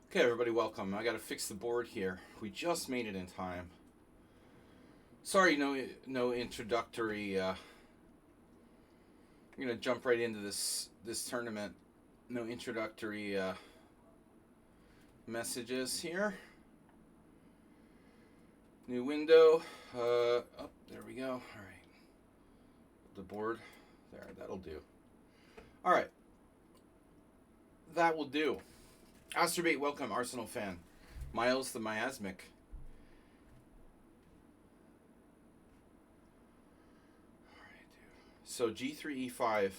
Okay, everybody, welcome. I gotta fix the board here. We just made it in time. Sorry, no introductory. We're gonna jump right into this tournament. No introductory messages here. New window. Oh, there we go. All right. The board. There, that'll do. All right. That will do. Asterbait, welcome, Arsenal fan. Miles the Miasmic. So G3 E5.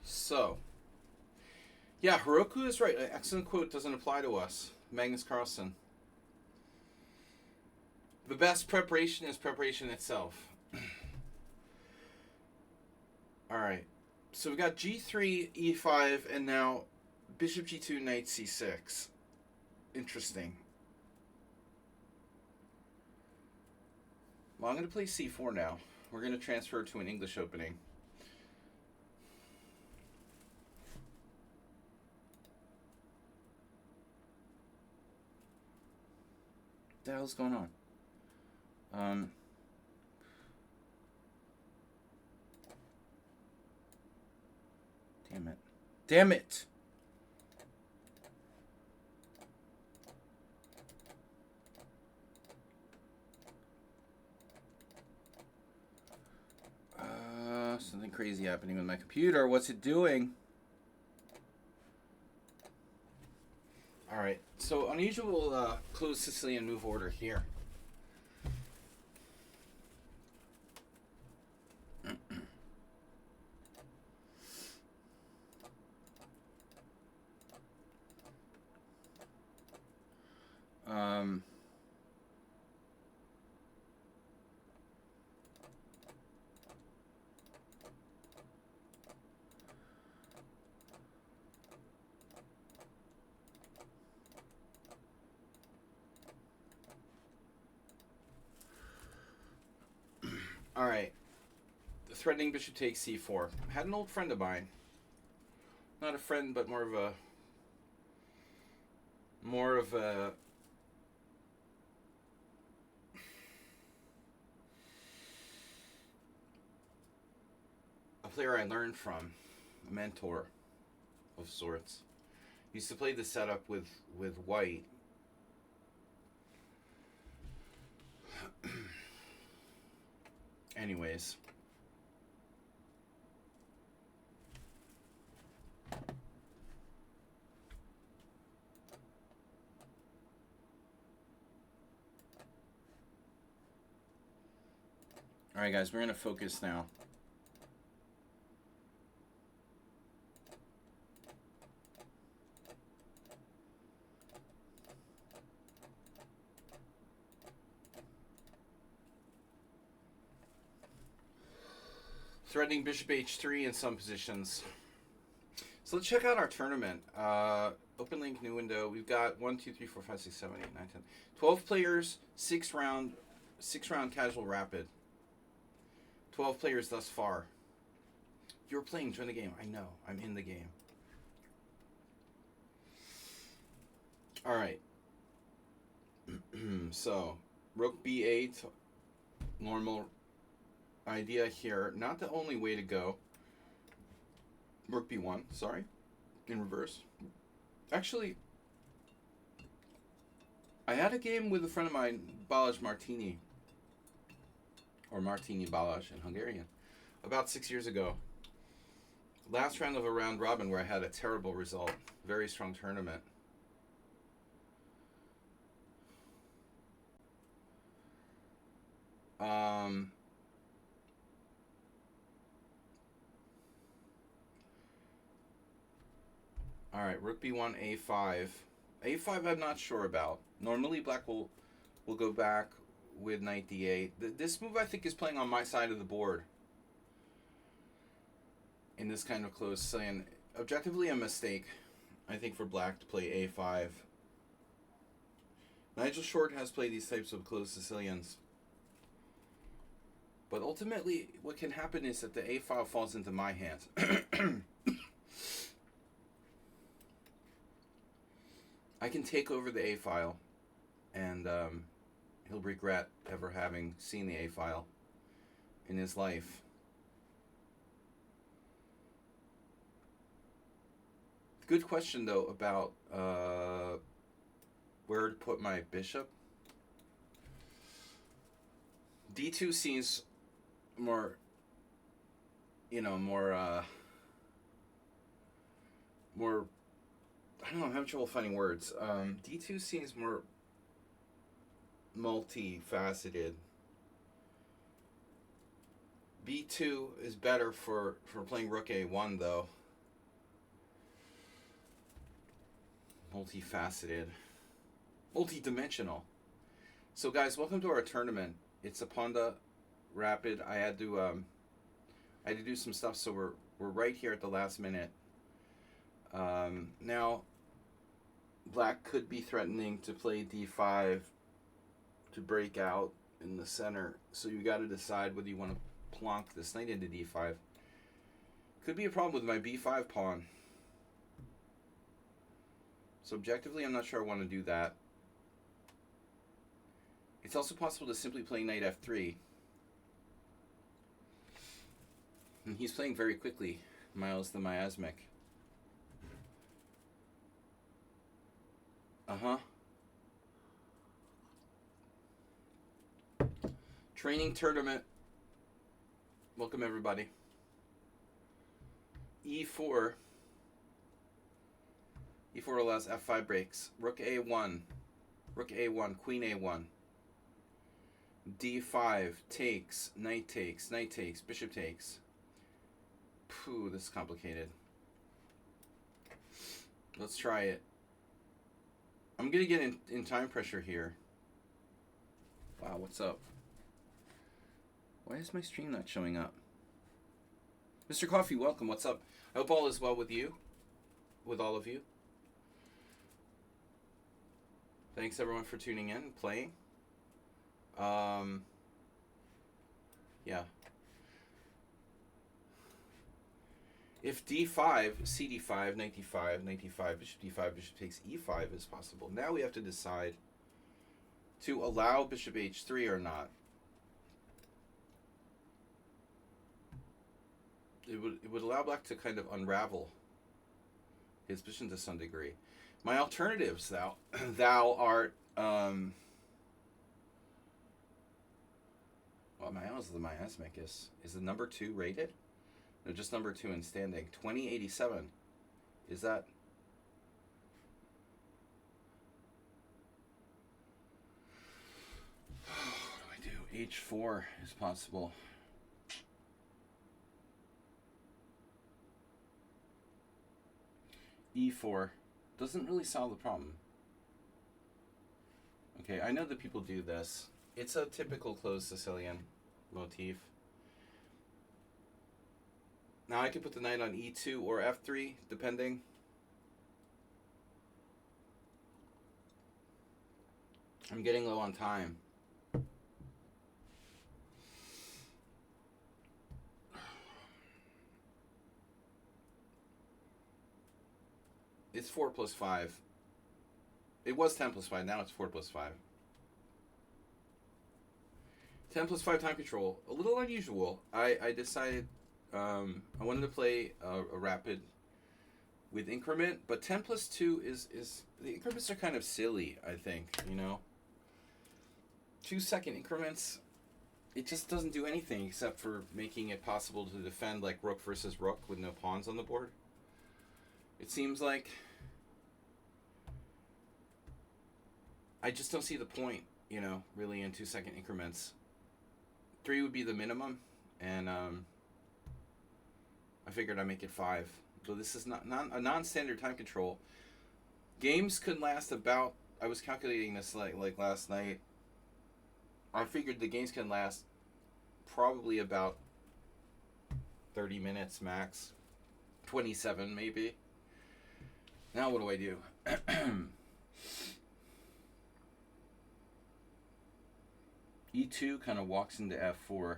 So, yeah, Heroku is right. An excellent quote doesn't apply to us. Magnus Carlsen. The best preparation is preparation itself. All right. So we've got G3, E5, and now Bishop G2, Knight C6. Interesting. Well, I'm going to play C4 now. We're going to transfer to an English opening. What the hell's going on? Damn it. Damn it! Something crazy happening with my computer. What's it doing? Alright, so unusual close Sicilian move order here. Alright. Threatening bishop takes c4. I had an old friend of mine. Not a friend, but more of a player I learned from, a mentor of sorts. Used to play the setup with white. Anyways. Alright guys, we're going to focus now. Threatening bishop h3 in some positions. So let's check out our tournament. Open link, new window. We've got 1, 2, 3, 4, 5, 6, 7, 8, 9, 10. 12 players, 6 round casual rapid. 12 players thus far. You're playing, join the game. I know, I'm in the game. Alright. So, rook b8, normal idea here. Not the only way to go. Rook b1, sorry. In reverse. Actually, I had a game with a friend of mine, Balázs Martini. Or Martini Balázs in Hungarian. About 6 years ago. Last round of a round robin where I had a terrible result. Very strong tournament. Alright, rook b1, a5. a5 I'm not sure about. Normally black will go back with knight d8. This move I think is playing on my side of the board. In this kind of close, saying objectively a mistake. I think, for black to play a5. Nigel Short has played these types of closed Sicilians. But ultimately, what can happen is that the a file falls into my hands. I can take over the a file, and he'll regret ever having seen the a file in his life. Good question, though, about where to put my bishop. D2 seems more, more, I don't know, I'm having trouble finding words. D2 seems more multifaceted. B2 is better for playing rook A1, though. Multifaceted. Multi-dimensional. So, guys, welcome to our tournament. It's a Pawnda Rapid. I had to do some stuff, so we're right here at the last minute. Now, black could be threatening to play d5 to break out in the center. So you got to decide whether you want to plonk this knight into d5. Could be a problem with my b5 pawn. So objectively, I'm not sure I want to do that. It's also possible to simply play knight f3. And he's playing very quickly, Miles the Miasmic. Training tournament. Welcome, everybody. E4. E4 allows f5 breaks. Rook a1. Rook a1. Queen a1. d5 takes. Knight takes. Knight takes. Bishop takes. Phew, this is complicated. Let's try it. I'm going to get in time pressure here. Wow, what's up? Why is my stream not showing up? Mr. Coffee, welcome. What's up? I hope all is well with you. With all of you. Thanks, everyone, for tuning in and playing. Yeah. If d5, cd5, knight d5, knight d5, bishop d5, bishop takes e5 is possible. Now we have to decide to allow bishop h3 or not. It would allow black to kind of unravel his position to some degree. My alternatives, thou art, well, Miles the Miasmic is the number 2 rated? No, just number 2 in standing. 2087. Is that? What do I do? H4 is possible. E4 doesn't really solve the problem. Okay, I know that people do this. It's a typical closed Sicilian motif. Now I can put the knight on e2 or f3, depending. I'm getting low on time. It's 4 plus 5. It was 10 plus 5, now it's 4 plus 5. 10 plus 5 time control. A little unusual. I decided I wanted to play a rapid with increment, but 10 plus 2 is the increments are kind of silly, I think, 2-second increments, it just doesn't do anything except for making it possible to defend like rook versus rook with no pawns on the board. It seems like I just don't see the point, really in 2-second increments. 3 would be the minimum, and I figured I'd make it 5. So this is not a non-standard time control. Games could last about, I was calculating this like last night. I figured the games can last probably about 30 minutes max. 27 maybe. Now what do I do? E2 kind of walks into F4.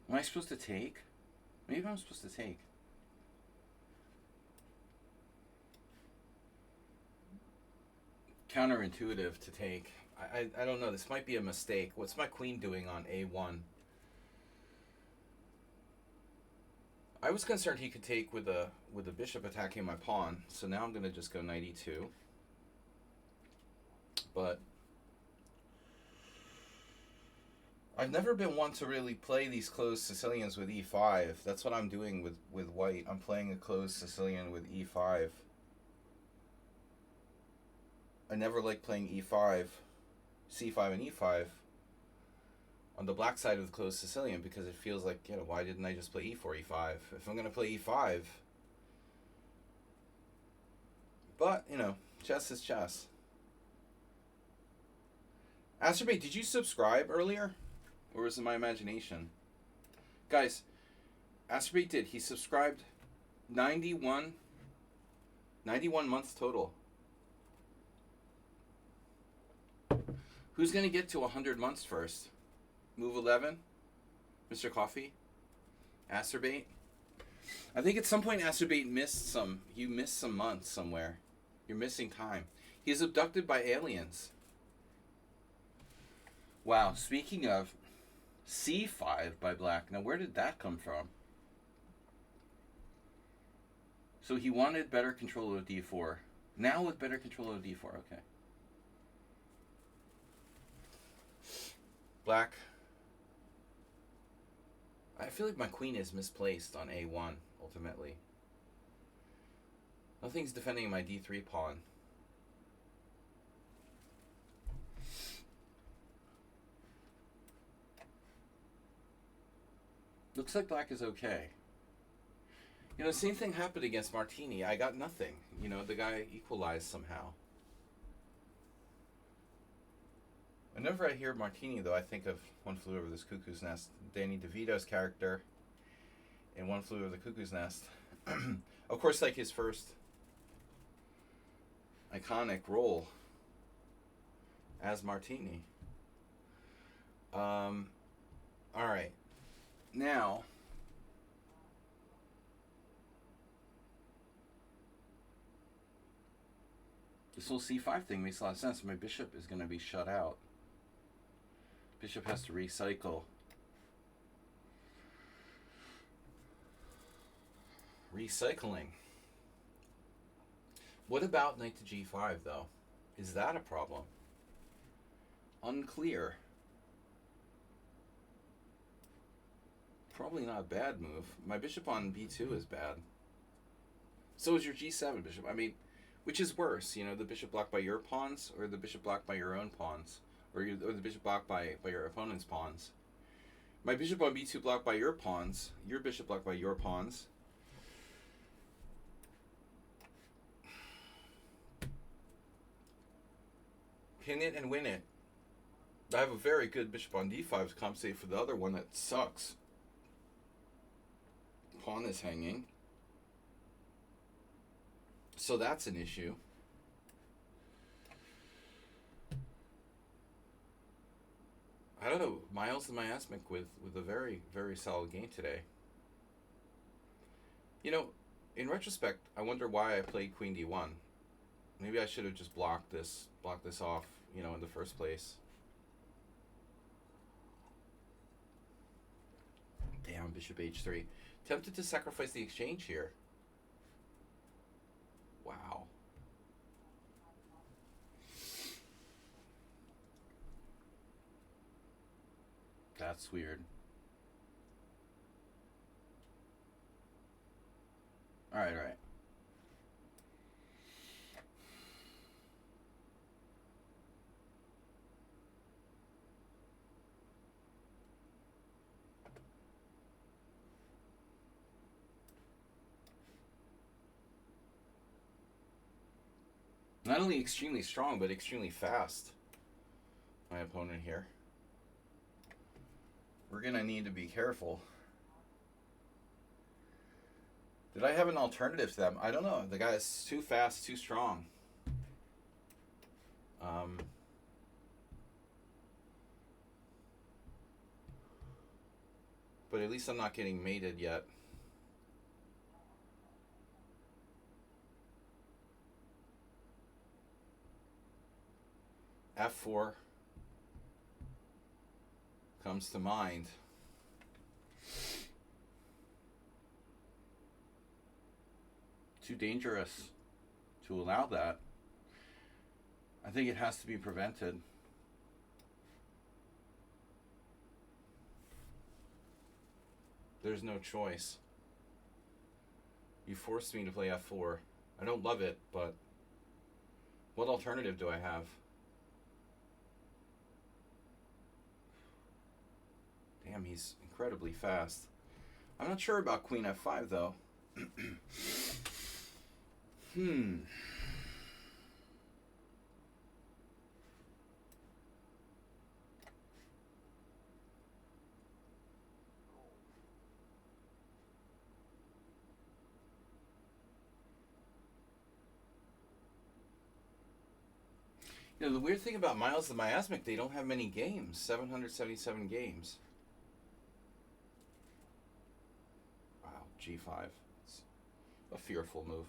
Am I supposed to take? Maybe I'm supposed to take. Counterintuitive to take. I don't know. This might be a mistake. What's my queen doing on A1? I was concerned he could take with a bishop attacking my pawn. So now I'm going to just go knight E2. But I've never been one to really play these closed Sicilians with E5. That's what I'm doing with white. I'm playing a closed Sicilian with E5. I never like playing E5, C5 and E5 on the black side of the closed Sicilian because it feels like, you know, why didn't I just play E4, E5? If I'm going to play E5. But, you know, chess is chess. Asterbate, did you subscribe earlier? Or was it my imagination? Guys, Asterbate did. He subscribed 91 months total. Who's going to get to 100 months first? Move 11? Mr. Coffee? Asterbate? I think at some point Asterbate missed some. You missed some months somewhere. You're missing time. He's abducted by aliens. Wow, speaking of C5 by black. Now, where did that come from? So he wanted better control of D4. Now with better control of D4, okay. Black. I feel like my queen is misplaced on A1, ultimately. Nothing's defending my D3 pawn. Looks like black is okay. You know, the same thing happened against Martini. I got nothing. You know, the guy equalized somehow. Whenever I hear Martini, though, I think of One Flew Over This Cuckoo's Nest. Danny DeVito's character in One Flew Over the Cuckoo's Nest. Of course, like his first iconic role as Martini. All right. Now, this whole C5 thing makes a lot of sense. My bishop is going to be shut out. Bishop has to recycle. Recycling. What about knight to G5, though? Is that a problem? Unclear. Probably not a bad move. My bishop on B2 is bad. So is your G7 bishop. I mean, which is worse? You know, the bishop blocked by your pawns or the bishop blocked by your own pawns? Or the bishop blocked by your opponent's pawns? My bishop on B2 blocked by your pawns. Your bishop blocked by your pawns. Pin it and win it. I have a very good bishop on D5 to compensate for the other one that sucks. Pawn is hanging. So that's an issue. I don't know. Miles and Miasmic with a very, very solid game today. You know, in retrospect, I wonder why I played Queen D1. Maybe I should have just blocked this off, you know, in the first place. Damn, Bishop H3. Tempted to sacrifice the exchange here. Wow. That's weird. Alright, alright. Not only extremely strong, but extremely fast. My opponent here. We're going to need to be careful. Did I have an alternative to them? I don't know. The guy is too fast, too strong. But at least I'm not getting mated yet. F4 comes to mind. Too dangerous to allow that. I think it has to be prevented. There's no choice. You forced me to play F4. I don't love it, but what alternative do I have? Damn, he's incredibly fast. I'm not sure about Queen F5, though. You know, the weird thing about Miles the Miasmic, they don't have many games. 777 games. Wow, G5. It's a fearful move.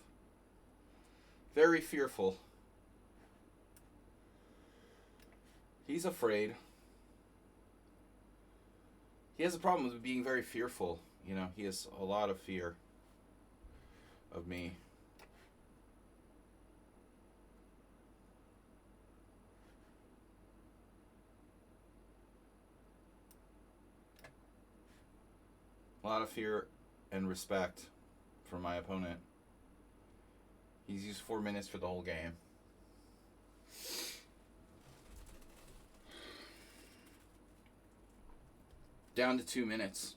Very fearful. He's afraid. He has a problem with being very fearful. You know, he has a lot of fear of me. A lot of fear and respect for my opponent. He's used 4 minutes for the whole game. Down to 2 minutes.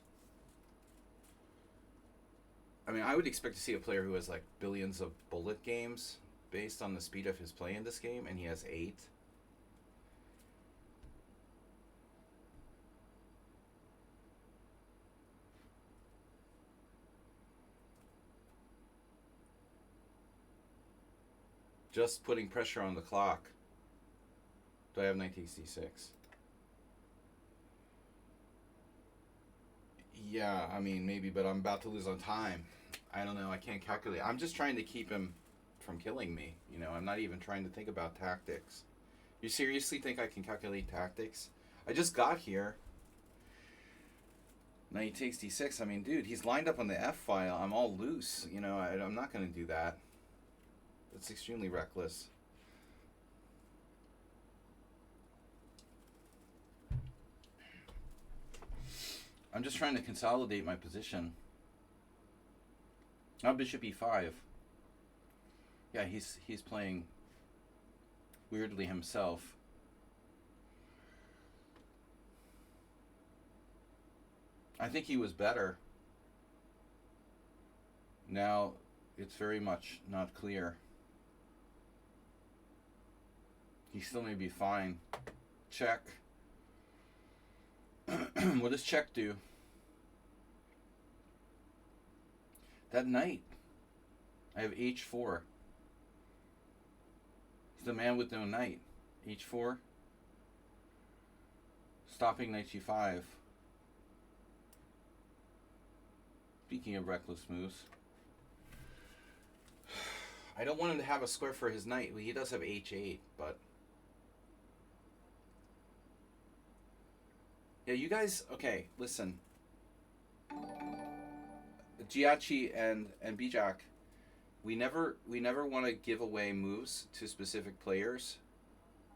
I mean, I would expect to see a player who has like billions of bullet games based on the speed of his play in this game, and he has 8. Just putting pressure on the clock. Do I have knight takes d6? Yeah, I mean, maybe, but I'm about to lose on time. I don't know. I can't calculate. I'm just trying to keep him from killing me. You know, I'm not even trying to think about tactics. You seriously think I can calculate tactics? I just got here. Knight takes d6. I mean, dude, he's lined up on the F file. I'm all loose. You know, I'm not going to do that. That's extremely reckless. I'm just trying to consolidate my position. Now bishop e5. Yeah, he's playing weirdly himself. I think he was better. Now it's very much not clear. He still may be fine. Check. What does check do? That knight. I have h4. He's the man with no knight. h4. Stopping knight g5. Speaking of reckless moves. I don't want him to have a square for his knight. Well, he does have h8, but... Yeah, you guys... Okay, listen. Giachi and Bijak, we never want to give away moves to specific players.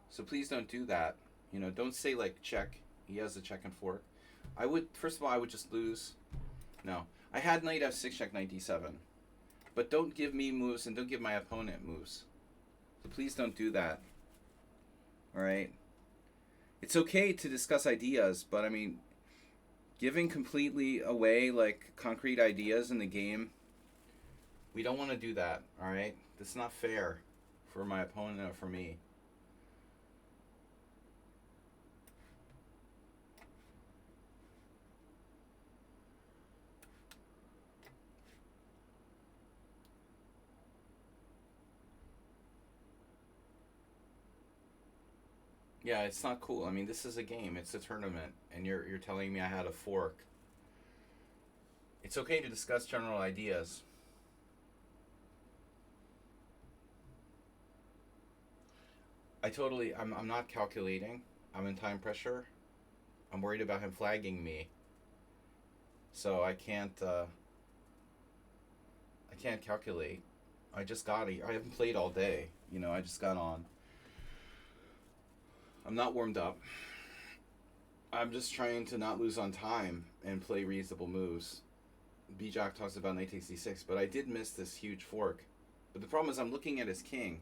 So please don't do that. You know, don't say like check. He has a check and fork. I would, first of all, I would just lose. No. I had knight f6 check knight d7. But don't give me moves and don't give my opponent moves. So please don't do that. Alright? It's okay to discuss ideas, but I mean, giving completely away like concrete ideas in the game, we don't want to do that, alright? That's not fair for my opponent or for me. Yeah, it's not cool. I mean, this is a game. It's a tournament, and you're telling me I had a fork. It's okay to discuss general ideas. I'm not calculating. I'm in time pressure. I'm worried about him flagging me, so I can't calculate. I just got it. I haven't played all day. I just got on. I'm not warmed up. I'm just trying to not lose on time and play reasonable moves. B-Jack talks about knight takes d6, but I did miss this huge fork. But the problem is I'm looking at his king.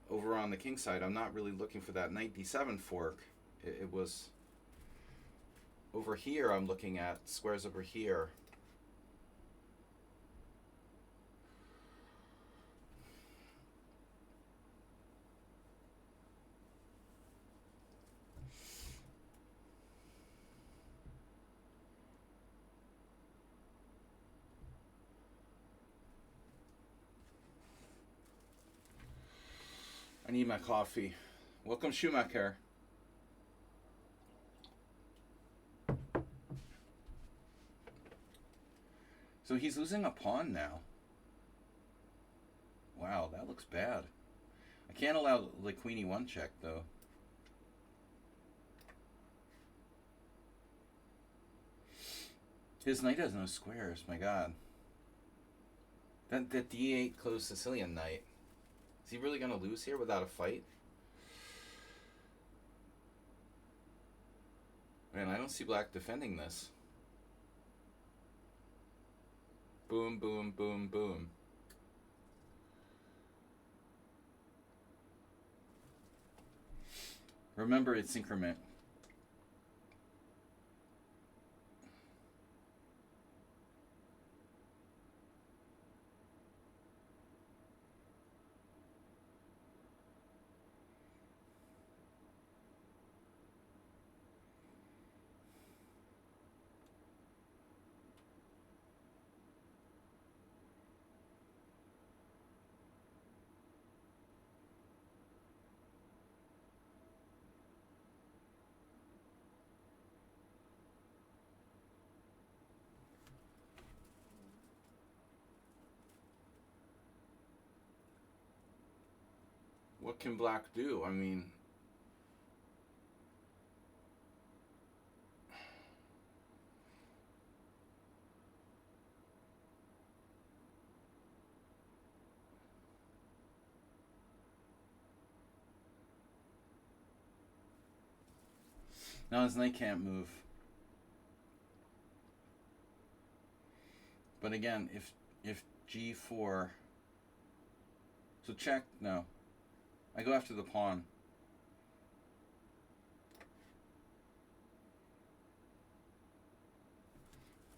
Over on the king side, I'm not really looking for that knight d7 fork. It was over here. I'm looking at squares over here. I need my coffee. Welcome, Schumacher. So he's losing a pawn now. Wow, that looks bad. I can't allow the queenie one check, though. His knight has no squares, my god. That d8 closed Sicilian knight. Is he really going to lose here without a fight? Man, I don't see black defending this. Boom, boom, boom, boom. Remember, it's increment. What can black do? I mean... Now his knight can't move. But again, if g4... So check, no. I go after the pawn.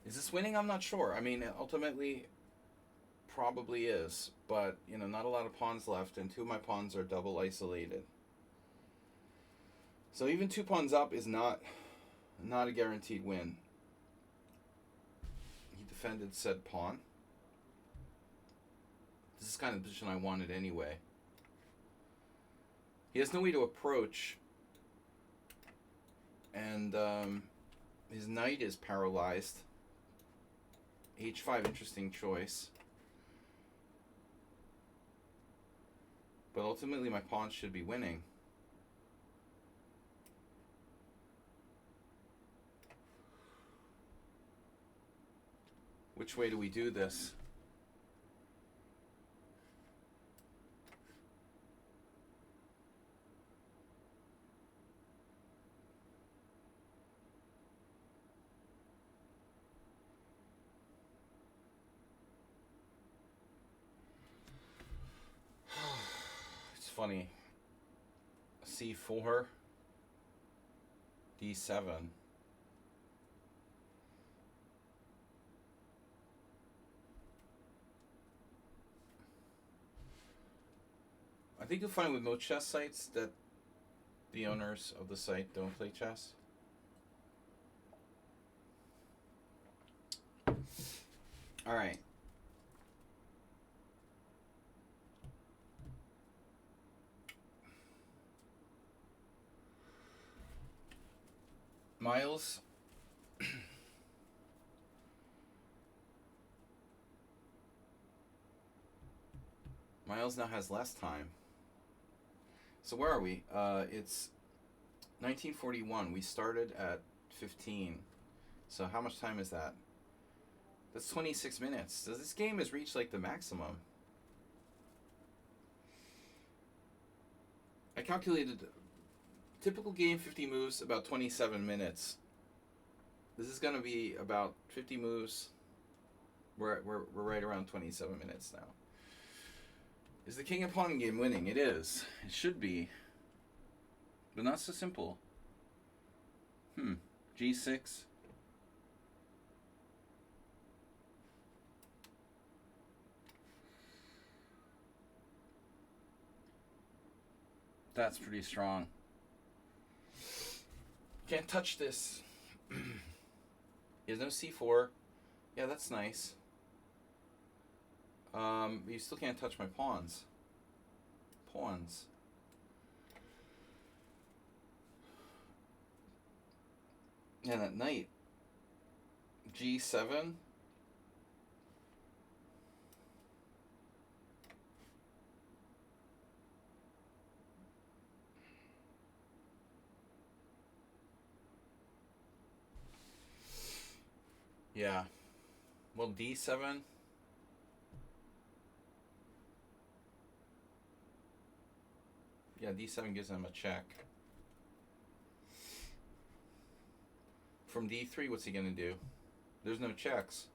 Is this winning? I'm not sure. I mean, ultimately, probably is. But, not a lot of pawns left, and two of my pawns are double isolated. So even 2 pawns up is not a guaranteed win. He defended said pawn. This is kind of the position I wanted anyway. He has no way to approach. And his knight is paralyzed. H5, interesting choice. But ultimately my pawn should be winning. Which way do we do this? It's funny. C4, D7. I think you'll find with most chess sites that the owners of the site don't play chess. All right. Miles. Miles now has less time. So where are we? It's 1941. We started at 15. So how much time is that? That's 26 minutes. So this game has reached like the maximum. I calculated typical game 50 moves, about 27 minutes. This is going to be about 50 moves. We're right around 27 minutes now. Is the king and pawn game winning? It is. It should be. But not so simple. G6. That's pretty strong. Can't touch this. There's no c4. Yeah, that's nice. You still can't touch my pawns. Pawns. And at night, G7. Yeah. Well, D7. Yeah, D7 gives them a check. From D3, what's he going to do? There's no checks.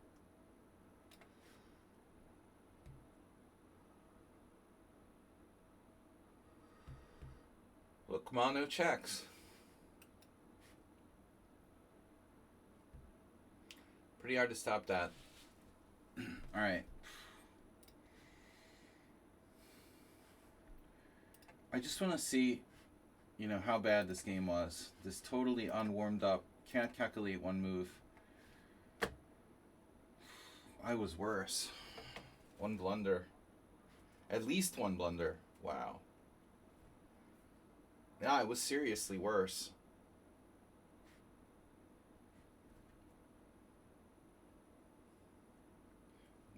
Look, come on, no checks. Pretty hard to stop that. All right. I just want to see, how bad this game was. This totally unwarmed up. Can't calculate one move. I was worse. One blunder. At least one blunder. Wow. Yeah, it was seriously worse.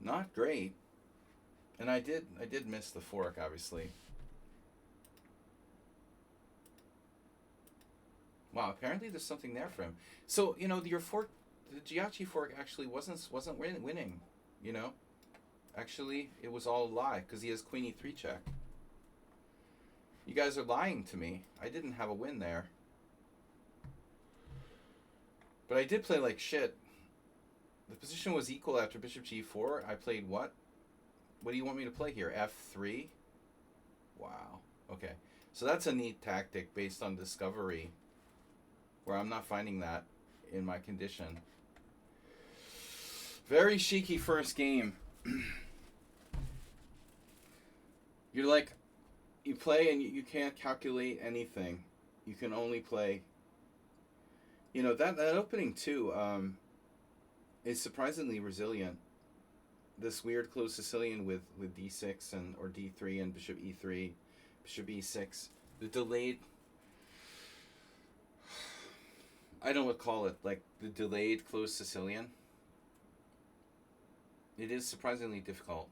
Not great. And I did miss the fork, obviously. Wow, apparently there's something there for him. So, your fork, the Giachi fork actually wasn't winning, Actually, it was all a lie, because he has queen e3 check. You guys are lying to me. I didn't have a win there. But I did play like shit. The position was equal after bishop g4. I played what? What do you want me to play here? f3? Wow. Okay. So that's a neat tactic based on discovery, where I'm not finding that in my condition. Very cheeky first game. You're like, you play and you can't calculate anything. You can only play. That opening too is surprisingly resilient. This weird closed Sicilian with d6 or d3 and bishop e3, bishop e6. The delayed, I don't know what to call it, like the delayed closed Sicilian. It is surprisingly difficult.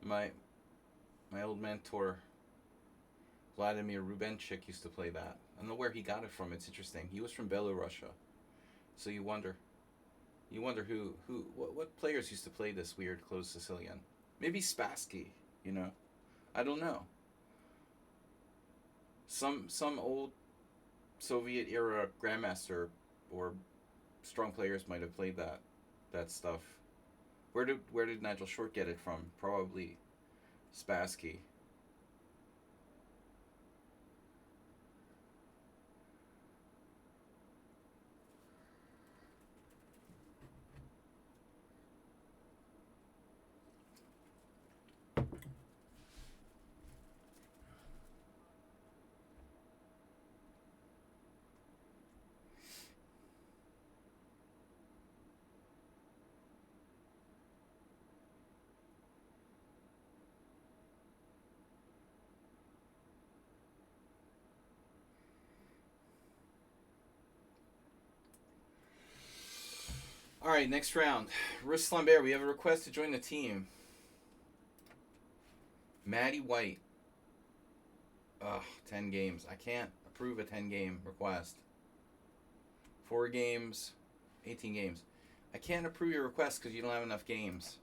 My old mentor, Vladimir Rubenchik, used to play that. I don't know where he got it from. It's interesting. He was from Belarusia. So you wonder what players used to play this weird closed Sicilian. Maybe Spassky, I don't know. Some old Soviet era grandmaster or strong players might have played that stuff. Where did Nigel Short get it from? Probably Spassky. All right, next round. Ruslan Bear, we have a request to join the team. Maddie White. Ugh, 10 games. I can't approve a 10-game request. 4 games, 18 games. I can't approve your request because you don't have enough games.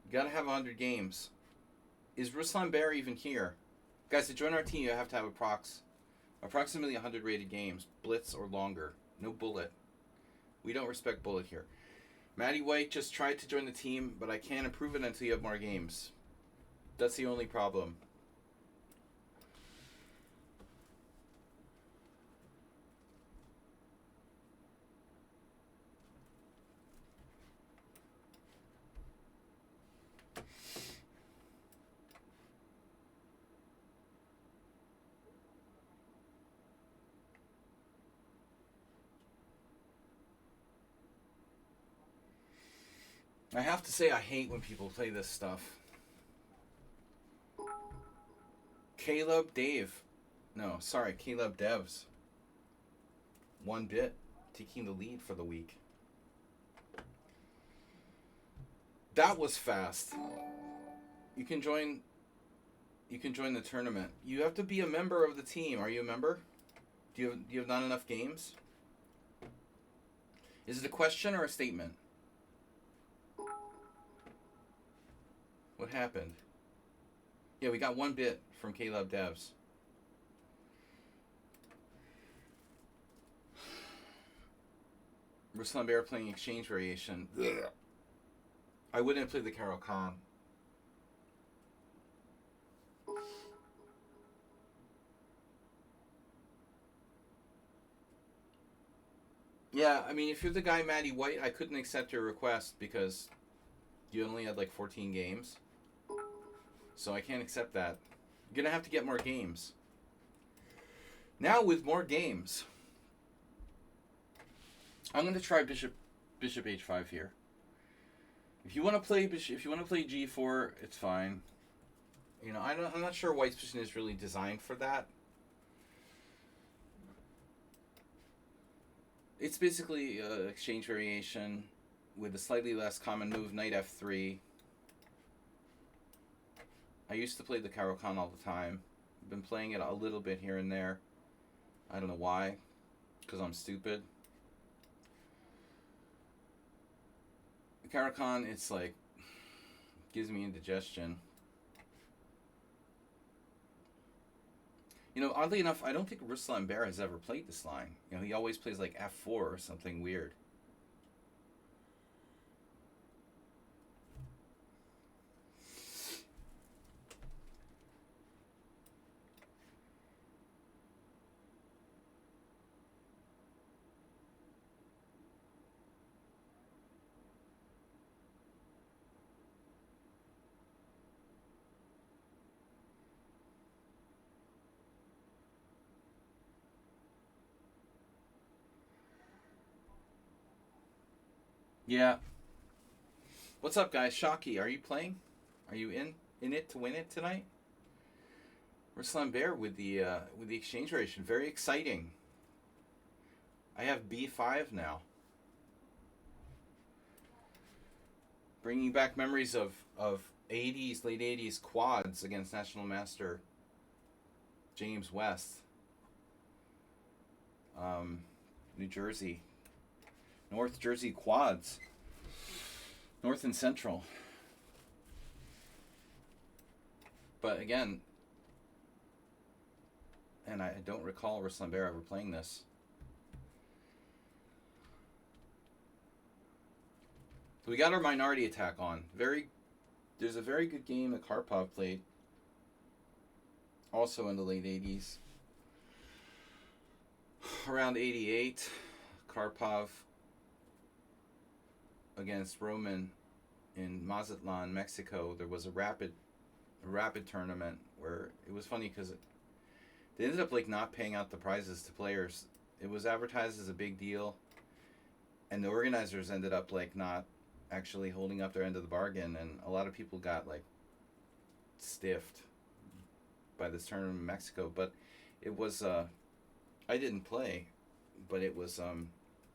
You gotta have 100 games. Is Ruslan Bear even here? Guys, to join our team, you have to have approximately 100 rated games, blitz or longer. No bullet. We don't respect bullet here. Maddie White just tried to join the team, but I can't approve it until you have more games. That's the only problem. I have to say I hate when people play this stuff. Caleb Devs. 1 bit, taking the lead for the week. That was fast. You can join the tournament. You have to be a member of the team. Are you a member? Do you have not enough games? Is it a question or a statement? What happened? Yeah, we got 1 bit from Caleb Devs. Ruslan Bear playing exchange variation. Ugh. I wouldn't play the Carol Khan. Yeah, I mean, if you're the guy Maddie White, I couldn't accept your request because you only had like 14 games. So I can't accept that. You're going to have to get more games. Now with more games, I'm going to try Bishop H5 here. If you want to play G4, it's fine. You know, I'm not sure White's position is really designed for that. It's basically an exchange variation with a slightly less common move, Knight F3. I used to play the Caro-Kann all the time. I've been playing it a little bit here and there. I don't know why, because I'm stupid. The Caro-Kann, it's like, gives me indigestion. You know, oddly enough, I don't think Ruslan Bear has ever played this line. You know, he always plays like F4 or something weird. Yeah. What's up, guys? Shocky, are you playing? Are you in it to win it tonight? Ruslan Bear with the exchange variation. Very exciting. I have B5 now. Bringing back memories of 80s, late 80s quads against National Master James West. New Jersey. North Jersey quads. North and Central. But again, and I don't recall Ruslan Bear ever playing this. So we got our minority attack on. There's a very good game that Karpov played. Also in the late 80s. Around 88, Karpov against Roman in Mazatlan, Mexico. There was a rapid tournament where it was funny because they ended up like not paying out the prizes to players. It was advertised as a big deal, and the organizers ended up like not actually holding up their end of the bargain, and a lot of people got like stiffed by this tournament in Mexico. But it was I didn't play, but it was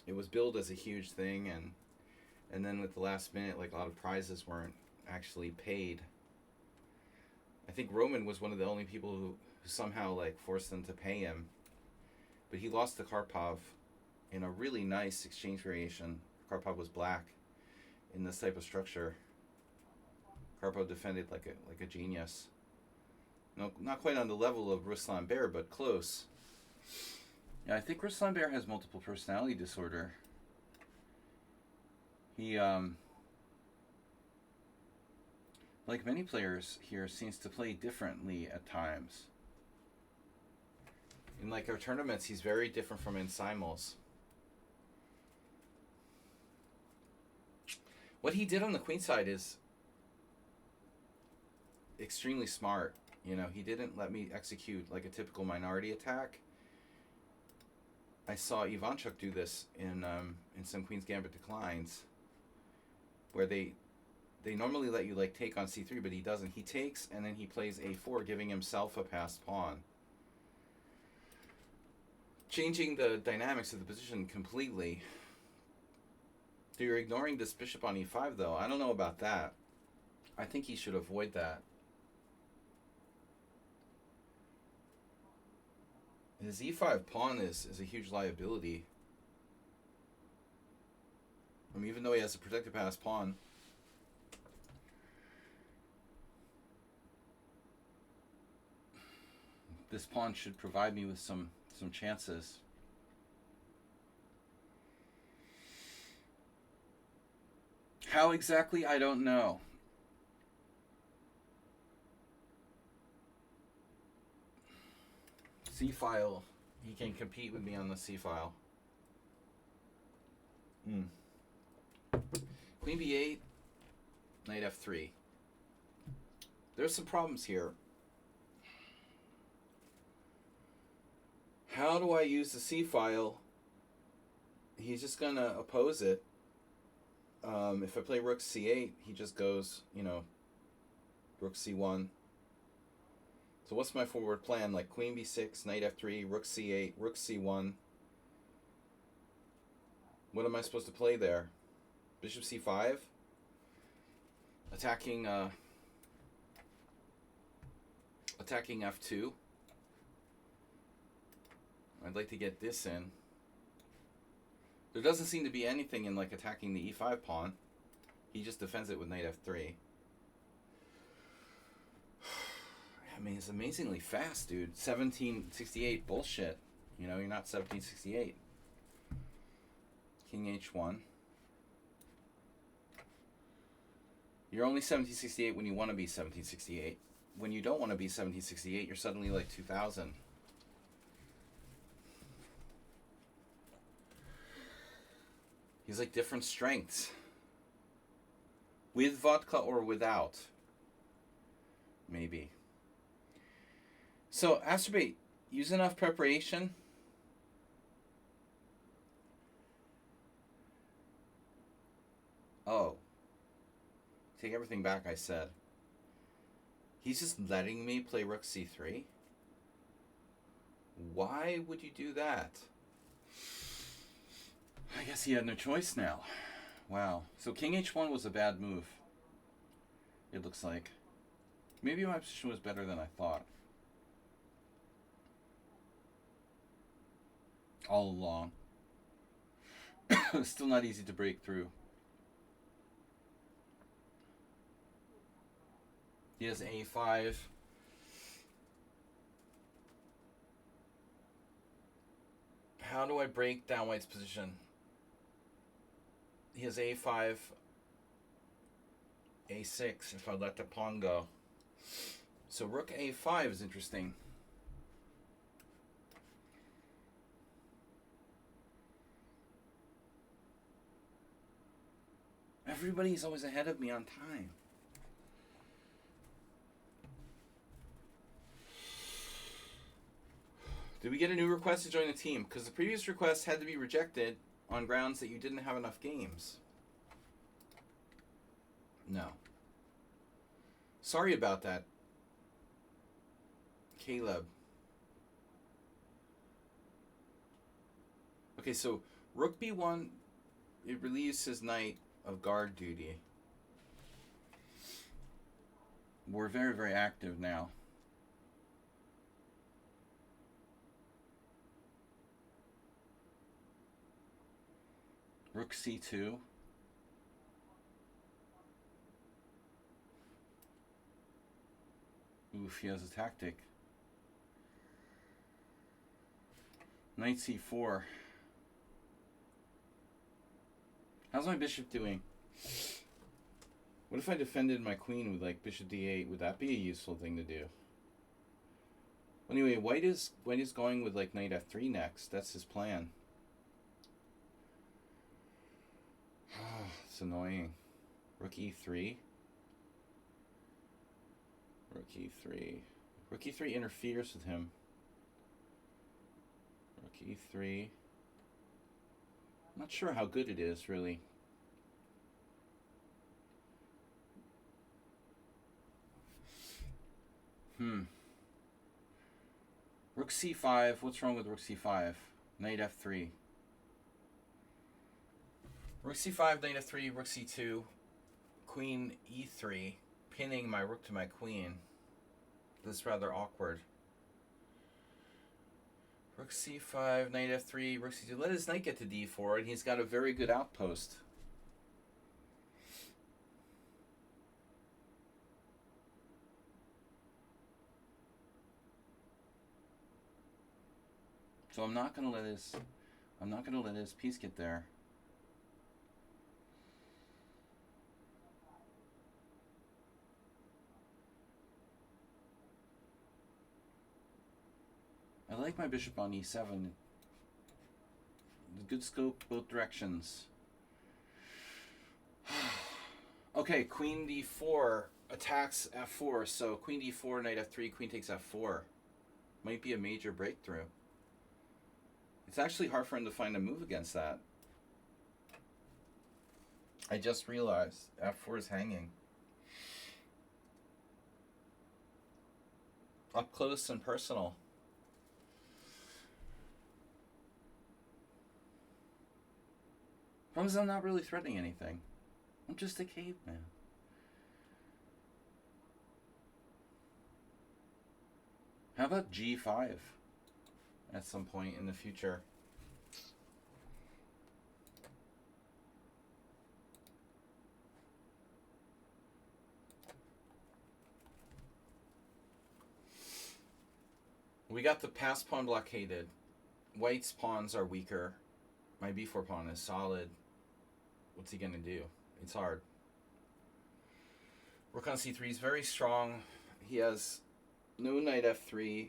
it was billed as a huge thing, and then with the last minute, like a lot of prizes weren't actually paid. I think Roman was one of the only people who somehow like forced them to pay him, but he lost to Karpov in a really nice exchange variation. Karpov was black in this type of structure. Karpov defended like a genius. No, not quite on the level of Ruslan Bear, but close. Yeah, I think Ruslan Bear has multiple personality disorder. He, like many players here, seems to play differently at times. In like our tournaments, he's very different from in simul's. What he did on the queen side is extremely smart. You know, he didn't let me execute like a typical minority attack. I saw Ivanchuk do this in some Queen's Gambit declines, where they normally let you like take on c3, but he doesn't. He takes and then he plays a4, giving himself a passed pawn, changing the dynamics of the position completely. So you're ignoring this bishop on e5, though. I don't know about that. I think he should avoid that. His e5 pawn is a huge liability. I mean, even though he has a protected passed pawn. This pawn should provide me with some chances. How exactly, I don't know. C-file. He can compete with me on the C-file. Queen B8, knight F3. There's some problems here. How do I use the C-file? He's just going to oppose it. If I play rook C8, he just goes, you know, rook C1. So what's my forward plan? Like queen b6, knight f3, rook c8, rook c1. What am I supposed to play there? Bishop c5? Attacking f2. I'd like to get this in. There doesn't seem to be anything in like attacking the e5 pawn. He just defends it with knight f3. I mean, it's amazingly fast, dude. 1768 bullshit. You know, you're not 1768. King h1. You're only 1768 when you want to be 1768. When you don't want to be 1768, you're suddenly like 2000. He's like different strengths. With vodka or without. Maybe. So, Astrobate, use enough preparation. Oh. Take everything back I said. He's just letting me play rook c3? Why would you do that? I guess he had no choice now. Wow. So king h1 was a bad move. It looks like. Maybe my position was better than I thought. All along. Still not easy to break through. He has a5. How do I break down white's position? He has a5, a6 if I let the pawn go. So rook a5 is interesting. Everybody's always ahead of me on time. Did we get a new request to join the team? Because the previous request had to be rejected on grounds that you didn't have enough games. No. Sorry about that, Caleb. Okay, so Rook b1, it relieves his knight of guard duty. We're very, very active now. Rook c2. Oof, he has a tactic. Knight c4. How's my bishop doing? What if I defended my queen with like bishop d8? Would that be a useful thing to do? Anyway, white is going with like knight f3 next. That's his plan. It's annoying. Rook e3. Rook e3. Rook e3 interferes with him. Rook e3. I'm not sure how good it is, really. Rook c5. What's wrong with rook c5? Knight f3. Rook c5, knight f3, rook c2, queen e3, pinning my rook to my queen. This is rather awkward. Rook c5, knight f3, rook c2. Let his knight get to d4, and he's got a very good outpost. So I'm not gonna let his piece get there. I like my bishop on e7. Good scope both directions. Okay, queen d4 attacks f4. So queen d4, knight f3, queen takes f4. Might be a major breakthrough. It's actually hard for him to find a move against that. I just realized f4 is hanging. Up close and personal. Problem is I'm not really threatening anything. I'm just a caveman. How about g5 at some point in the future? We got the pass pawn blockaded. White's pawns are weaker. My b4 pawn is solid. What's he gonna do? It's hard. Rook on c3 is very strong. He has no knight f3.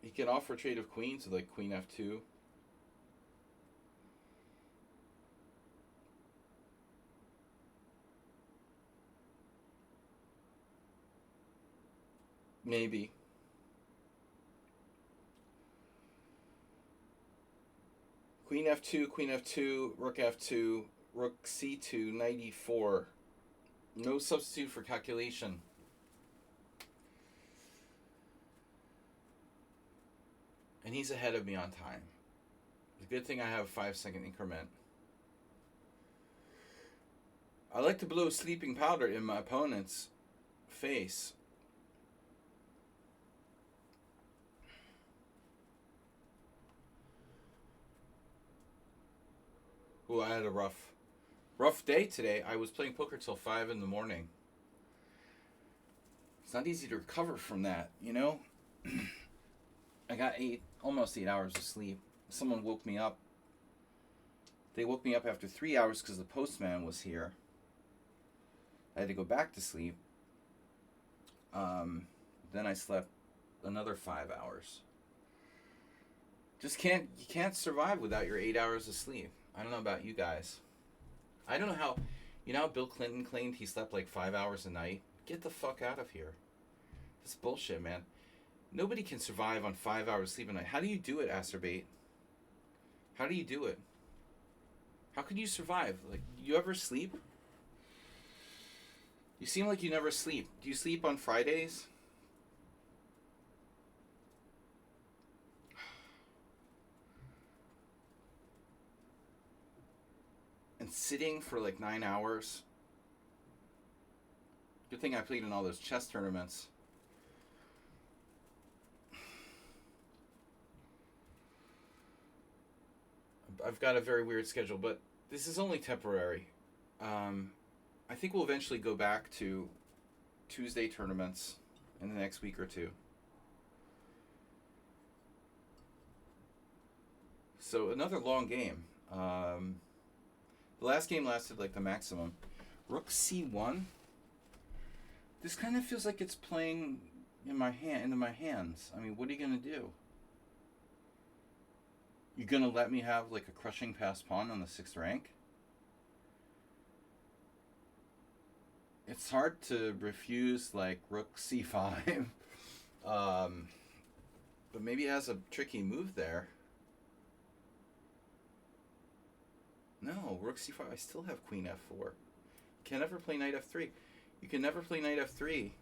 He can offer trade of queens, so like queen f2. Maybe. Queen f2, rook f2, rook c2, knight e4. No substitute for calculation. And he's ahead of me on time. It's a good thing I have a 5-second increment. I like to blow sleeping powder in my opponent's face. Ooh, I had a rough day today. I was playing poker till 5 in the morning. It's not easy to recover from that, you know? I got almost 8 hours of sleep. Someone woke me up. They woke me up after 3 hours because the postman was here. I had to go back to sleep. Then I slept another 5 hours. You can't survive without your 8 hours of sleep. I don't know about you guys. I don't know how, you know how Bill Clinton claimed he slept like 5 hours a night? Get the fuck out of here. That's bullshit, man. Nobody can survive on 5 hours sleep a night. How do you do it, Acerbate? How do you do it? How can you survive? Like, you ever sleep? You seem like you never sleep. Do you sleep on Fridays? and sitting for like 9 hours. Good thing I played in all those chess tournaments. I've got a very weird schedule, but this is only temporary. I think we'll eventually go back to Tuesday tournaments in the next week or two. So another long game. The last game lasted like the maximum. Rook c1. This kind of feels like it's playing in my hand into my hands. I mean, what are you gonna do? You gonna let me have like a crushing passed pawn on the 6th rank? It's hard to refuse like rook c5. But maybe it has a tricky move there. No, rook c5. I still have queen f4. You can never play knight f3. You can never play knight f3.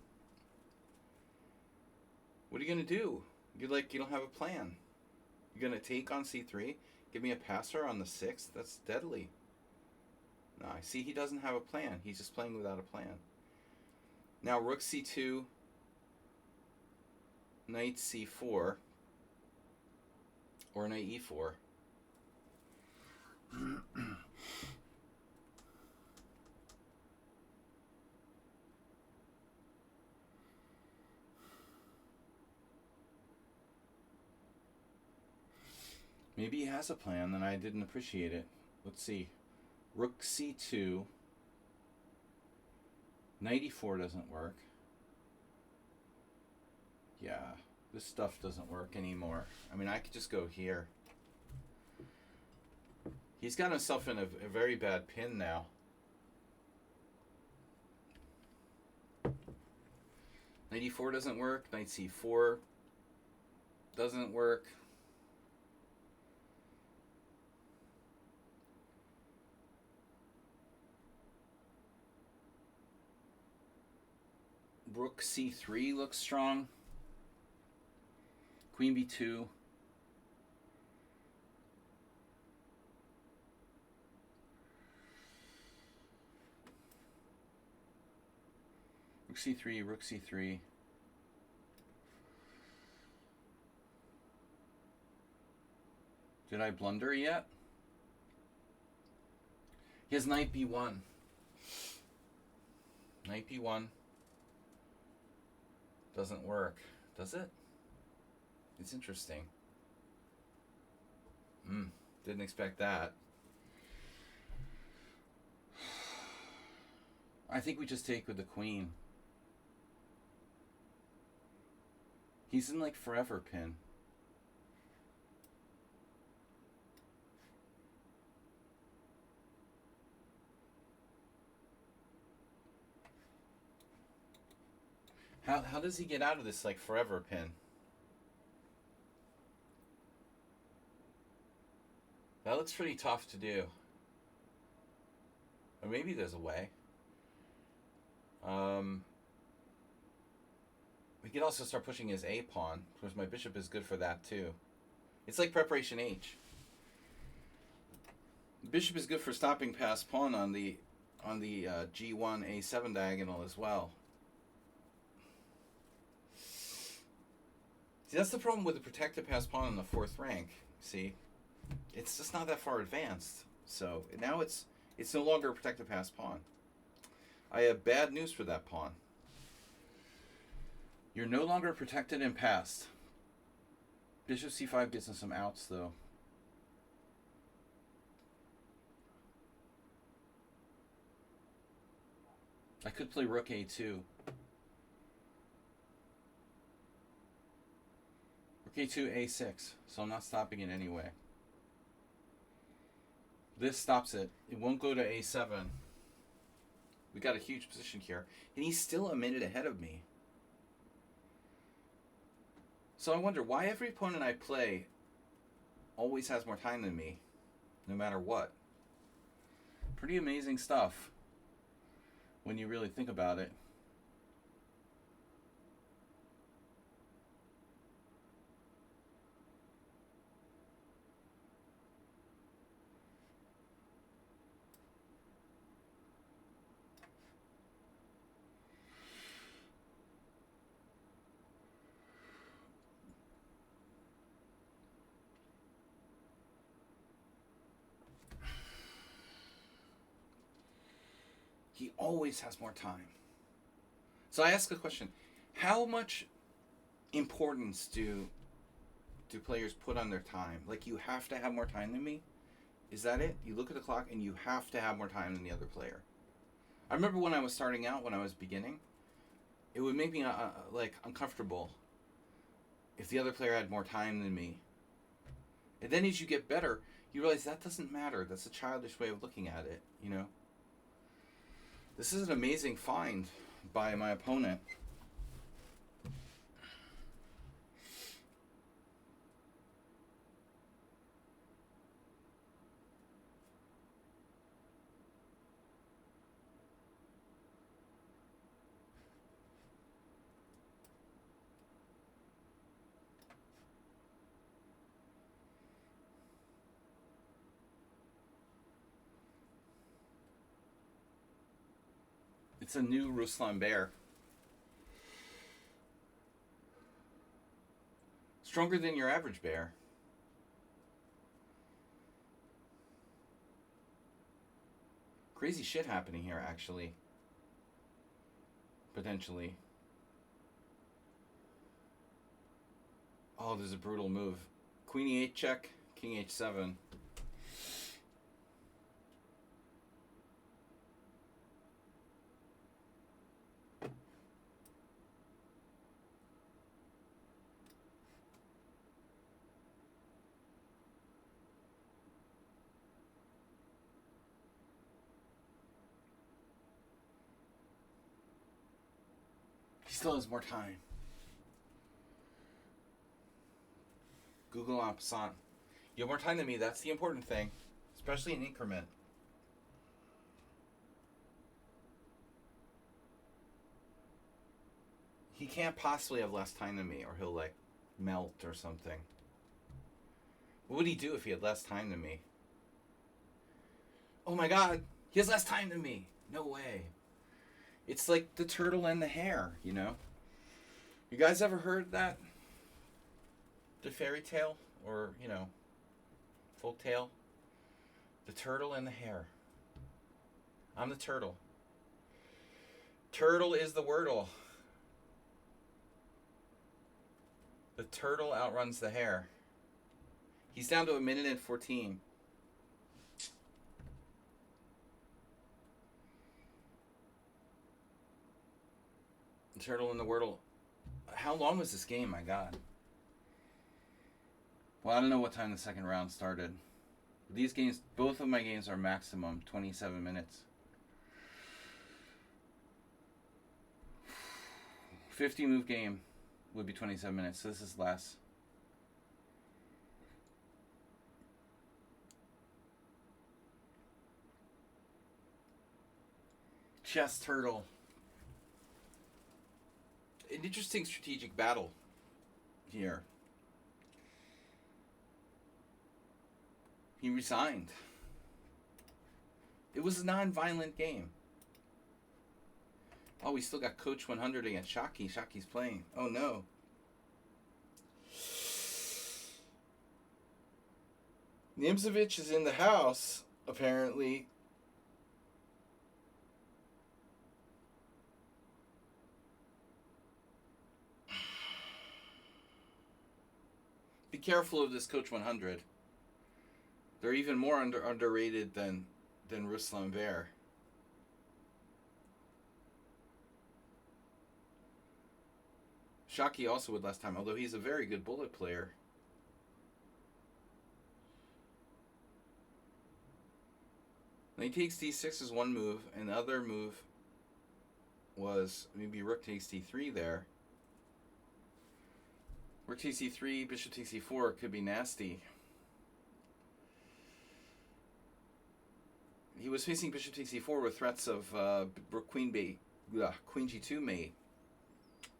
What are you gonna do? You don't have a plan. You're gonna take on c3, give me a passer on the 6th. That's deadly. No, I see he doesn't have a plan. He's just playing without a plan. Now rook c2, knight c4, or knight e4. Maybe he has a plan and I didn't appreciate it. Let's see. Rook c2. Knight e4 doesn't work. Yeah, this stuff doesn't work anymore. I mean, I could just go here. He's got himself in a very bad pin now. Knight e4 doesn't work. Knight c4 doesn't work. Rook c3 looks strong. Queen b2. Rook c3, rook c3. Did I blunder yet? He has knight b1. Knight b1. Doesn't work, does it? It's interesting. Didn't expect that. I think we just take with the queen. He's in like forever pin. How does he get out of this like forever pin? That looks pretty tough to do. Or maybe there's a way. We could also start pushing his A pawn, because my bishop is good for that too. It's like preparation H. The bishop is good for stopping passed pawn on the G1 A7 diagonal as well. See, that's the problem with the protected passed pawn on the 4th rank. See, it's just not that far advanced. So now it's no longer a protected passed pawn. I have bad news for that pawn. You're no longer protected and passed. Bishop c5 gets in some outs though. I could play rook a2. a2, a6, so I'm not stopping it anyway. This stops it. It won't go to a7. We got a huge position here. And he's still a minute ahead of me. So I wonder why every opponent I play always has more time than me, no matter what. Pretty amazing stuff when you really think about it. he always has more time. So I ask the question, how much importance do players put on their time? Like, you have to have more time than me? Is that it? You look at the clock and you have to have more time than the other player. I remember when I was starting out, when I was beginning, it would make me like uncomfortable if the other player had more time than me. And then as you get better, you realize that doesn't matter. That's a childish way of looking at it, you know? This is an amazing find by my opponent. It's a new Ruslan bear. Stronger than your average bear. Crazy shit happening here, actually. Potentially. Oh, there's a brutal move. Queen E8 check, King H7. He still has more time. Google en passant. You have more time than me, that's the important thing. Especially in increment. He can't possibly have less time than me, or he'll, like, melt or something. What would he do if he had less time than me? Oh my god, he has less time than me. No way. It's like the turtle and the hare, you know? You guys ever heard that? The fairy tale? Or, you know, folk tale? The turtle and the hare. I'm the turtle. Turtle is the wordle. The turtle outruns the hare. He's down to 1:14. The turtle and the wordle. How long was this game? My god. Well, I don't know what time the second round started. These games, both of my games are maximum 27 minutes. 50 move game would be 27 minutes, so this is less. Chess turtle. An interesting strategic battle here. He resigned. It was a non-violent game. Oh, we still got Coach 100 against Shockey. Shockey's playing. Oh, no. Nimzovich is in the house, apparently. Be careful of this Coach 100. They're even more underrated than Ruslan Bear. Shockey also with less time, although he's a very good bullet player. Knight takes d6 is one move, and the other move was maybe rook takes d3 there. Rook takes d3, bishop takes d4 could be nasty. He was facing bishop takes d4 with threats of rook queen queen g2 mate.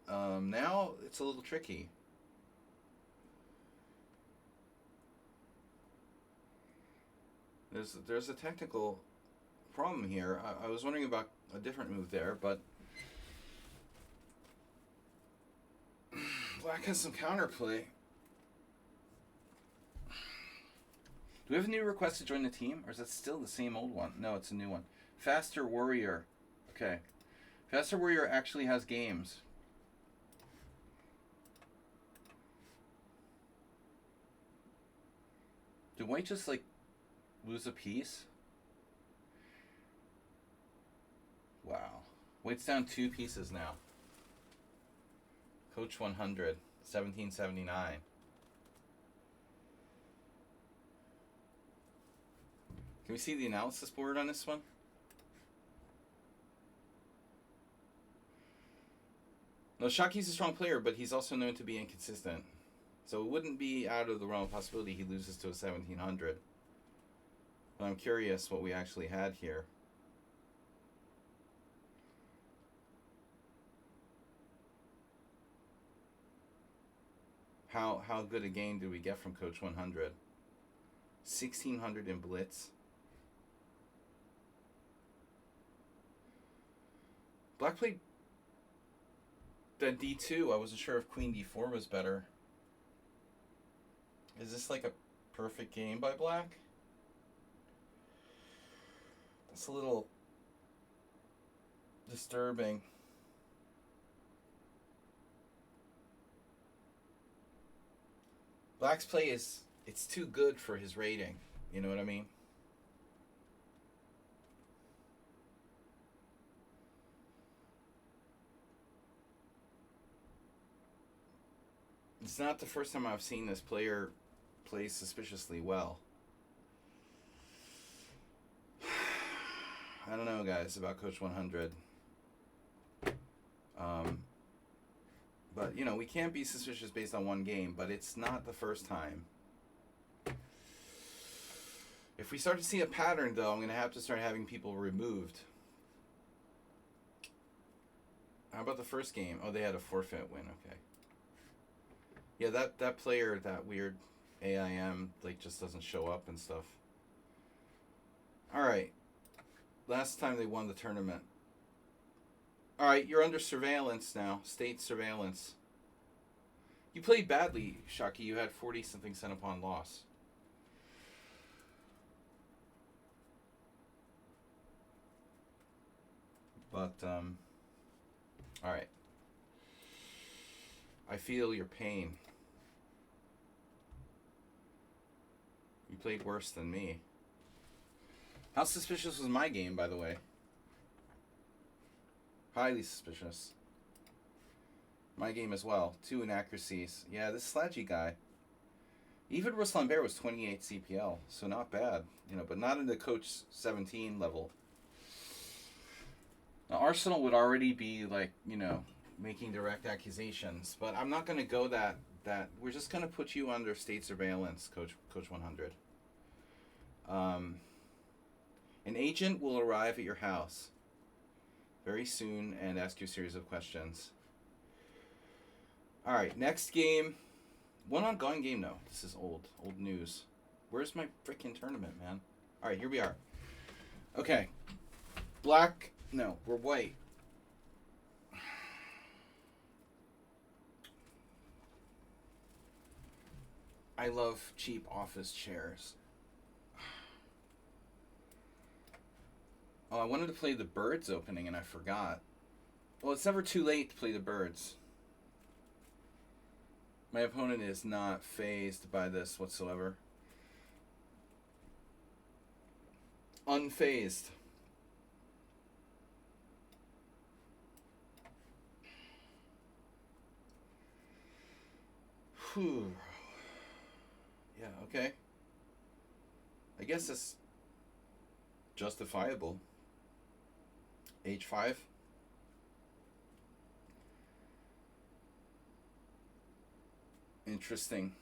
Now it's a little tricky. There's a technical problem here. I was wondering about a different move there, but Black has some counterplay. Do we have a new request to join the team, or is that still the same old one? No, it's a new one. Faster Warrior Okay. Faster Warrior actually has games. Did White just, like, lose a piece? Wow. White's down 2 pieces now. Coach 100, 1779. Can we see the analysis board on this one? No, Shaki's a strong player, but he's also known to be inconsistent. So it wouldn't be out of the realm of possibility he loses to a 1700. But I'm curious what we actually had here. How good a game did we get from Coach 100? 1600 in blitz. Black played that D2. I wasn't sure if Queen D4 was better. Is this like a perfect game by Black? That's a little disturbing. Black's play it's too good for his rating. You know what I mean? It's not the first time I've seen this player play suspiciously well. I don't know, guys, about Coach 100. But, you know, we can't be suspicious based on one game, but it's not the first time. If we start to see a pattern, though, I'm going to have to start having people removed. How about the first game? Oh, they had a forfeit win. Okay. Yeah, that player, that weird AIM, like, just doesn't show up and stuff. All right. Last time they won the tournament. All right, you're under surveillance now. State surveillance. You played badly, Shaki. You had 40-something cent upon loss. But, all right. I feel your pain. You played worse than me. How suspicious was my game, by the way? Highly suspicious. My game as well. 2 inaccuracies. Yeah, this Sludgy guy. Even Ruslan Bear was 28 CPL, so not bad. You know, but not in the Coach 17 level. Now, Arsenal would already be, like, you know, making direct accusations, but I'm not going to go that. We're just going to put you under state surveillance, Coach 100. An agent will arrive at your house very soon and ask you a series of questions. All right, next game. One ongoing game, no. This is old news. Where's my freaking tournament, man? All right, here we are. Okay. Black. No, we're white. I love cheap office chairs. Oh, I wanted to play the Birds opening and I forgot. Well, it's never too late to play the Birds. My opponent is not fazed by this whatsoever. Unfazed. Whew. Yeah, okay. I guess it's justifiable. H5. Interesting.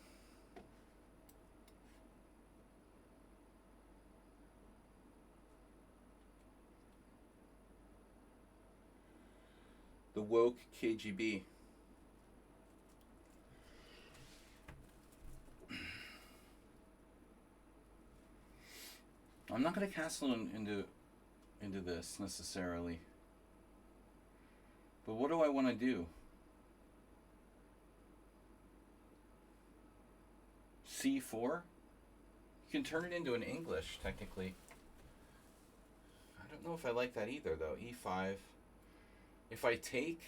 The woke KGB. I'm not going to castle into this necessarily. But what do I want to do? C4? You can turn it into an English, technically. I don't know if I like that either, though. E5. If I take...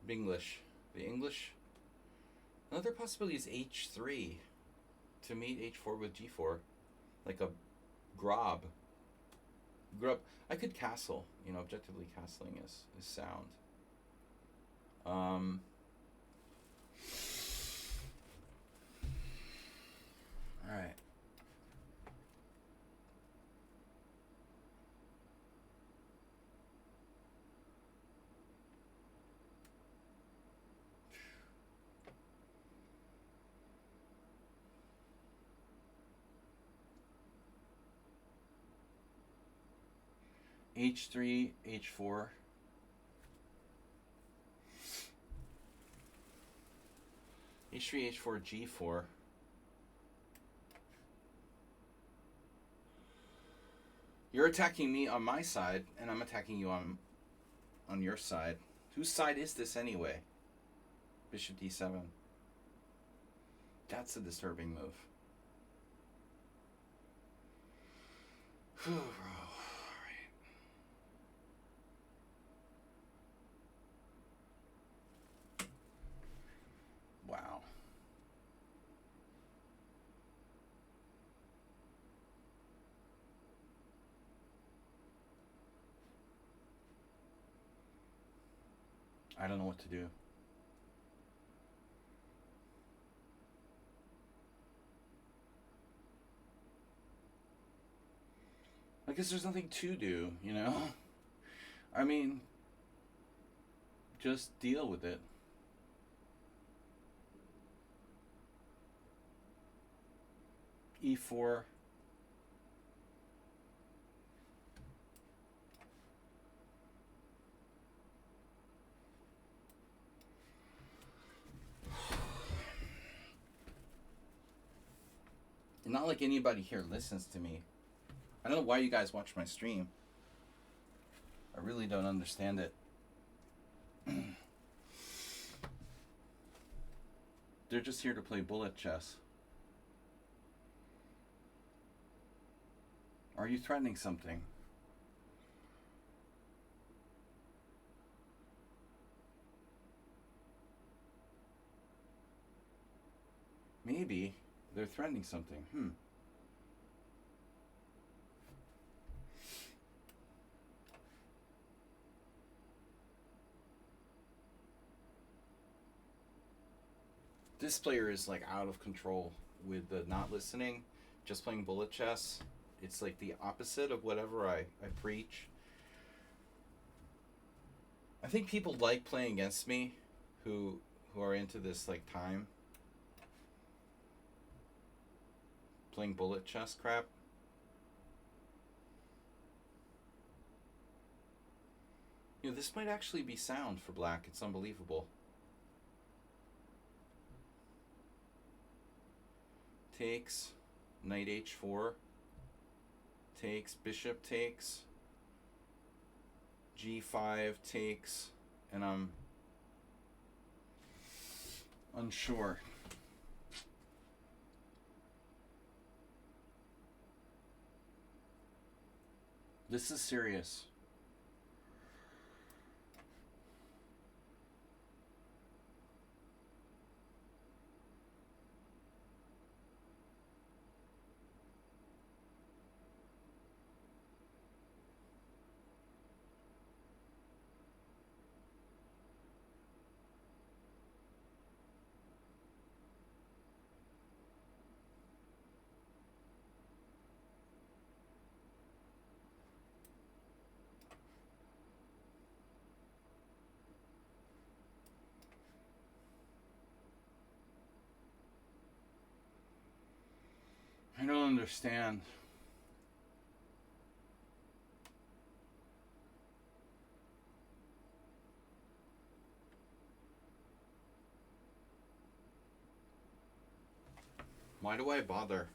English. The English. Another possibility is H3 to meet H4 with G4, like a grob. Grub. I could castle. You know, objectively castling is sound. All right. H3, H4. H3, H4, G4. You're attacking me on my side, and I'm attacking you on your side. Whose side is this anyway? Bishop D7. That's a disturbing move. Whew, bro. Wow. I don't know what to do. I guess there's nothing to do, you know? I mean, just deal with it. E4. Not like anybody here listens to me. I don't know why you guys watch my stream. I really don't understand it. They're just here to play bullet chess. Are you threatening something? Maybe they're threatening something. This player is like out of control with the not listening, just playing bullet chess. It's like the opposite of whatever I preach. I think people like playing against me who are into this like time. Playing bullet chess crap. You know, this might actually be sound for black. It's unbelievable. Takes, knight h4, takes, bishop takes, g5 takes, and I'm unsure. This is serious. I don't understand. Why do I bother?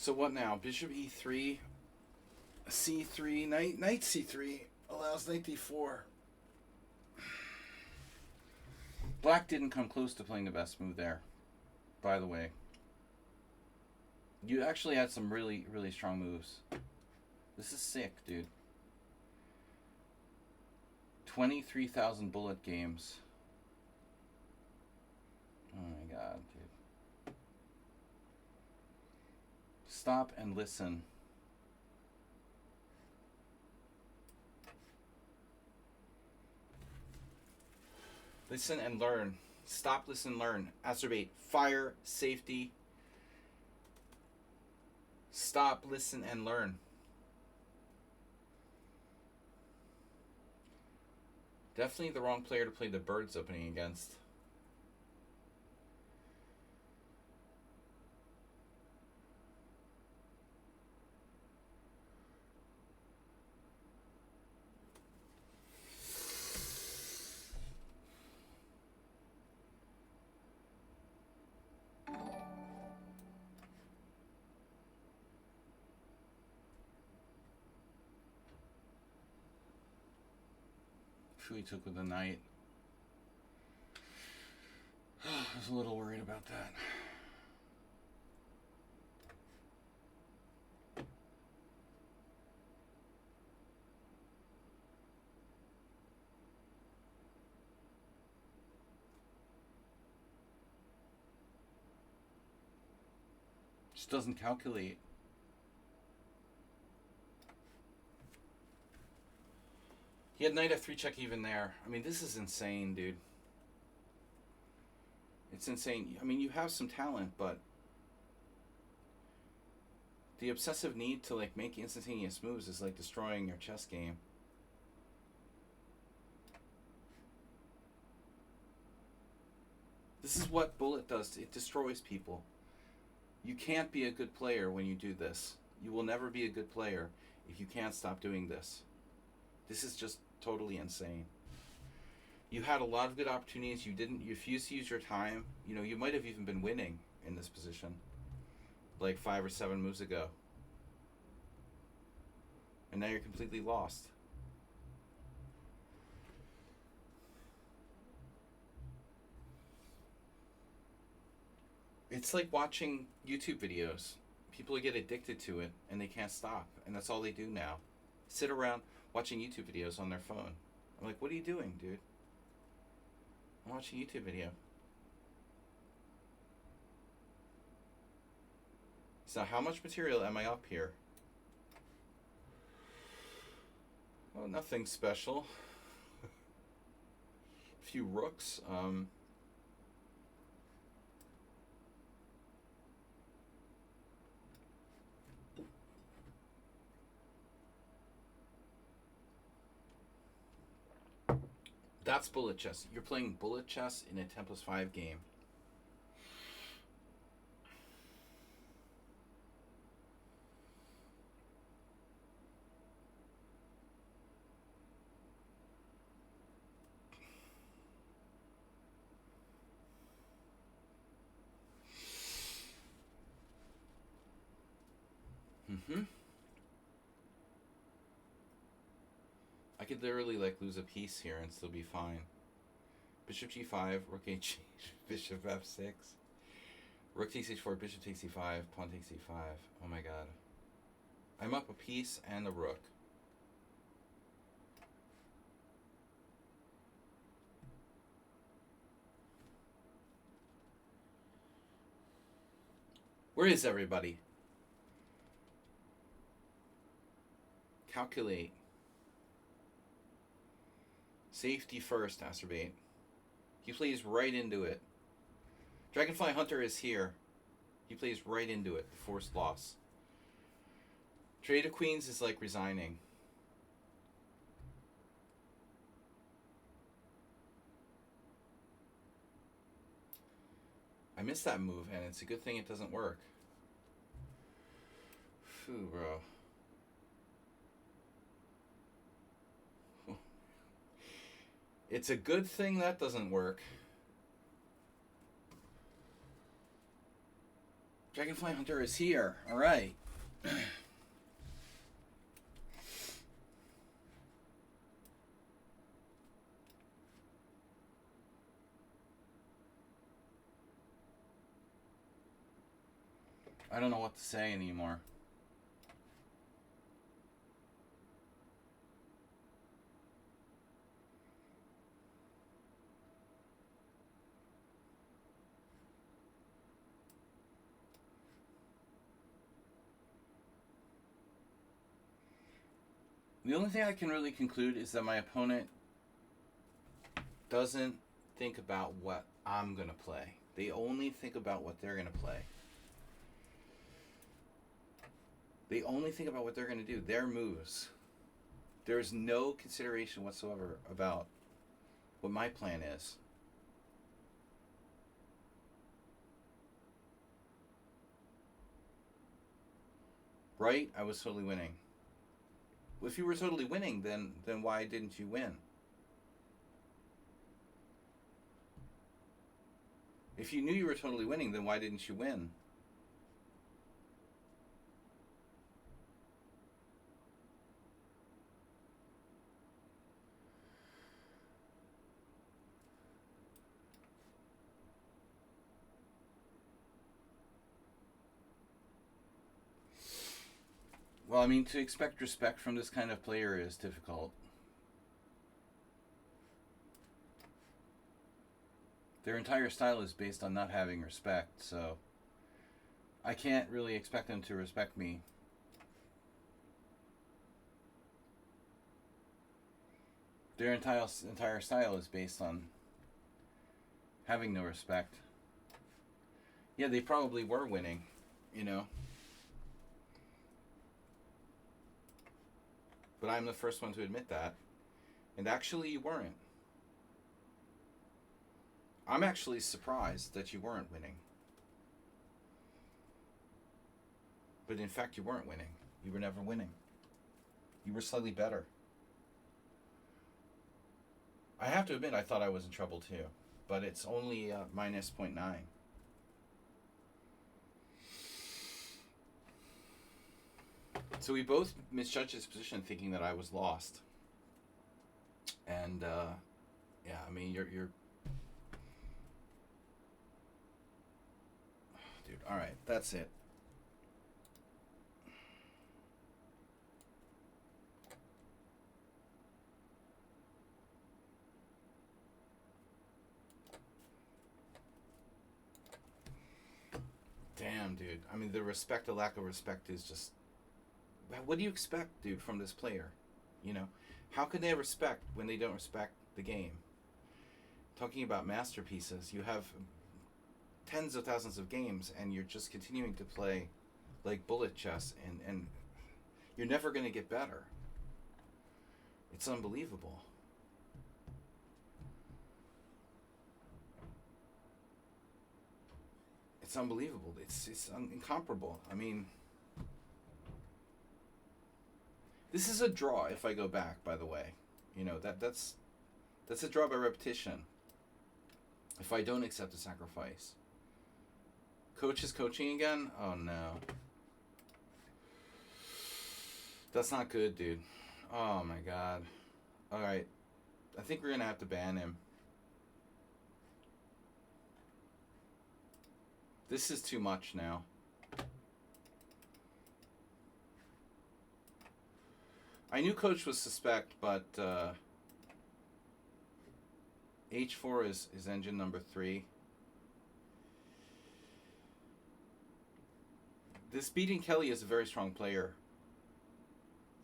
So what now? Bishop e3, c3, knight c3 allows knight d4. Black didn't come close to playing the best move there, by the way. You actually had some really, really strong moves. This is sick, dude. 23,000 bullet games. Oh my god, dude. Stop and listen. Listen and learn. Stop, listen, learn. Acerbate. Fire, safety. Stop, listen, and learn. Definitely the wrong player to play the birds opening against. Who he took with the knight. I was a little worried about that. Just doesn't calculate. He had knight f3 check even there. I mean, this is insane, dude. It's insane. I mean, you have some talent, but the obsessive need to like make instantaneous moves is like destroying your chess game. This is what bullet does. It destroys people. You can't be a good player when you do this. You will never be a good player if you can't stop doing this. This is just totally insane. You had a lot of good opportunities. You refused to use your time. You know, you might have even been winning in this position like 5 or 7 moves ago. And now you're completely lost. It's like watching YouTube videos. People get addicted to it and they can't stop. And that's all they do now. Sit around watching YouTube videos on their phone. I'm like, what are you doing, dude? I'm watching a YouTube video. So how much material am I up here? Well, nothing special. A few rooks. That's bullet chess. You're playing bullet chess in a 10+5 game. I could literally like lose a piece here and still be fine. Bishop g5, rook h, bishop f6, rook takes h4, bishop takes e5, pawn takes e5. Oh my god. I'm up a piece and a rook. Where is everybody? Calculate. Safety first, Acerbate. He plays right into it. Dragonfly Hunter is here. He plays right into it. The forced loss. Trade of Queens is like resigning. I missed that move, and it's a good thing it doesn't work. Phew, bro. It's a good thing that doesn't work. Dragonfly Hunter is here. All right. I don't know what to say anymore. The only thing I can really conclude is that my opponent doesn't think about what I'm going to play. They only think about what they're going to play. They only think about what they're going to do, their moves. There's no consideration whatsoever about what my plan is. Right? I was totally winning. If you were totally winning, then why didn't you win? If you knew you were totally winning, then why didn't you win? Well, I mean, to expect respect from this kind of player is difficult. Their entire style is based on not having respect, so I can't really expect them to respect me. Their entire style is based on having no respect. Yeah, they probably were winning, you know. But I'm the first one to admit that. And actually, you weren't. I'm actually surprised that you weren't winning. But in fact, you weren't winning. You were never winning. You were slightly better. I have to admit, I thought I was in trouble too. But it's only minus 0.9. So we both misjudged his position, thinking that I was lost. And yeah, I mean, you're dude. All right, that's it. Damn, dude. I mean, the lack of respect is just. What do you expect, dude, from this player? You know, how can they respect when they don't respect the game? Talking about masterpieces, you have tens of thousands of games, and you're just continuing to play like bullet chess, and you're never going to get better. It's unbelievable. It's unbelievable. It's incomparable. I mean, this is a draw if I go back, by the way. You know, that's a draw by repetition. If I don't accept the sacrifice. Coach is coaching again? Oh no. That's not good, dude. Oh my god. Alright. I think we're gonna have to ban him. This is too much now. I knew Coach was suspect, but H4 is engine number 3. This beating Kelly is a very strong player.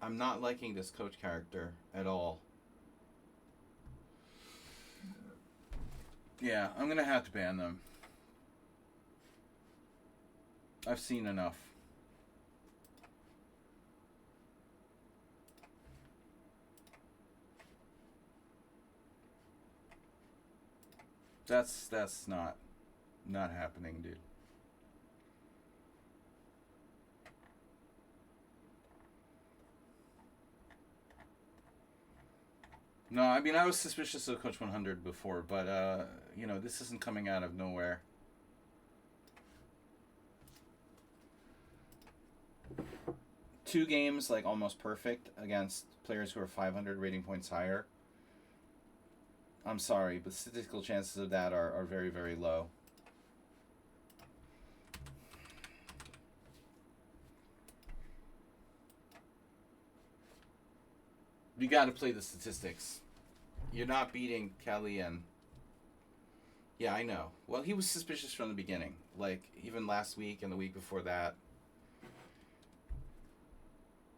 I'm not liking this Coach character at all. Yeah, I'm gonna have to ban them. I've seen enough. That's not happening, dude. No, I mean, I was suspicious of Coach 100 before, but you know, this isn't coming out of nowhere. 2 games like almost perfect against players who are 500 rating points higher. I'm sorry, but statistical chances of that are very, very low. You got to play the statistics. You're not beating Kellyanne. Yeah, I know. Well, he was suspicious from the beginning. Like, even last week and the week before that.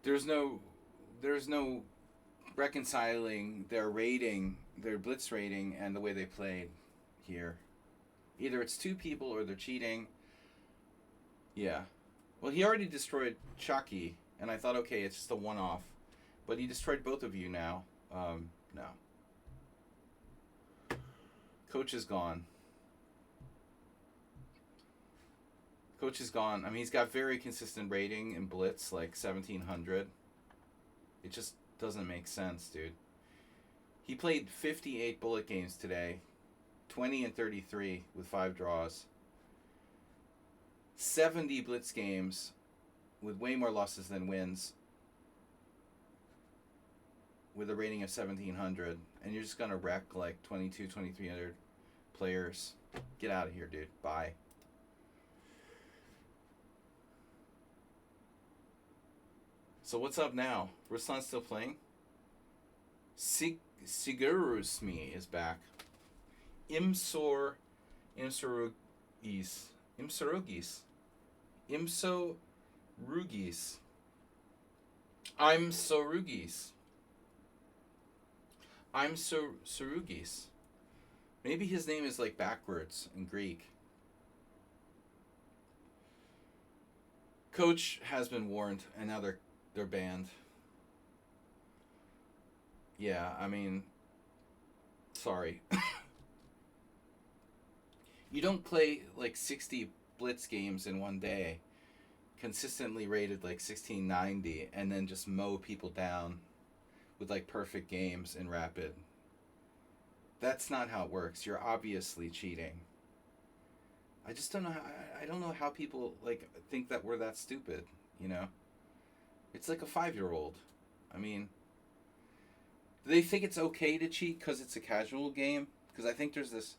There's no reconciling their rating, their blitz rating, and the way they played here. Either it's 2 people or they're cheating. Yeah. Well, he already destroyed Chucky, and I thought, okay, it's just a one-off. But he destroyed both of you now. No. Coach is gone. Coach is gone. I mean, he's got very consistent rating in blitz, like 1,700. It just doesn't make sense, dude. He played 58 bullet games today, 20 and 33 with 5 draws. 70 blitz games with way more losses than wins, with a rating of 1,700, and you're just gonna wreck like 2,300 players. Get out of here, dude. Bye. So what's up now? Ruslan's still playing? Sigurusmi is back. Imsorugis. Imsorugis. I'm Sorugis. Maybe his name is like backwards in Greek. Coach has been warned, and now they're banned. Yeah, I mean, sorry. You don't play like 60 blitz games in one day, consistently rated like 1690, and then just mow people down with like perfect games in rapid. That's not how it works. You're obviously cheating. I just don't know I don't know how people like think that we're that stupid, you know? It's like a 5-year-old. I mean, do they think it's okay to cheat because it's a casual game? Because I think there's this...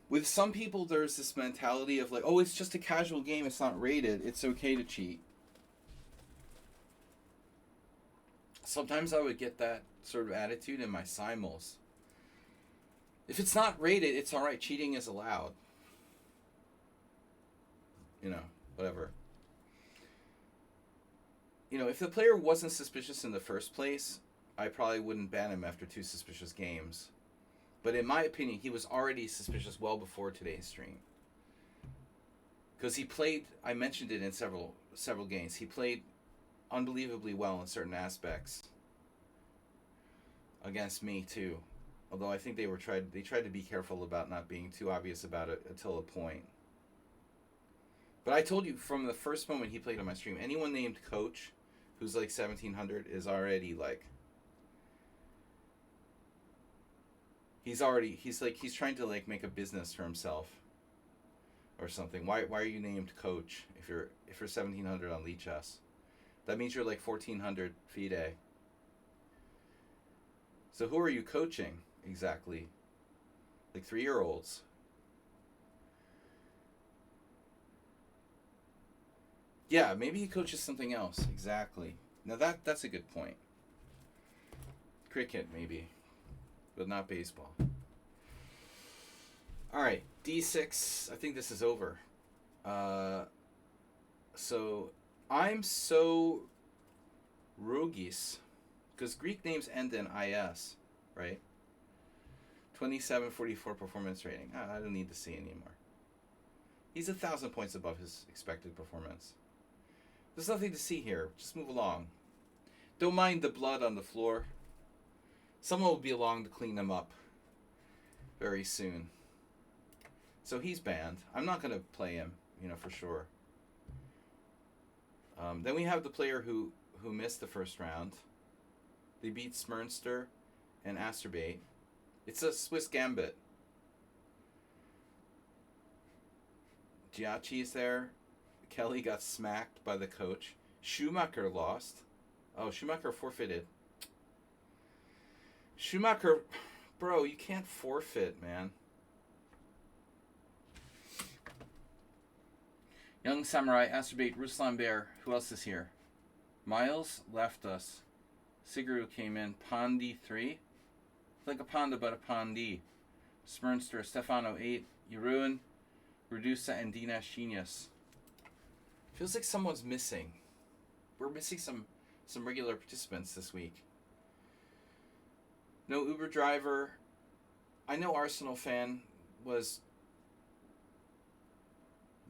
With some people, there's this mentality of like, oh, it's just a casual game, it's not rated, it's okay to cheat. Sometimes I would get that sort of attitude in my simuls. If it's not rated, it's alright, cheating is allowed. You know, whatever. You know, if the player wasn't suspicious in the first place, I probably wouldn't ban him after 2 suspicious games. But in my opinion, he was already suspicious well before today's stream. Because he played, I mentioned it in several games, he played unbelievably well in certain aspects. Against me, too. Although I think they tried to be careful about not being too obvious about it until a point. But I told you from the first moment he played on my stream, anyone named Coach, who's like 1,700, is already like... He's trying to like make a business for himself. Or something. Why are you named Coach if you're 1,700 on Lead Chess? That means you're like 1,400 FIDE. So who are you coaching exactly? Like 3-year-olds. Yeah, maybe he coaches something else. Exactly. Now that's a good point. Cricket maybe, but not baseball. All right, D6. I think this is over. So I'm so Rogis, because Greek names end in is, right? 2744 performance rating. I don't need to see anymore. He's 1,000 points above his expected performance. There's nothing to see here. Just move along. Don't mind the blood on the floor. Someone will be along to clean them up very soon. So he's banned. I'm not going to play him, for sure. Then we have the player who missed the first round. They beat Smernster and Asterbate. It's a Swiss Gambit. Giachi is there. Kelly got smacked by the coach. Schumacher lost. Oh, Schumacher forfeited. Schumacher, bro, you can't forfeit, man. Young Samurai, Astrobate, Ruslan Bear. Who else is here? Miles left us. Siguru came in. Pondi 3. Like a Pawnda, but a Pondi. Smernster, Stefano 8. Yeruin, Redusa, and Dinesh Genius. Feels like someone's missing. We're missing some regular participants this week. No Uber driver. I know Arsenal fan was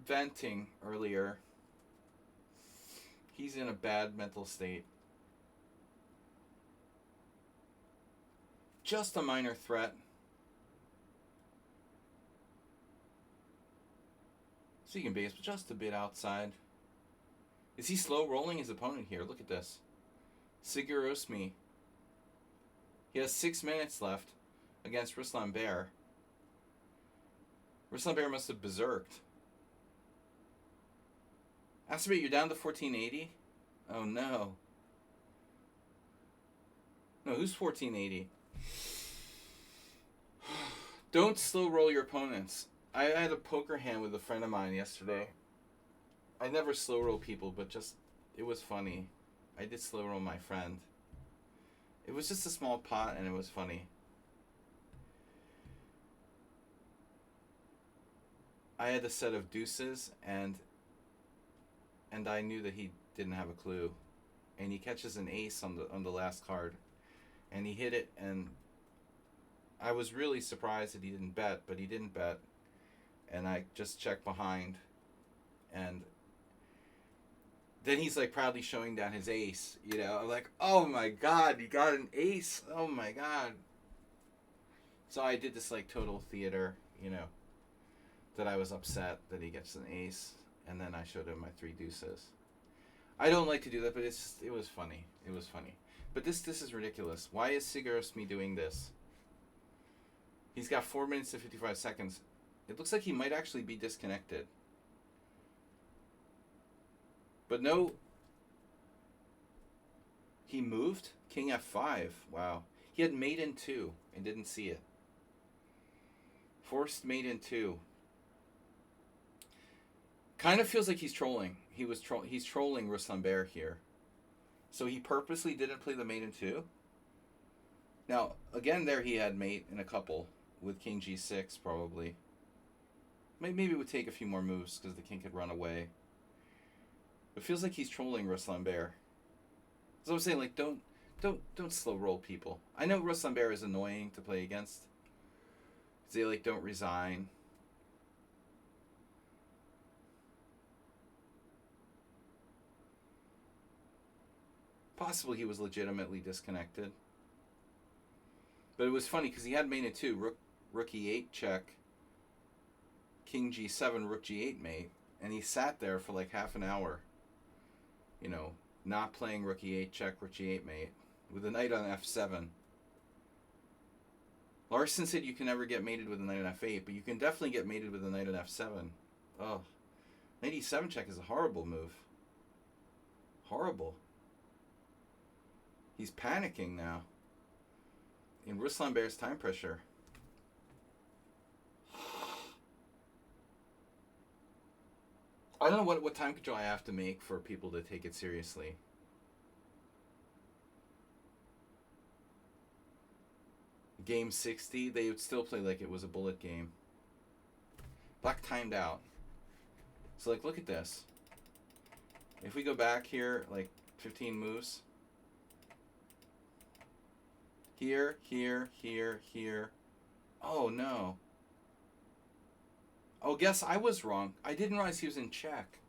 venting earlier. He's in a bad mental state. Just a minor threat. Speaking base, but just a bit outside. Is he slow rolling his opponent here? Look at this. Sigurosmi. He has 6 minutes left against Ruslan Bear. Ruslan Bear must have berserked. Astrobate, you're down to 1480? Oh no. No, who's 1480? Don't slow roll your opponents. I had a poker hand with a friend of mine yesterday. I never slow roll people, but just, it was funny. I did slow roll my friend. It was just a small pot and it was funny. I had a set of deuces and I knew that he didn't have a clue. And he catches an ace on the last card. And he hit it, and I was really surprised that he didn't bet, but he didn't bet. And I just checked behind, and then he's like proudly showing down his ace, you know. I'm like, oh my god, you got an ace, oh my god. So I did this like total theater, you know, that I was upset that he gets an ace, and then I showed him my 3 deuces. I don't like to do that, but it was funny. It was funny. But this is ridiculous. Why is Sigurosmi doing this? He's got 4 minutes and 55 seconds. It looks like he might actually be disconnected. But no. He moved? King F5. Wow. He had mate in 2 and didn't see it. Forced mate in 2. Kind of feels like he's trolling. He's trolling Ruslan Bear here. So he purposely didn't play the mate in 2. Now, again, there he had mate in a couple with King G6 probably. Maybe it would take a few more moves because the king could run away. It feels like he's trolling Ruslan Bear. So I'm saying, like, don't slow roll people. I know Ruslan Bear is annoying to play against. They like don't resign. Possibly he was legitimately disconnected. But it was funny because he had mate in 2, rook E8 check, King G7, rook G8 mate, and he sat there for like half an hour. You know, not playing rook E8 check, rook G8 mate, with a knight on F7. Larson said you can never get mated with a knight on F8, but you can definitely get mated with a knight on F7. Oh, knight E7 check is a horrible move. Horrible. He's panicking now. In Ruslan Bear's time pressure. I don't know what time control I have to make for people to take it seriously. Game 60, they would still play like it was a bullet game. Black timed out. So like, look at this. If we go back here, like 15 moves. Here, here, here, here. Oh no. Oh, guess I was wrong. I didn't realize he was in check.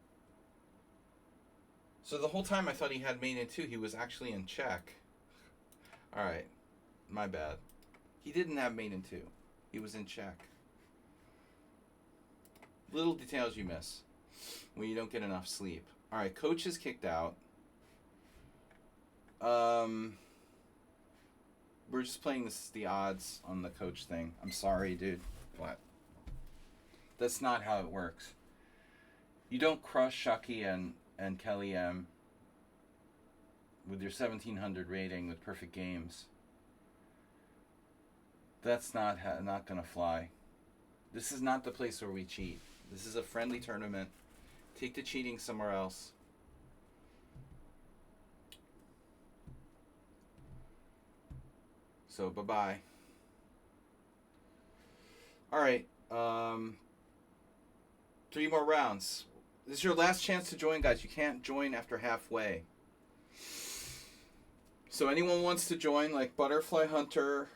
So the whole time I thought he had mate in 2. He was actually in check. Alright. My bad. He didn't have mate in 2. He was in check. Little details you miss when you don't get enough sleep. Alright, coach is kicked out. We're just playing the odds on the coach thing. I'm sorry, dude. What? That's not how it works. You don't crush Shaki and Kelly M with your 1700 rating with perfect games. That's not gonna fly. This is not the place where we cheat. This is a friendly tournament. Take the cheating somewhere else. So bye-bye. Alright. 3 more rounds. This is your last chance to join, guys. You can't join after halfway. So anyone wants to join, like Butterfly Hunter,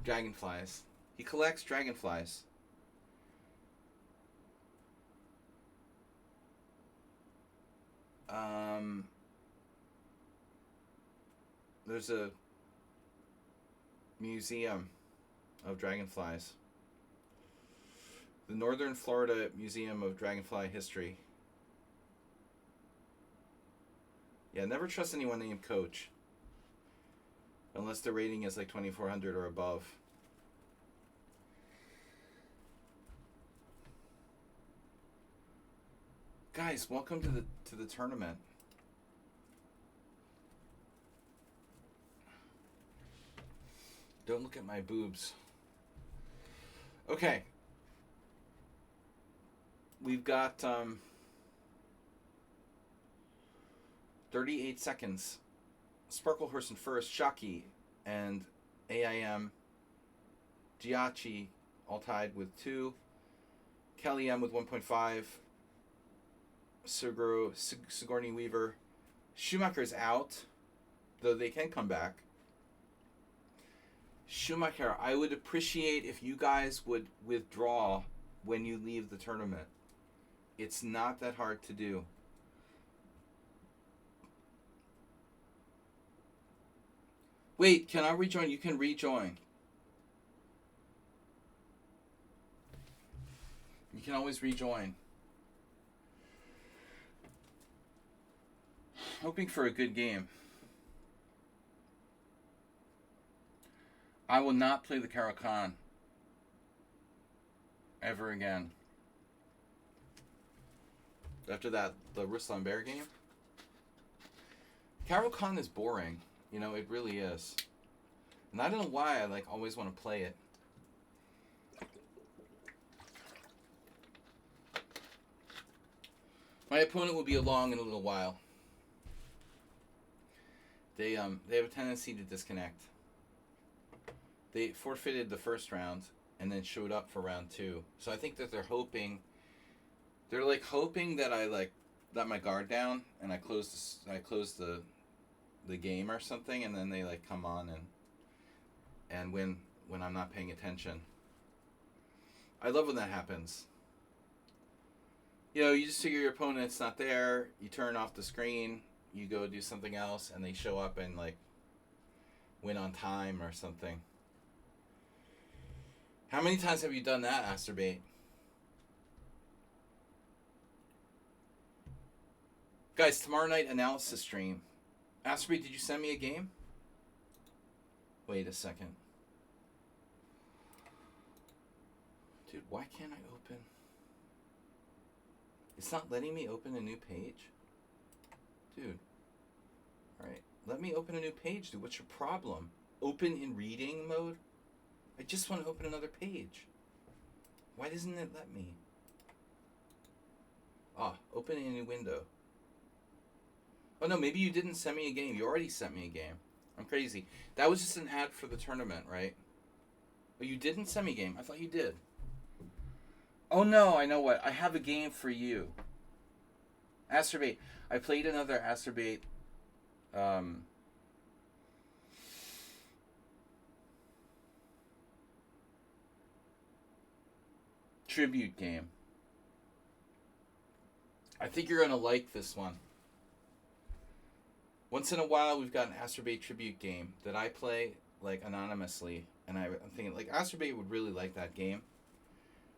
dragonflies. He collects dragonflies. There's a museum of dragonflies. The Northern Florida Museum of Dragonfly History. Yeah, never trust anyone named Coach. Unless the rating is like 2400 or above. Guys, welcome to the tournament. Don't look at my boobs. Okay. We've got 38 seconds. Sparklehorse in first, Shaki and AIM, Giachi all tied with 2, Kelly M with 1.5, Sigourney Weaver. Schumacher's out, though they can come back. Schumacher, I would appreciate if you guys would withdraw when you leave the tournament. It's not that hard to do. Wait, can I rejoin? You can rejoin. You can always rejoin. Hoping for a good game. I will not play the Caro-Kann ever again. After that, the Ruslan Bear game. Caro-Kann is boring. You know, it really is. And I don't know why I always want to play it. My opponent will be along in a little while. They have a tendency to disconnect. They forfeited the first round and then showed up for round 2. So I think that they're hoping that I let my guard down and I close the game or something, and then they come on and win when I'm not paying attention. I love when that happens. You know, you just figure your opponent's not there, you turn off the screen, you go do something else, and they show up and win on time or something. How many times have you done that, Asterbait? Guys, tomorrow night analysis stream. Asterbait, did you send me a game? Wait a second. Dude, why can't I open? It's not letting me open a new page? Dude. Alright, let me open a new page, dude. What's your problem? Open in reading mode? I just want to open another page. Why doesn't it let me? Open in a new window. Oh no, maybe you didn't send me a game. You already sent me a game. I'm crazy. That was just an ad for the tournament, right? Oh, you didn't send me a game. I thought you did. Oh no, I know what. I have a game for you. Asterbait. I played another Asterbait tribute game. I think you're going to like this one. Once in a while, we've got an Asterbait tribute game that I play anonymously, and I'm thinking Asterbait would really like that game,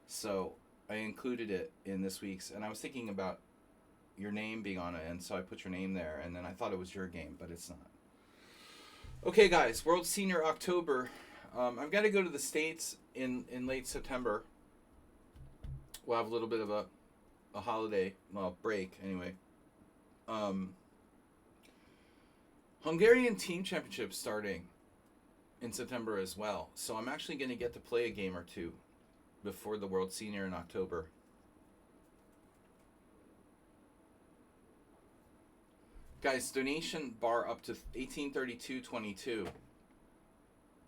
so I included it in this week's. And I was thinking about your name being on it, and so I put your name there, and then I thought it was your game, but it's not. Okay, guys, World Senior October. I've got to go to the States in late September. we'll have a little bit of a holiday, well, break anyway. Hungarian Team Championship starting in September as well. So I'm actually going to get to play a game or two before the World Senior in October. Guys, donation bar up to 1832.22.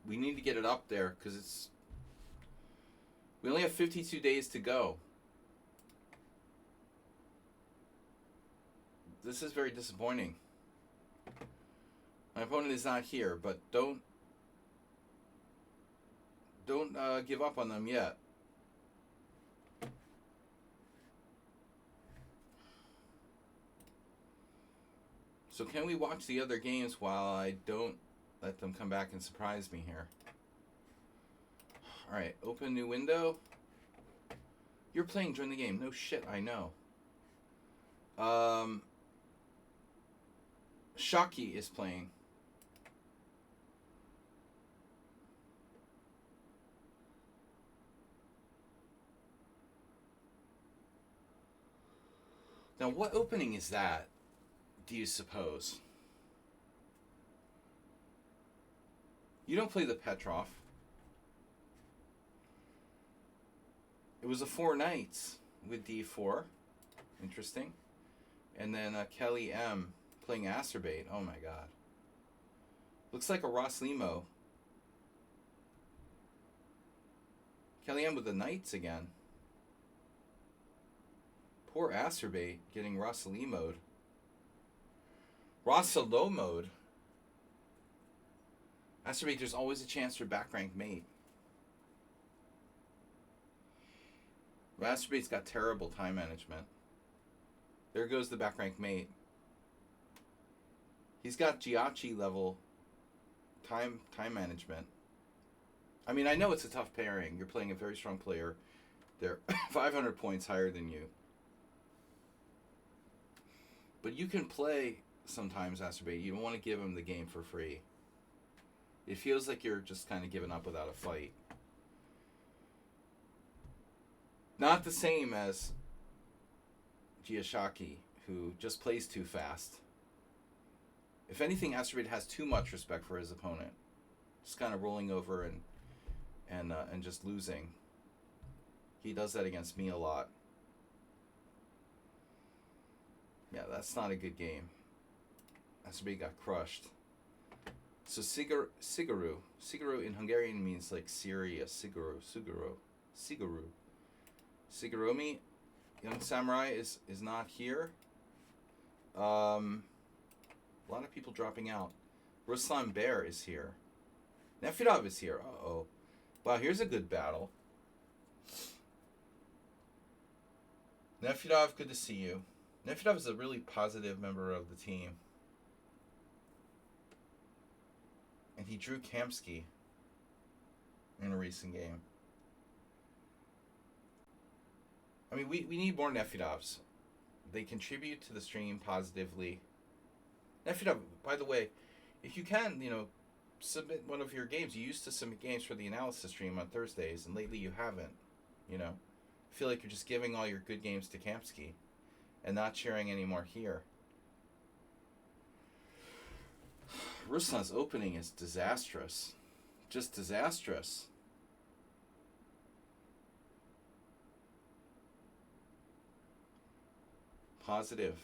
We need to get it up there because we only have 52 days to go. This is very disappointing. My opponent is not here, but don't give up on them yet. So can we watch the other games while I don't let them come back and surprise me here? Alright, open new window. You're playing during the game. No shit, I know. Shaki is playing. Now, what opening is that, do you suppose? You don't play the Petrov. It was a 4 knights with d4. Interesting. And then Kelly M playing Acerbate. Oh my god. Looks like a Ross Limo. Kelly M with the knights again. Poor Acerbate getting Rosalie mode. Rossalo mode. Acerbate, there's always a chance for back rank mate. Acerbate's got terrible time management. There goes the back rank mate. He's got Giachi level time management. I mean, I know it's a tough pairing. You're playing a very strong player. They're 500 points higher than you. But you can play sometimes Acerbate. You don't want to give him the game for free. It feels like you're just kind of giving up without a fight. Not the same as Giashaki, who just plays too fast. If anything, Acerbate has too much respect for his opponent. Just kind of rolling over and just losing. He does that against me a lot. Yeah, that's not a good game. Acerbate got crushed. So Siguru in Hungarian means like Syria. Siguru. Siguromi, Young Samurai is not here. A lot of people dropping out. Ruslan Bear is here. Nefedov is here. Uh-oh. Wow, here's a good battle. Nefedov, good to see you. Nefedov is a really positive member of the team. And he drew Kamsky in a recent game. I mean, we need more Nefedovs. They contribute to the stream positively. Nefedov, by the way, if you can, submit one of your games. You used to submit games for the analysis stream on Thursdays, and lately you haven't, I feel like you're just giving all your good games to Kamsky and not sharing any more here. Ruslan's opening is disastrous. Just disastrous. Positive.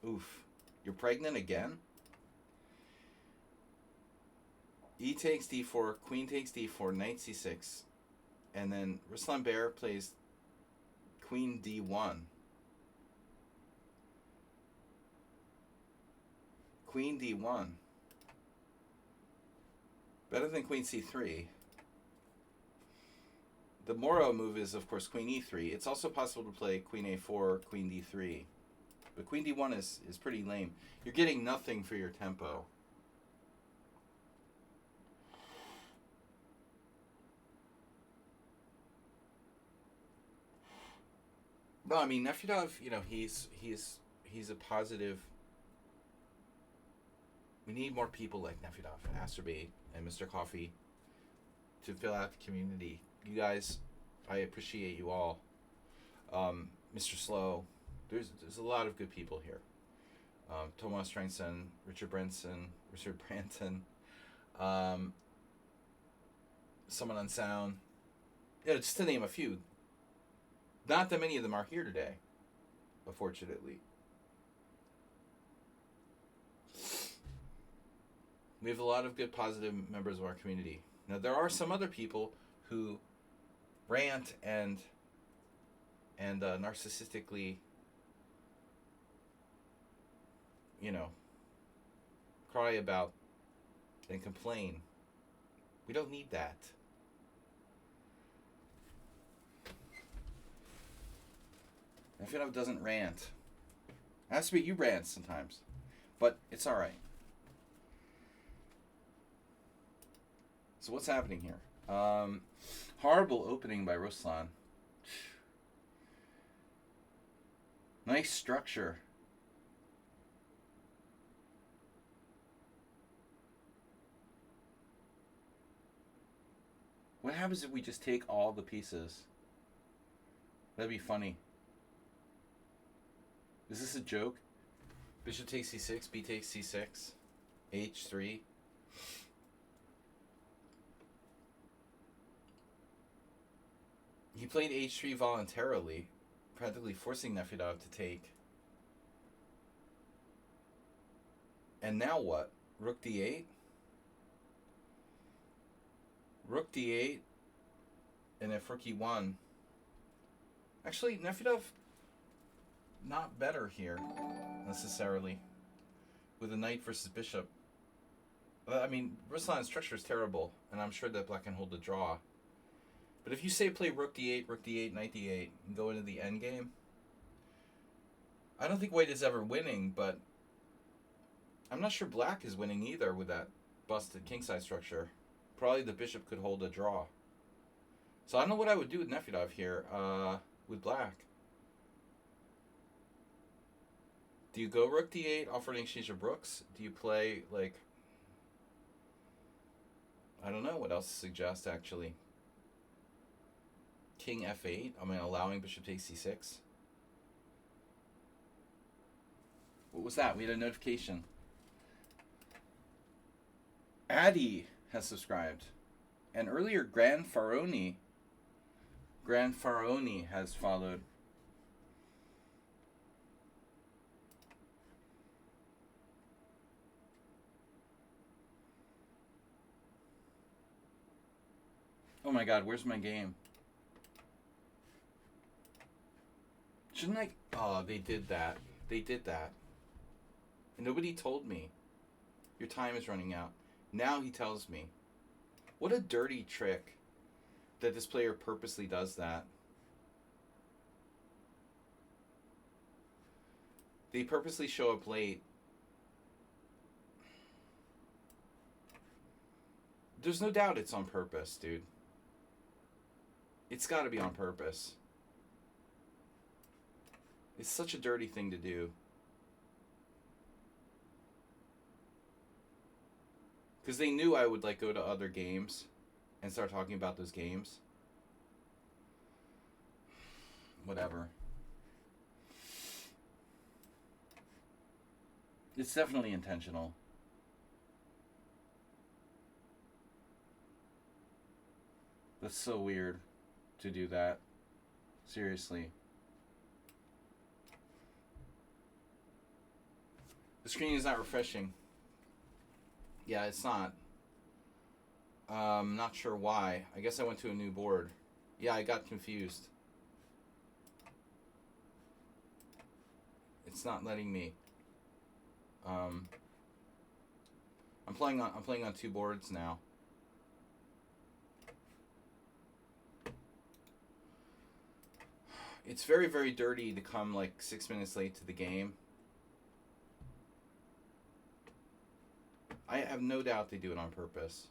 Oof. You're pregnant again? E takes d4, queen takes d4, knight c6, and then Ruslan Bear plays queen d1. Queen d1. Better than queen c3. The Moro move is, of course, queen e3. It's also possible to play queen a4, queen d3. But queen d1 is pretty lame. You're getting nothing for your tempo. No, I mean, Nefedov, he's a positive. We need more people like Nefedov, Acerbate, and Mr. Coffee to fill out the community. You guys, I appreciate you all. Mr. Slow. There's a lot of good people here. Tomas Strangson, Richard Branson, someone on sound. Yeah, just to name a few. Not that many of them are here today, unfortunately. We have a lot of good, positive members of our community. Now, there are some other people who rant and narcissistically, cry about and complain. We don't need that. Nefedov doesn't rant. Ask me, you rant sometimes, but it's all right. So what's happening here? Horrible opening by Ruslan. Nice structure. What happens if we just take all the pieces? That'd be funny. Is this a joke? Bishop takes c6, b takes c6, h3. He played h3 voluntarily, practically forcing Nefedov to take. And now what? Rook d8? Rook d8, and if rook e1. Actually, Nefedov not better here, necessarily, with a knight versus bishop. I mean, Ruslan's structure is terrible, and I'm sure that black can hold the draw. But if you say play rook d8, knight d8, and go into the endgame, I don't think white is ever winning, but I'm not sure black is winning either with that busted kingside structure. Probably the bishop could hold a draw. So I don't know what I would do with Nefedov here, with black. Do you go rook d8, offer an exchange of rooks? Do you play, like... I don't know what else to suggest, actually. King f8, I mean, allowing bishop takes c6. What was that? We had a notification. Addy has subscribed. And earlier, Grand Faroni has followed. Oh my god, where's my game? Shouldn't I... Oh, they did that. They did that. And nobody told me. Your time is running out. Now he tells me. What a dirty trick that this player purposely does that. They purposely show up late. There's no doubt it's on purpose, dude. It's got to be on purpose. It's such a dirty thing to do. Because they knew I would like go to other games and start talking about those games. Whatever. It's definitely intentional. That's so weird to do that. Seriously. The screen is not refreshing. Yeah, it's not. Not sure why. I guess I went to a new board. Yeah, I got confused. It's not letting me. I'm playing on two boards now. It's very, very dirty to come like 6 minutes late to the game. I have no doubt they do it on purpose.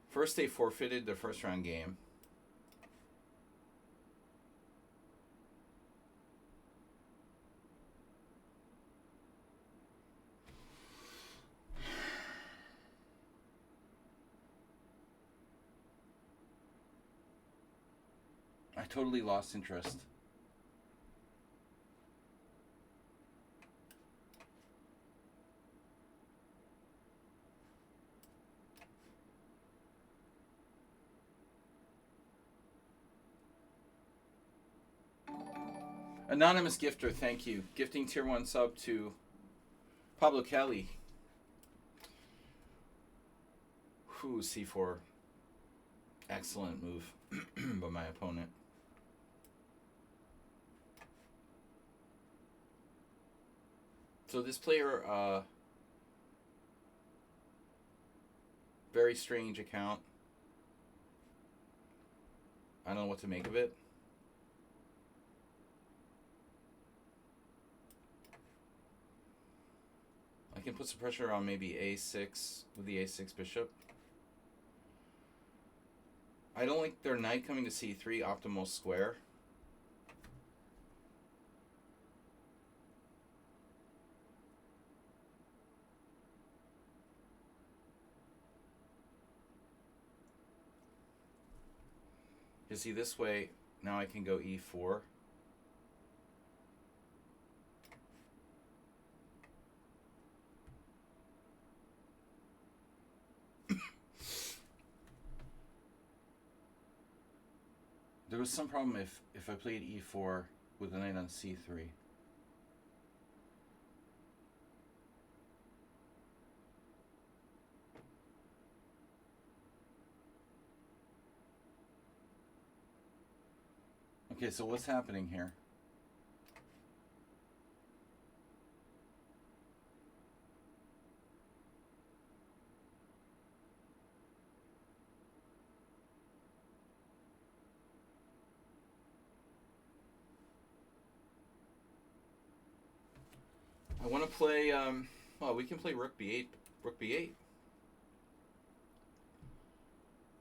First, they forfeited their first round game. totally lost interest. Anonymous gifter, thank you. Gifting tier 1 sub to Pablo Kelly. Whew, C4. Excellent move by my opponent. So this player, very strange account. I don't know what to make of it. I can put some pressure on maybe A6 with the A6 bishop. I don't like their knight coming to C3, optimal square. You see, this way, now I can go E4. There was some problem if I played E4 with the knight on C3. Okay, so what's happening here? I want to play, well, we can play Rook B8, Rook B8.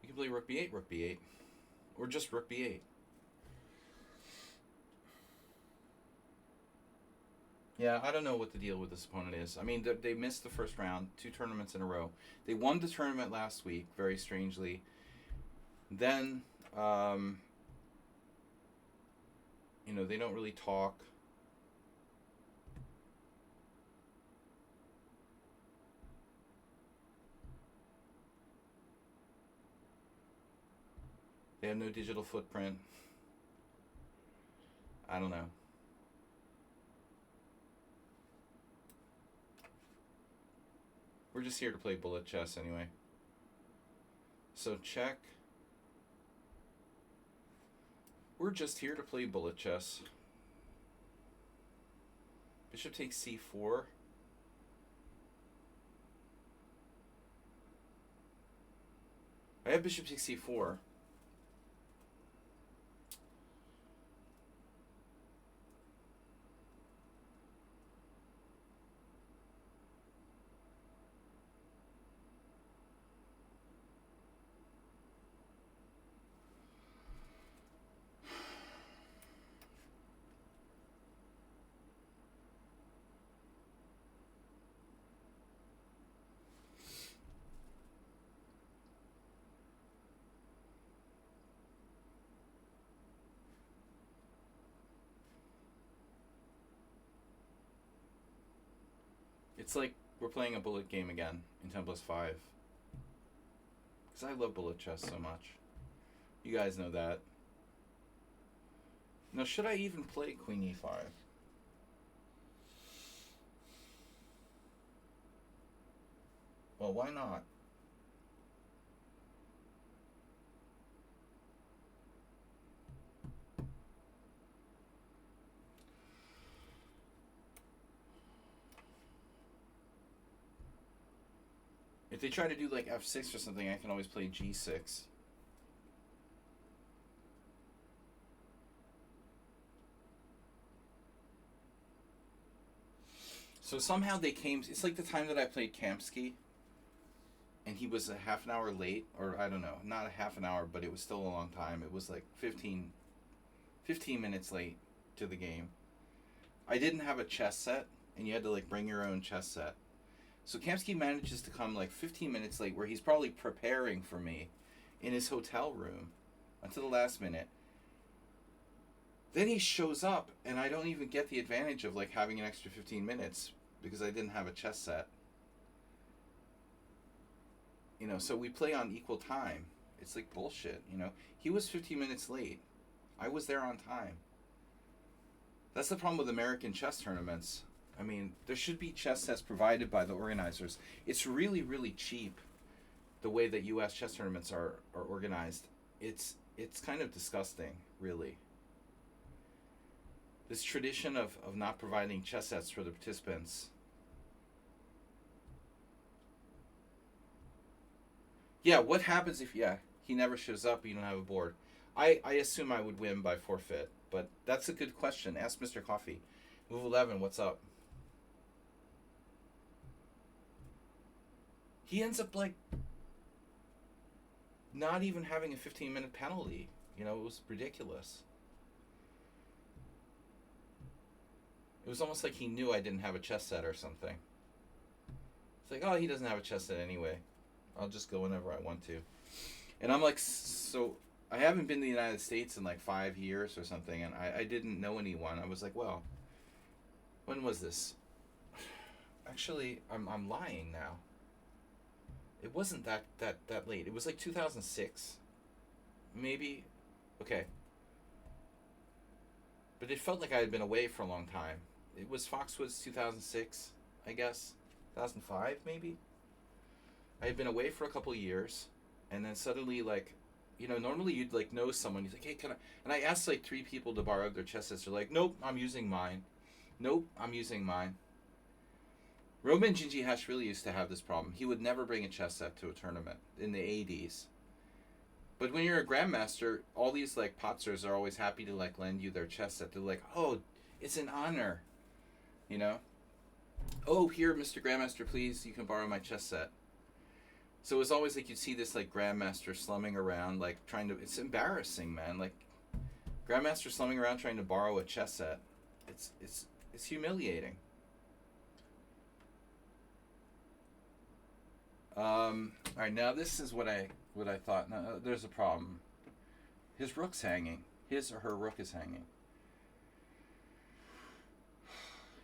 We can play Rook B8, Rook B8. Or just Rook B8. Yeah, I don't know what the deal with this opponent is. I mean, they missed the first round, 2 tournaments in a row. They won the tournament last week, very strangely. Then, you know, they don't really talk. They have no digital footprint. I don't know. We're just here to play bullet chess anyway. So check. We're just here to play bullet chess. Bishop takes C4. I have bishop takes C4. It's like we're playing a bullet game again in 10+5. Because I love bullet chess so much. You guys know that. Now, should I even play Queen E5? Well, why not? If they try to do like F6 or something, I can always play G6. So somehow they came, it's like the time that I played Kamsky, and he was a half an hour late, or I don't know, not a half an hour, but it was still a long time. It was like 15 minutes late to the game. I didn't have a chess set, and you had to like bring your own chess set. So Kamsky manages to come like 15 minutes late, where he's probably preparing for me in his hotel room until the last minute. Then he shows up, and I don't even get the advantage of like having an extra 15 minutes because I didn't have a chess set. You know, so we play on equal time. It's like bullshit, you know. He was 15 minutes late. I was there on time. That's the problem with American chess tournaments. I mean, there should be chess sets provided by the organizers. It's really, really cheap, the way that U.S. chess tournaments are organized. It's kind of disgusting, really. This tradition of not providing chess sets for the participants. Yeah, what happens if, he never shows up, you don't have a board? I assume I would win by forfeit, but that's a good question. Ask Mr. Coffee. Move 11, what's up? He ends up, like, not even having a 15-minute penalty. You know, it was ridiculous. It was almost like he knew I didn't have a chess set or something. It's like, oh, he doesn't have a chess set anyway. I'll just go whenever I want to. And I'm like, so I haven't been to the United States in like 5 years or something, and I didn't know anyone. I was like, well, when was this? Actually, I'm lying now. It wasn't that late. It was like 2006. Maybe. Okay. But it felt like I had been away for a long time. It was Foxwoods 2006, I guess. 2005, maybe? I had been away for a couple of years, and then suddenly, like, you know, normally you'd, like, know someone. You're like, hey, can I... And I asked, like, 3 people to borrow their chess sets. They're like, nope, I'm using mine. Nope, I'm using mine. Roman Gingihash really used to have this problem. He would never bring a chess set to a tournament in the 80s. But when you're a grandmaster, all these, like, potsers are always happy to, like, lend you their chess set. They're like, oh, it's an honor. You know? Oh, here, Mr. Grandmaster, please, you can borrow my chess set. So it was always like you'd see this like grandmaster slumming around, like trying to. It's embarrassing, man. Like grandmaster slumming around trying to borrow a chess set. It's humiliating. All right, now this is what I thought. Now, there's a problem. His rook's hanging. His or her rook is hanging.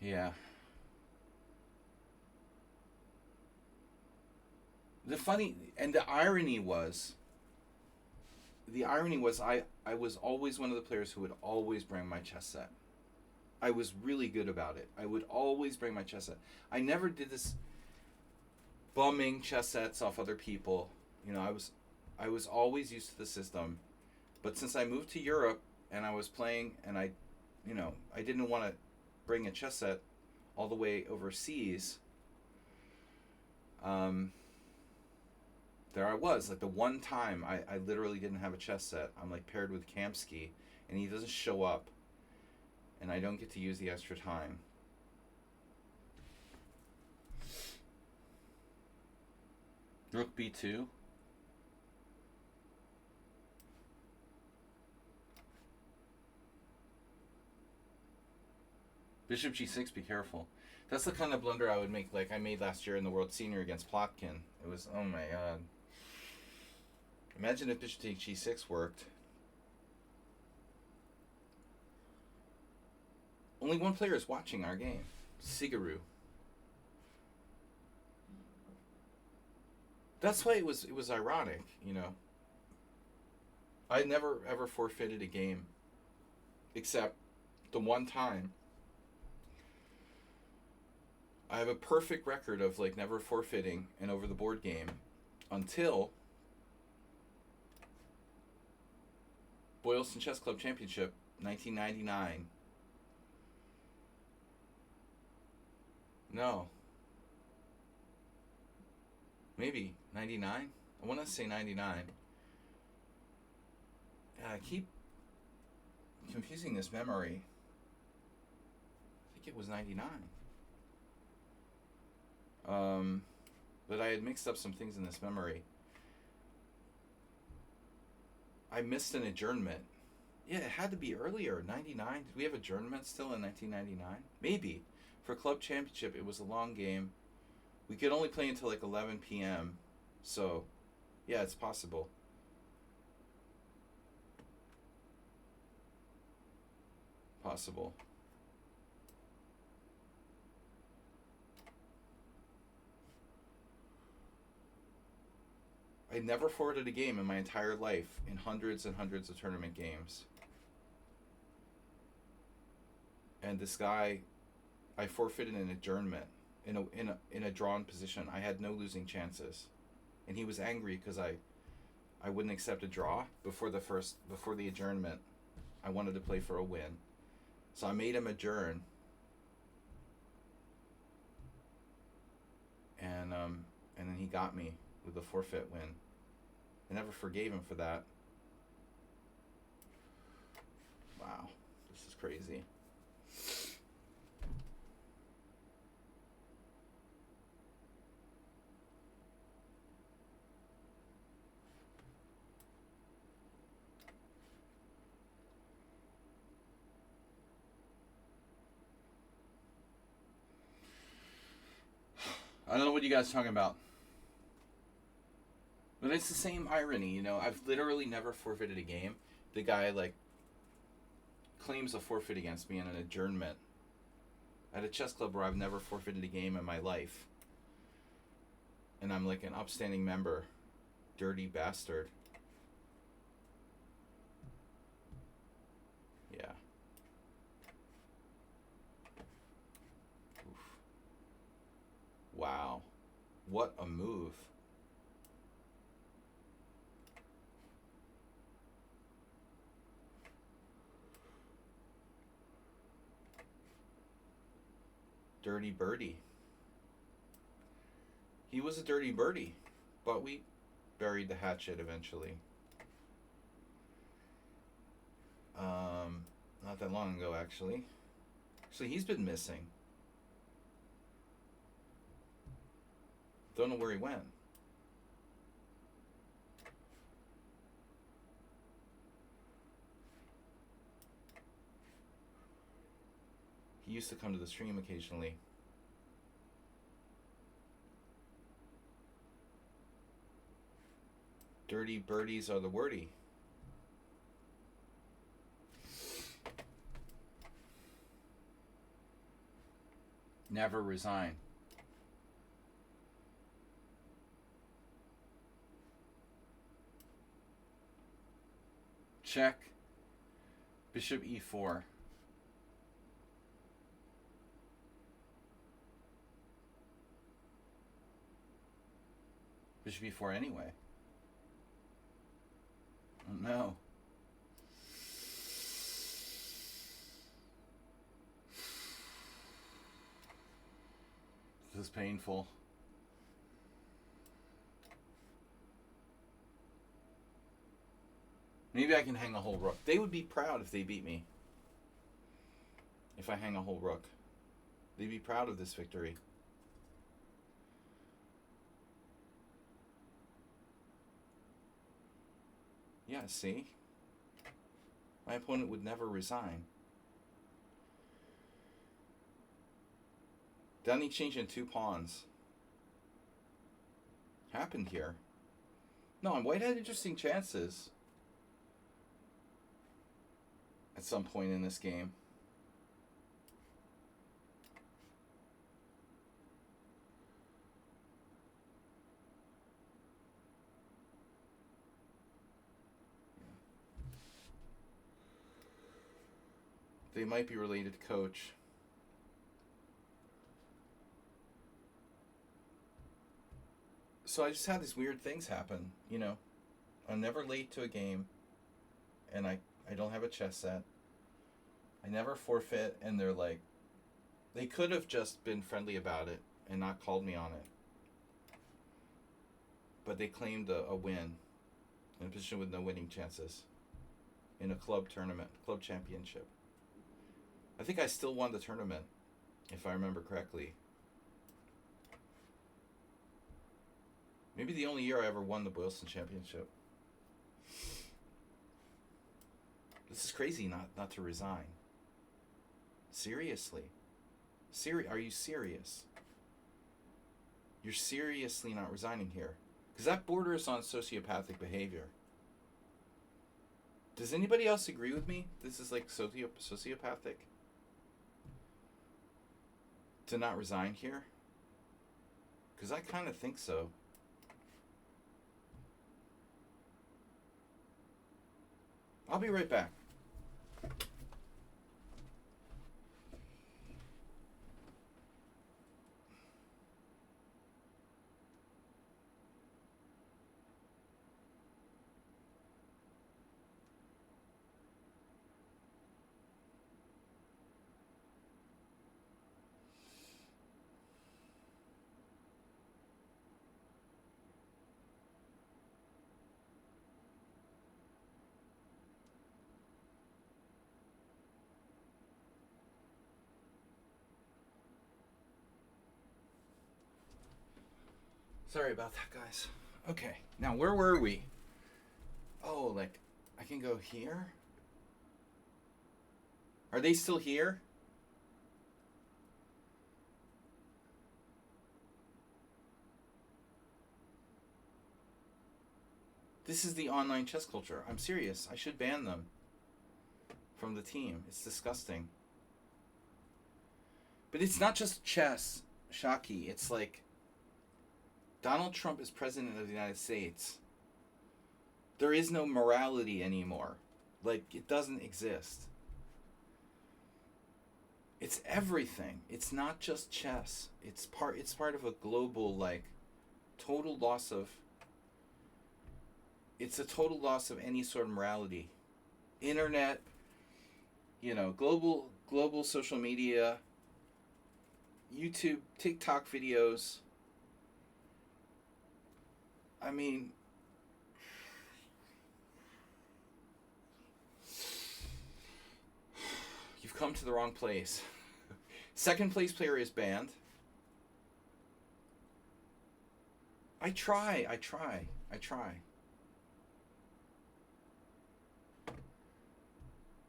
Yeah. The irony was I was always one of the players who would always bring my chess set. I was really good about it. I would always bring my chess set. I never did this bumming chess sets off other people. You know, I was always used to the system. But since I moved to Europe and I was playing and I didn't want to bring a chess set all the way overseas, there I was, like the one time I literally didn't have a chess set. I'm like paired with Kamsky, and he doesn't show up, and I don't get to use the extra time. Rook B2. Bishop G6, be careful. That's the kind of blunder I would make, like I made last year in the World Senior against Plotkin. It was, oh my god. Imagine if Bishop takes G6 worked. Only one player is watching our game. Sigaru. That's why it was ironic, you know. I never ever forfeited a game. Except the one time. I have a perfect record of like never forfeiting an over the board game until Boylston Chess Club Championship 1999. No. Maybe 99? I want to say 99. I keep confusing this memory. I think it was 99. But I had mixed up some things in this memory. I missed an adjournment. Yeah, it had to be earlier, 99. Did we have adjournment still in 1999? Maybe. For Club Championship, it was a long game. We could only play until like 11 p.m. So, yeah, it's possible. possible. I never forfeited a game in my entire life in hundreds and hundreds of tournament games. And this guy, I forfeited an adjournment in a drawn position. I had no losing chances, and he was angry because I wouldn't accept a draw before the adjournment. I wanted to play for a win, so I made him adjourn, and then he got me with a forfeit win. I never forgave him for that. Wow, this is crazy. I don't know what you guys are talking about. But it's the same irony, you know. I've literally never forfeited a game. The guy, like, claims a forfeit against me in an adjournment at a chess club where I've never forfeited a game in my life. And I'm like an upstanding member. Dirty bastard. Yeah. Oof. Wow. What a move. Dirty birdie. He was a dirty birdie, but we buried the hatchet eventually. Not that long ago, actually. Actually, he's been missing. Don't know where he went. He used to come to the stream occasionally. Dirty birdies are the wordy. Never resign. Check. Bishop e4. Bishop e4 anyway. Oh no. This is painful. Maybe I can hang a whole rook. They would be proud if they beat me. If I hang a whole rook. They'd be proud of this victory. Yeah, see? My opponent would never resign. Down exchange in 2 pawns. Happened here. No, and white had interesting chances. At some point in this game. They might be related to Coach. So I just had these weird things happen, you know. I'm never late to a game, and I don't have a chess set. I never forfeit, and they're like, they could have just been friendly about it and not called me on it. But they claimed a win in a position with no winning chances in a club tournament, club championship. I think I still won the tournament, if I remember correctly. Maybe the only year I ever won the Boylston Championship. This is crazy not to resign. Seriously. Are you serious? You're seriously not resigning here. Because that borders on sociopathic behavior. Does anybody else agree with me? This is like sociopathic to not resign here? Because I kind of think so. I'll be right back. Sorry about that, guys. Okay, now where were we? Oh, like, I can go here? Are they still here? This is the online chess culture. I'm serious. I should ban them from the team. It's disgusting. But it's not just chess, Shaki. It's like Donald Trump is president of the United States. There is no morality anymore. Like, it doesn't exist. It's everything. It's not just chess. It's part of a global, like, total loss of... It's a total loss of any sort of morality. Internet, global social media, YouTube, TikTok videos. I mean, you've come to the wrong place. Second place player is banned. I try. I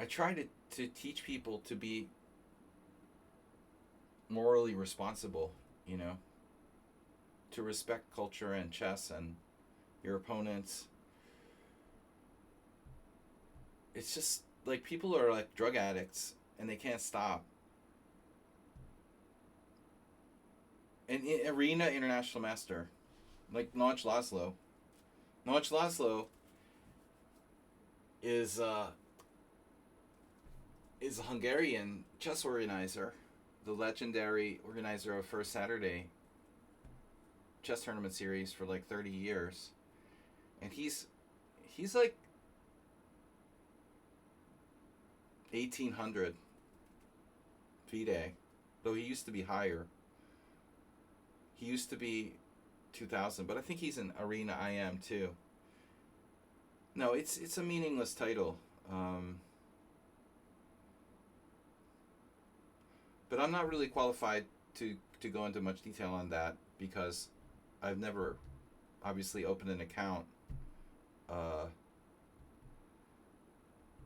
try to teach people to be morally responsible, to respect culture and chess and your opponents. It's just like people are like drug addicts and they can't stop. And Arena International Master, like Nagy Laszlo. Nagy Laszlo is a Hungarian chess organizer, the legendary organizer of First Saturday chess tournament series for like 30 years. And he's like 1800 FIDE, though he used to be higher. He used to be 2000, but I think he's an Arena IM too. No, it's a meaningless title. But I'm not really qualified to go into much detail on that because I've never obviously opened an account.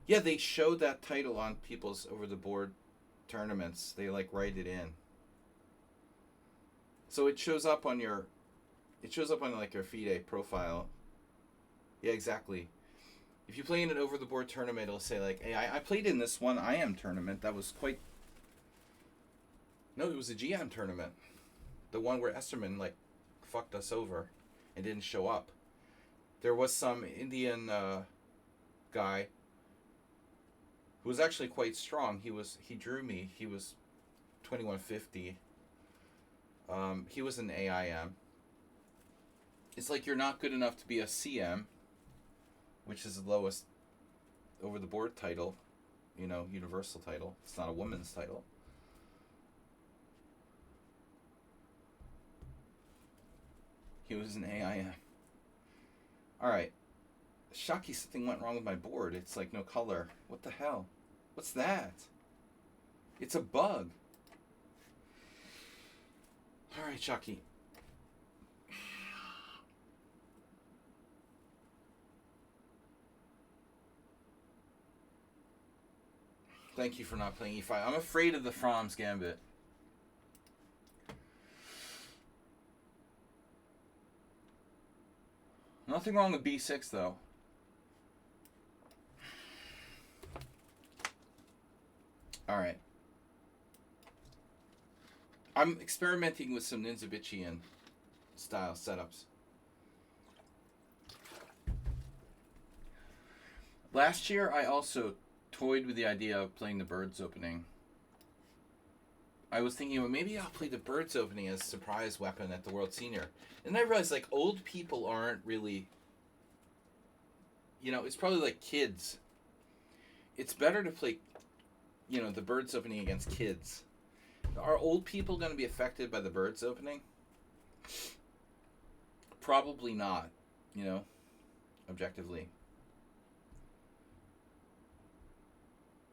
Yeah, they show that title on people's over-the-board tournaments. They like write it in. So it shows up on like your FIDE profile. Yeah, exactly. If you play in an over-the-board tournament, it'll say like, hey, I played in this one IM tournament that was quite... No, it was a GM tournament. The one where Esterman like fucked us over and didn't show up. There was some Indian guy who was actually quite strong. He drew me. He was 2150. He was an AIM. It's like you're not good enough to be a CM, which is the lowest over the board title, universal title. It's not a women's title. He was an AIM. Alright. Shaki, something went wrong with my board. It's like no color. What the hell? What's that? It's a bug. Alright, Shaki. Thank you for not playing E5. I'm afraid of the Fromm's Gambit. Nothing wrong with B6 though. All right. I'm experimenting with some Ninjabichian style setups. Last year, I also toyed with the idea of playing the Birds opening. I was thinking, well, maybe I'll play the Birds opening as a surprise weapon at the World Senior. And then I realized, like, old people aren't really... You know, it's probably like kids. It's better to play, you know, the Birds opening against kids. Are old people going to be affected by the Birds opening? Probably not, you know, objectively.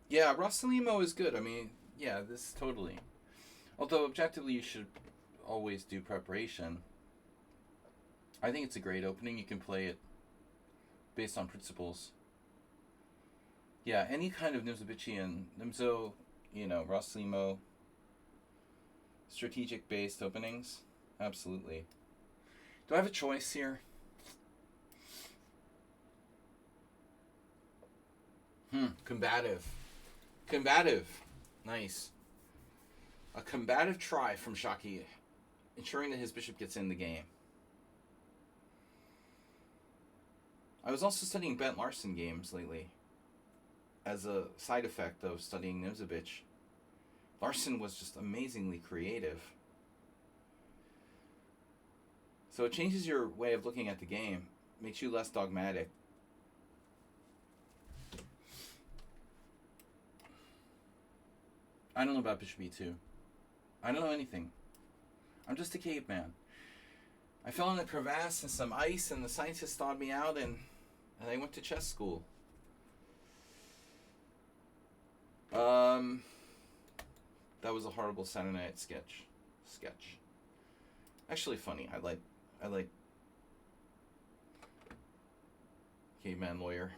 Yeah, Rossalimo is good. I mean, yeah, this totally. Although, objectively, you should always do preparation. I think it's a great opening. You can play it based on principles. Yeah, any kind of Nimzobichian, Nimzo, you know, Rossalimo, strategic-based openings, absolutely. Do I have a choice here? Combative. Combative. Nice. A combative try from Shaki, ensuring that his bishop gets in the game. I was also studying Bent Larson games lately as a side effect of studying Nimzovich. Larson was just amazingly creative. So it changes your way of looking at the game, makes you less dogmatic. I don't know about Bishop E2. I don't know anything. I'm just a caveman. I fell in a crevasse and some ice, and the scientists thawed me out, and I went to chess school. That was a horrible Saturday Night sketch. Actually funny. I like Caveman Lawyer.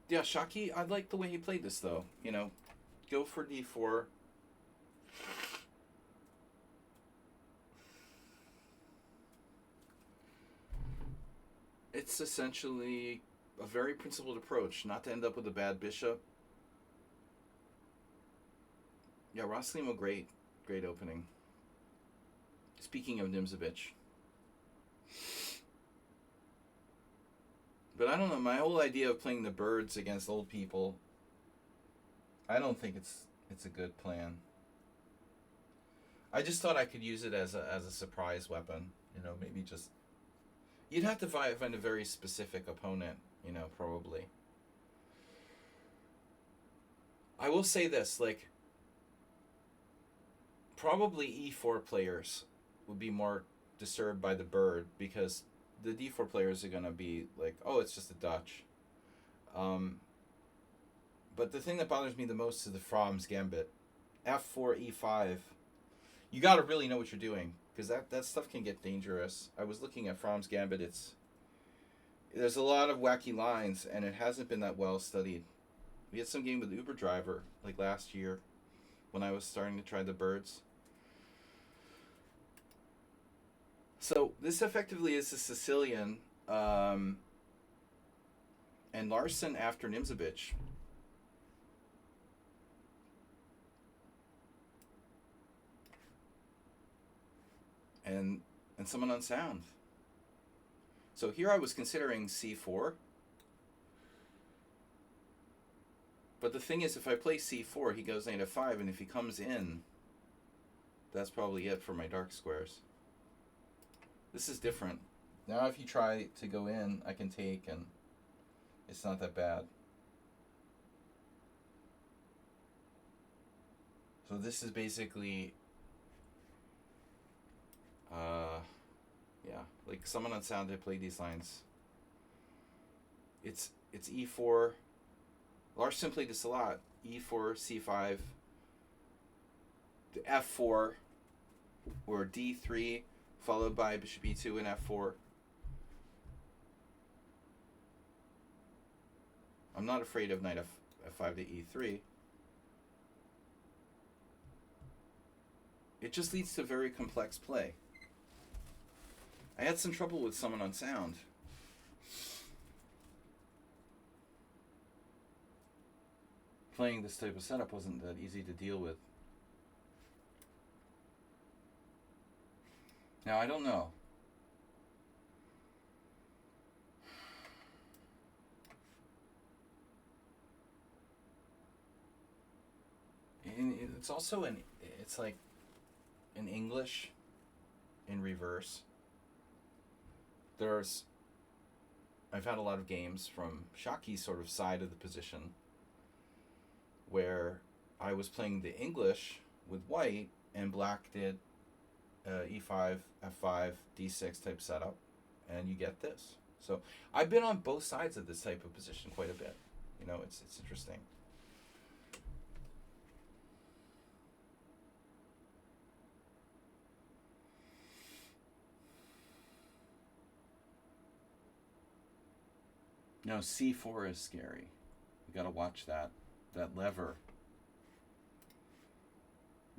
Yeah, Shaki, I like the way he played this though. You know, go for D4. It's essentially a very principled approach, not to end up with a bad bishop. Yeah, Rossalimo, great opening. Speaking of Nimzovich. But I don't know, my whole idea of playing the Birds against old people, I don't think it's a good plan. I just thought I could use it as a surprise weapon. You know, maybe just... You'd have to find a very specific opponent, you know, probably. I will say this, like, probably E4 players would be more disturbed by the bird because the D4 players are going to be like, oh, it's just a Dutch. But the thing that bothers me the most is the Fromm's Gambit. F4, E5. You got to really know what you're doing because that stuff can get dangerous. I was looking at Fromm's Gambit. There's a lot of wacky lines, and it hasn't been that well studied. We had some game with Uber Driver, like last year, when I was starting to try the birds. So this effectively is a Sicilian, and Larson after Nimzovich. And someone unsound. So here I was considering C4. But the thing is, if I play C4, he goes knight F5, and if he comes in, that's probably it for my dark squares. This is different. Now if you try to go in, I can take, and it's not that bad. So this is basically... yeah, like someone unsounded played these lines. It's E4. Larson played this a lot. E4, C5, F4, or D3, followed by Bishop E2 and F4. I'm not afraid of knight F5 to E3. It just leads to very complex play. I had some trouble with someone unsound. playing this type of setup wasn't that easy to deal with. Now, I don't know. And it's also it's like in English in reverse. I've had a lot of games from Shaki's sort of side of the position where I was playing the English with white and black did E5, F5, D6 type setup, and you get this. So I've been on both sides of this type of position quite a bit. You know, it's interesting. No, C4 is scary. You gotta watch that lever.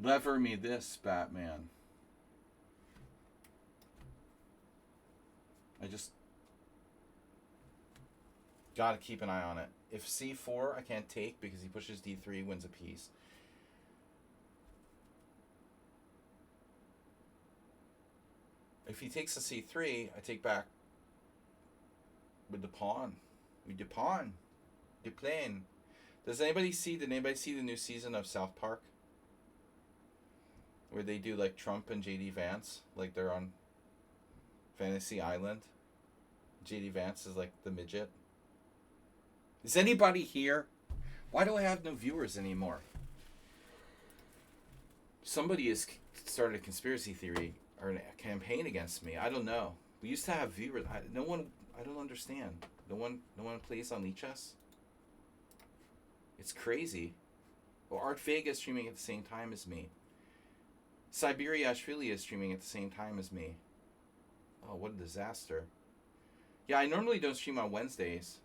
Lever me this, Batman. I just gotta keep an eye on it. If C4 I can't take because he pushes D3, wins a piece. If he takes a C3, I take back with the pawn. With the pawn. The plane. Did anybody see the new season of South Park? Where they do like Trump and JD Vance, like they're on Fantasy Island. JD Vance is like the midget. Is anybody here? Why do I have no viewers anymore? Somebody has started a conspiracy theory or a campaign against me. I don't know. We used to have viewers. I don't understand. No one plays on Lichess. It's crazy. Well, Art Vega is streaming at the same time as me. Siberiashvili is streaming at the same time as me. Oh, what a disaster. Yeah, I normally don't stream on Wednesdays.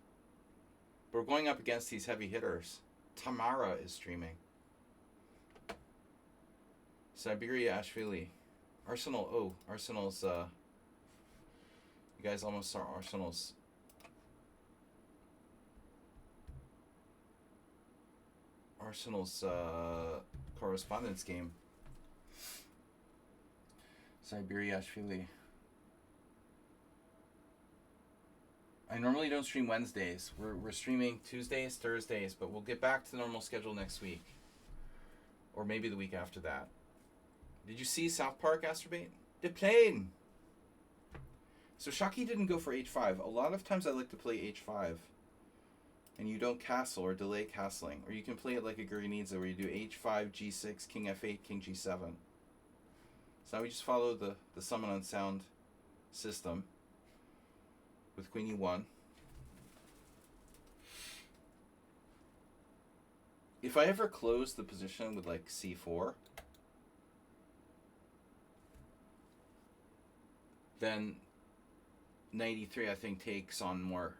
But we're going up against these heavy hitters. Tamara is streaming. Siberiashvili. Arsenal's, you guys almost saw Arsenal's correspondence game. Siberiashvili. I normally don't stream Wednesdays. We're streaming Tuesdays, Thursdays, but we'll get back to the normal schedule next week. Or maybe the week after that. Did you see South Park, Astrobate? The plane! So Shaki didn't go for h5. A lot of times I like to play h5. And you don't castle or delay castling. Or you can play it like a Gurunidze where you do h5, g6, king f8, king g7. So now we just follow the summon on sound system with queen e1. If I ever close the position with like c4, then 93 I think takes on more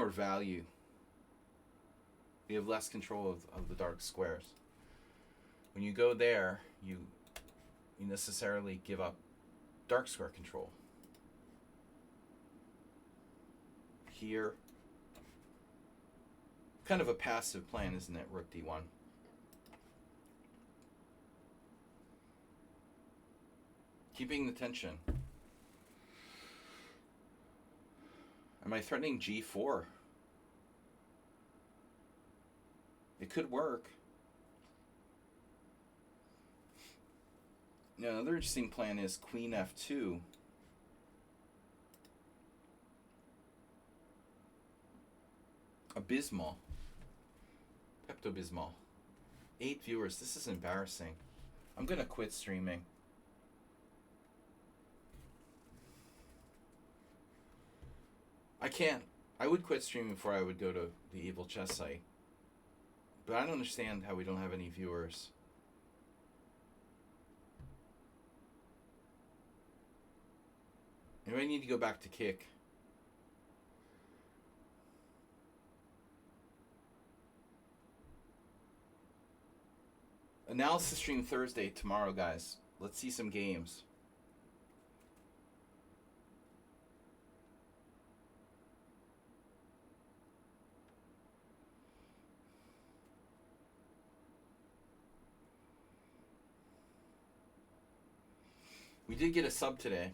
value. You have less control of the dark squares. When you go there, you necessarily give up dark square control. Here, kind of a passive plan, isn't it? Rook d1. Keeping the tension. Am I threatening g4? It could work. Now, another interesting plan is queen f2. Abysmal. Pepto-Bismol. 8 viewers. This is embarrassing. I'm going to quit streaming. I can't. I would quit streaming before I would go to the evil chess site. But I don't understand how we don't have any viewers. Maybe I need to go back to Kick. Analysis stream Thursday tomorrow, guys. Let's see some games. We did get a sub today.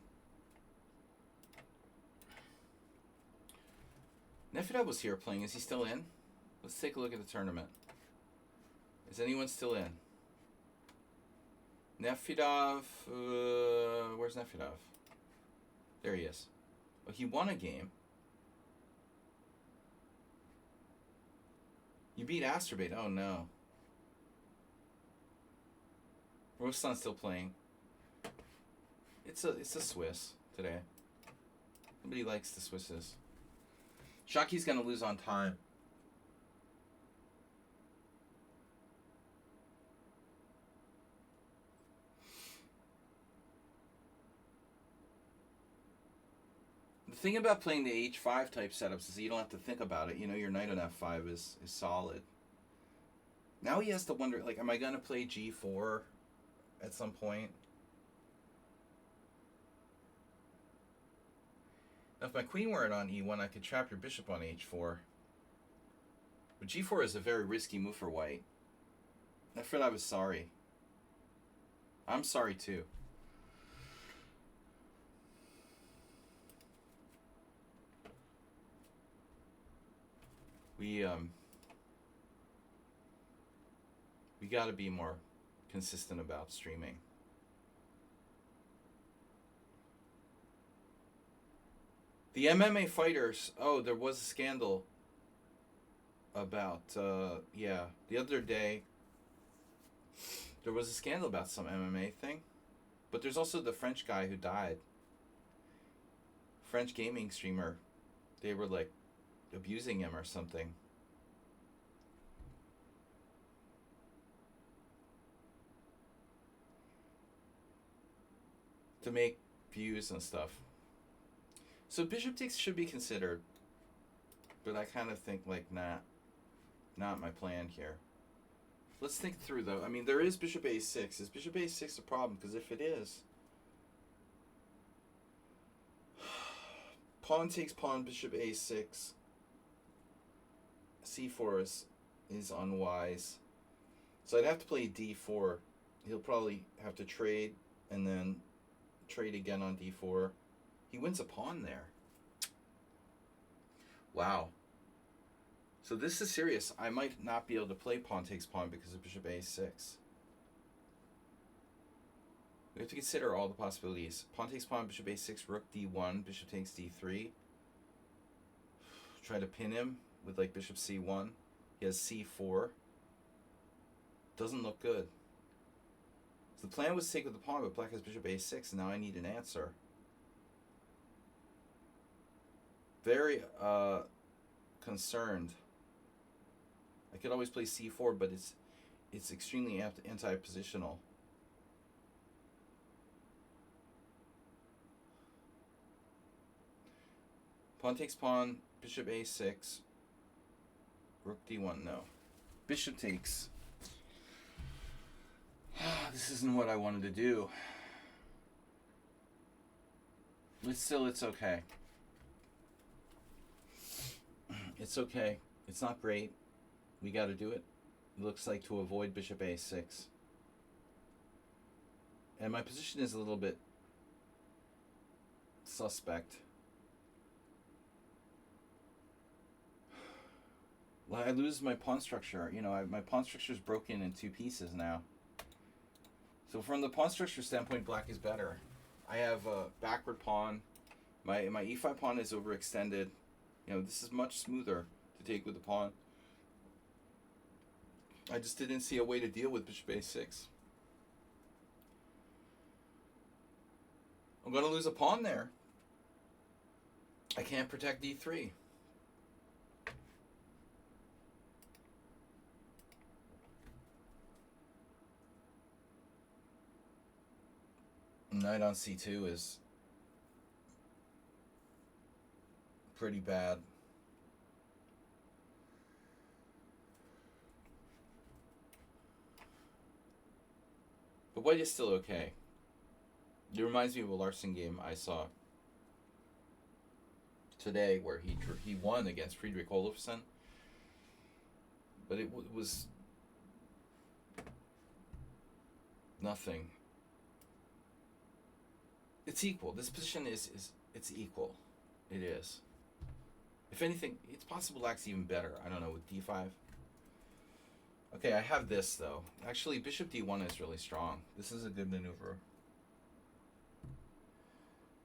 Nefedov was here playing. Is he still in? Let's take a look at the tournament. Is anyone still in? Nefedov, where's Nefedov? There he is. Oh, he won a game. You beat Astrobate. Oh no. Roston's still playing. It's a Swiss today. Nobody likes the Swisses. Shaki's gonna lose on time. The thing about playing the H5 type setups is that you don't have to think about it. You know, your knight on F5 is solid. Now he has to wonder, like, am I going to play G4 at some point? Now, if my queen weren't on E1, I could trap your bishop on H4. But G4 is a very risky move for white. I felt I was sorry. I'm sorry, too. We got to be more consistent about streaming. The MMA fighters, oh, there was a scandal about, yeah, the other day, there was a scandal about some MMA thing. But there's also the French guy who died. French gaming streamer. They were, like, abusing him or something. To make views and stuff. So bishop takes should be considered. But I kind of think, like, not my plan here. Let's think through, though. I mean, there is bishop a6. Is bishop a6 a problem? Because if it is... pawn takes pawn, bishop a6. c4 is unwise. So I'd have to play d4. He'll probably have to trade and then trade again on d4. He wins a pawn there. Wow. So this is serious. I might not be able to play pawn takes pawn because of bishop a6. We have to consider all the possibilities. Pawn takes pawn, bishop a6, rook d1, bishop takes d3. Try to pin him with like bishop c1. He has c4. Doesn't look good. So the plan was to take with the pawn, but black has bishop a6, and now I need an answer. Very concerned. I could always play c4, but it's extremely anti-positional. Pawn takes pawn, bishop a6, rook d1, no. Bishop takes. This isn't what I wanted to do. But still, it's okay. It's okay. It's not great. We got to do it. It looks like to avoid bishop a6. And my position is a little bit suspect. Well, I lose my pawn structure. You know, my pawn structure is broken in two pieces now. So from the pawn structure standpoint, black is better. I have a backward pawn. My e5 pawn is overextended. You know, this is much smoother to take with the pawn. I just didn't see a way to deal with bishop a6. I'm going to lose a pawn there. I can't protect d3. Knight on c2 is pretty bad. But white is still okay. It reminds me of a Larson game I saw today where he won against Friedrich Olofsson. But it was nothing. It's equal. This position is it's equal. It is. If anything, it's possible black's even better. I don't know, with d5. Okay, I have this, though. Actually, bishop d1 is really strong. This is a good maneuver.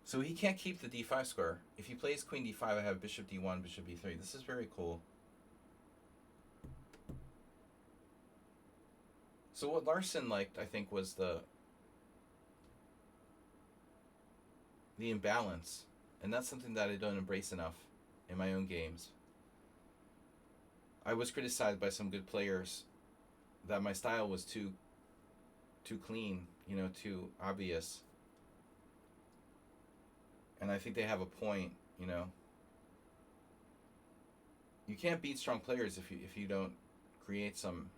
So he can't keep the d5 square. If he plays queen d5, I have bishop d1, bishop e3. This is very cool. So what Larson liked, I think, was the imbalance. And that's something that I don't embrace enough in my own games. I was criticized by some good players that my style was too clean, you know, too obvious. And I think they have a point, you know. You can't beat strong players if you don't create some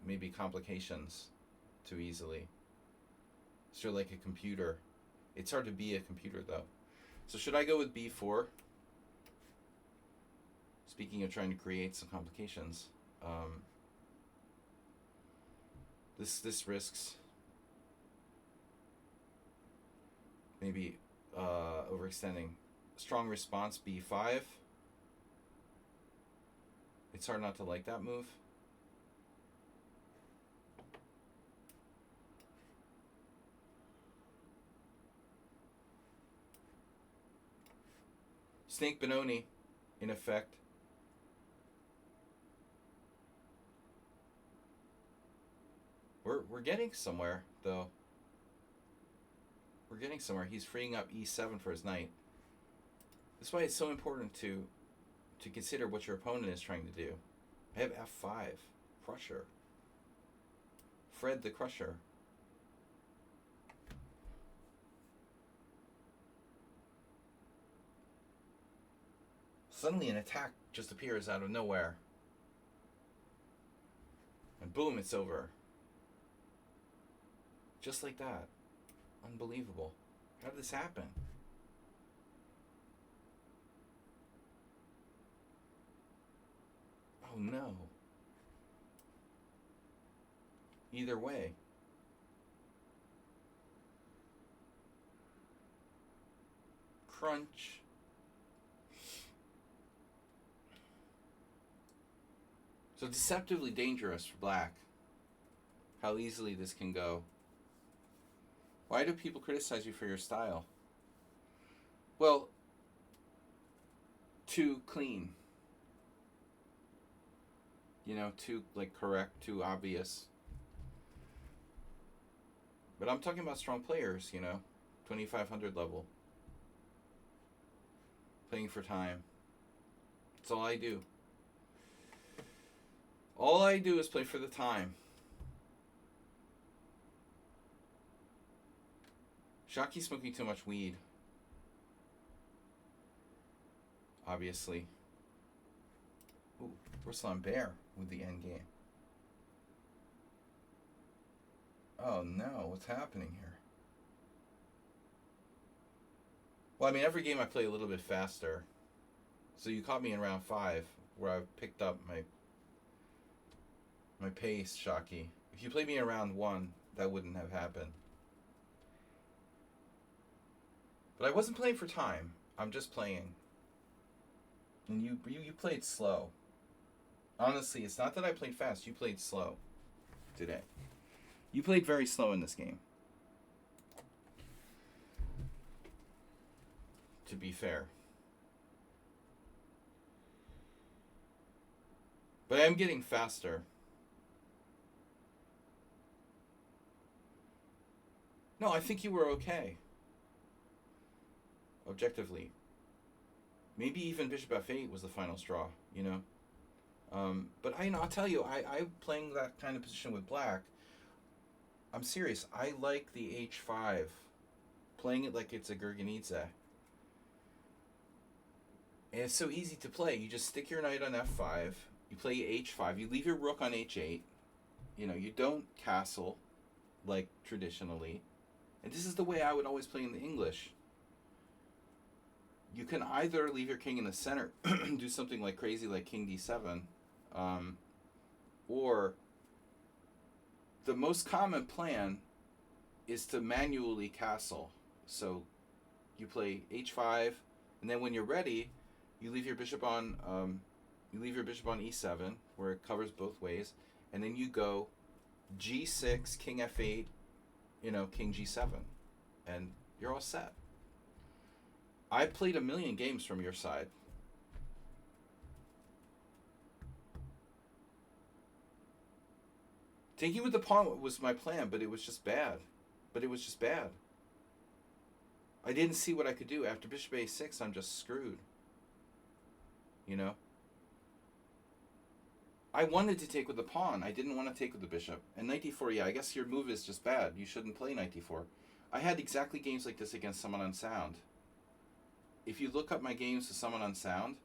maybe complications too easily. So like a computer. It's hard to be a computer, though. So should I go with b4? Speaking of trying to create some complications, this risks maybe overextending. Strong response b5. It's hard not to like that move. Snake Benoni, in effect. We're getting somewhere, though. We're getting somewhere. He's freeing up e7 for his knight. That's why it's so important to consider what your opponent is trying to do. I have f5, Crusher. Fred the Crusher. Suddenly an attack just appears out of nowhere. And boom, it's over. Just like that. Unbelievable. How did this happen? Oh no. Either way. Crunch. So deceptively dangerous for black. How easily this can go. Why do people criticize you for your style? Well, too clean. You know, too correct, too obvious. But I'm talking about strong players, you know, 2500 level. Playing for time. That's all I do. All I do is play for the time. Shaki's smoking too much weed. Obviously. Ooh, Ruslan Bear with the end game. Oh no, what's happening here? Well, I mean, every game I play a little bit faster. So you caught me in round 5, where I picked up my pace, Shaki. If you played me in round 1, that wouldn't have happened. But I wasn't playing for time. I'm just playing. And you played slow. Honestly, it's not that I played fast. You played slow today. You played very slow in this game. To be fair. But I'm getting faster. No, I think you were okay. Objectively. Maybe even Bishop f8 was the final straw, you know? But I'll tell you, I playing that kind of position with black, I'm serious. I like the h5. Playing it like it's a Gurgenidze. And it's so easy to play. You just stick your knight on f5. You play h5. You leave your rook on h8. You know, you don't castle like traditionally. And this is the way I would always play in the English. You can either leave your king in the center, do something like crazy like king d7, or the most common plan is to manually castle. So you play h5, and then when you're ready, you leave your bishop on e7, where it covers both ways, and then you go g6, king f8, king g7, and you're all set. I played a million games from your side. Taking with the pawn was my plan, but it was just bad. I didn't see what I could do. After bishop a6, I'm just screwed. I wanted to take with the pawn. I didn't want to take with the bishop. And knight d4, yeah, I guess your move is just bad. You shouldn't play knight d4. I had exactly games like this against someone unsound. If you look up my games with someone unsound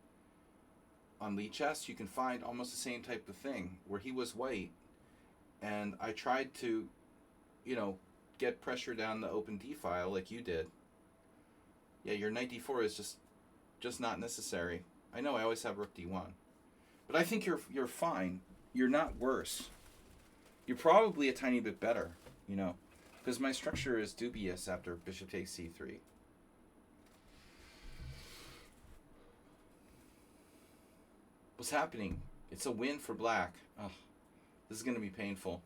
on Lee Chess, you can find almost the same type of thing, where he was white, and I tried to, get pressure down the open d file like you did. Yeah, your knight d4 is just not necessary. I know I always have rook d1. But I think you're fine. You're not worse. You're probably a tiny bit better, because my structure is dubious after bishop takes c3. What's happening? It's a win for black. Oh, this is going to be painful.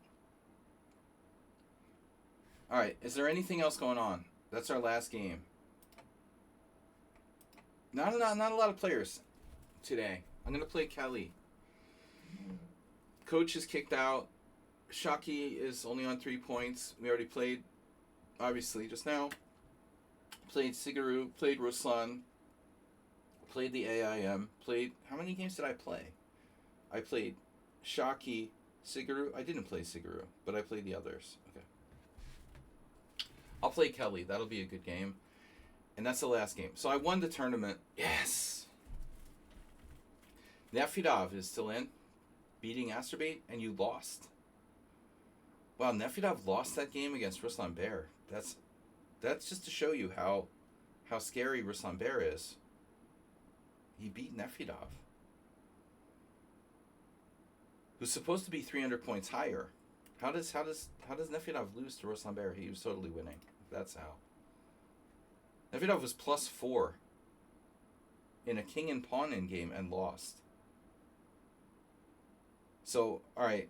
All right, is there anything else going on? That's our last game. Not a lot of players today. I'm going to play Kelly. Coach is kicked out. Shaki is only on 3 points. We already played, obviously, just now. Played Siguru, played Ruslan, played the AIM, played... How many games did I play? I played Shaki, Siguru. I didn't play Siguru, but I played the others. Okay. I'll play Kelly. That'll be a good game. And that's the last game. So I won the tournament. Yes! Nefedov is still in, beating Asterbait, and you lost. Wow, Nefedov lost that game against Ruslan Bear. That's just to show you how scary Ruslan Bear is. He beat Nefedov, who's supposed to be 300 points higher. How does Nefedov lose to Ruslan Bear? He was totally winning. That's how. Nefedov was +4 in a king and pawn in game and lost. So, alright.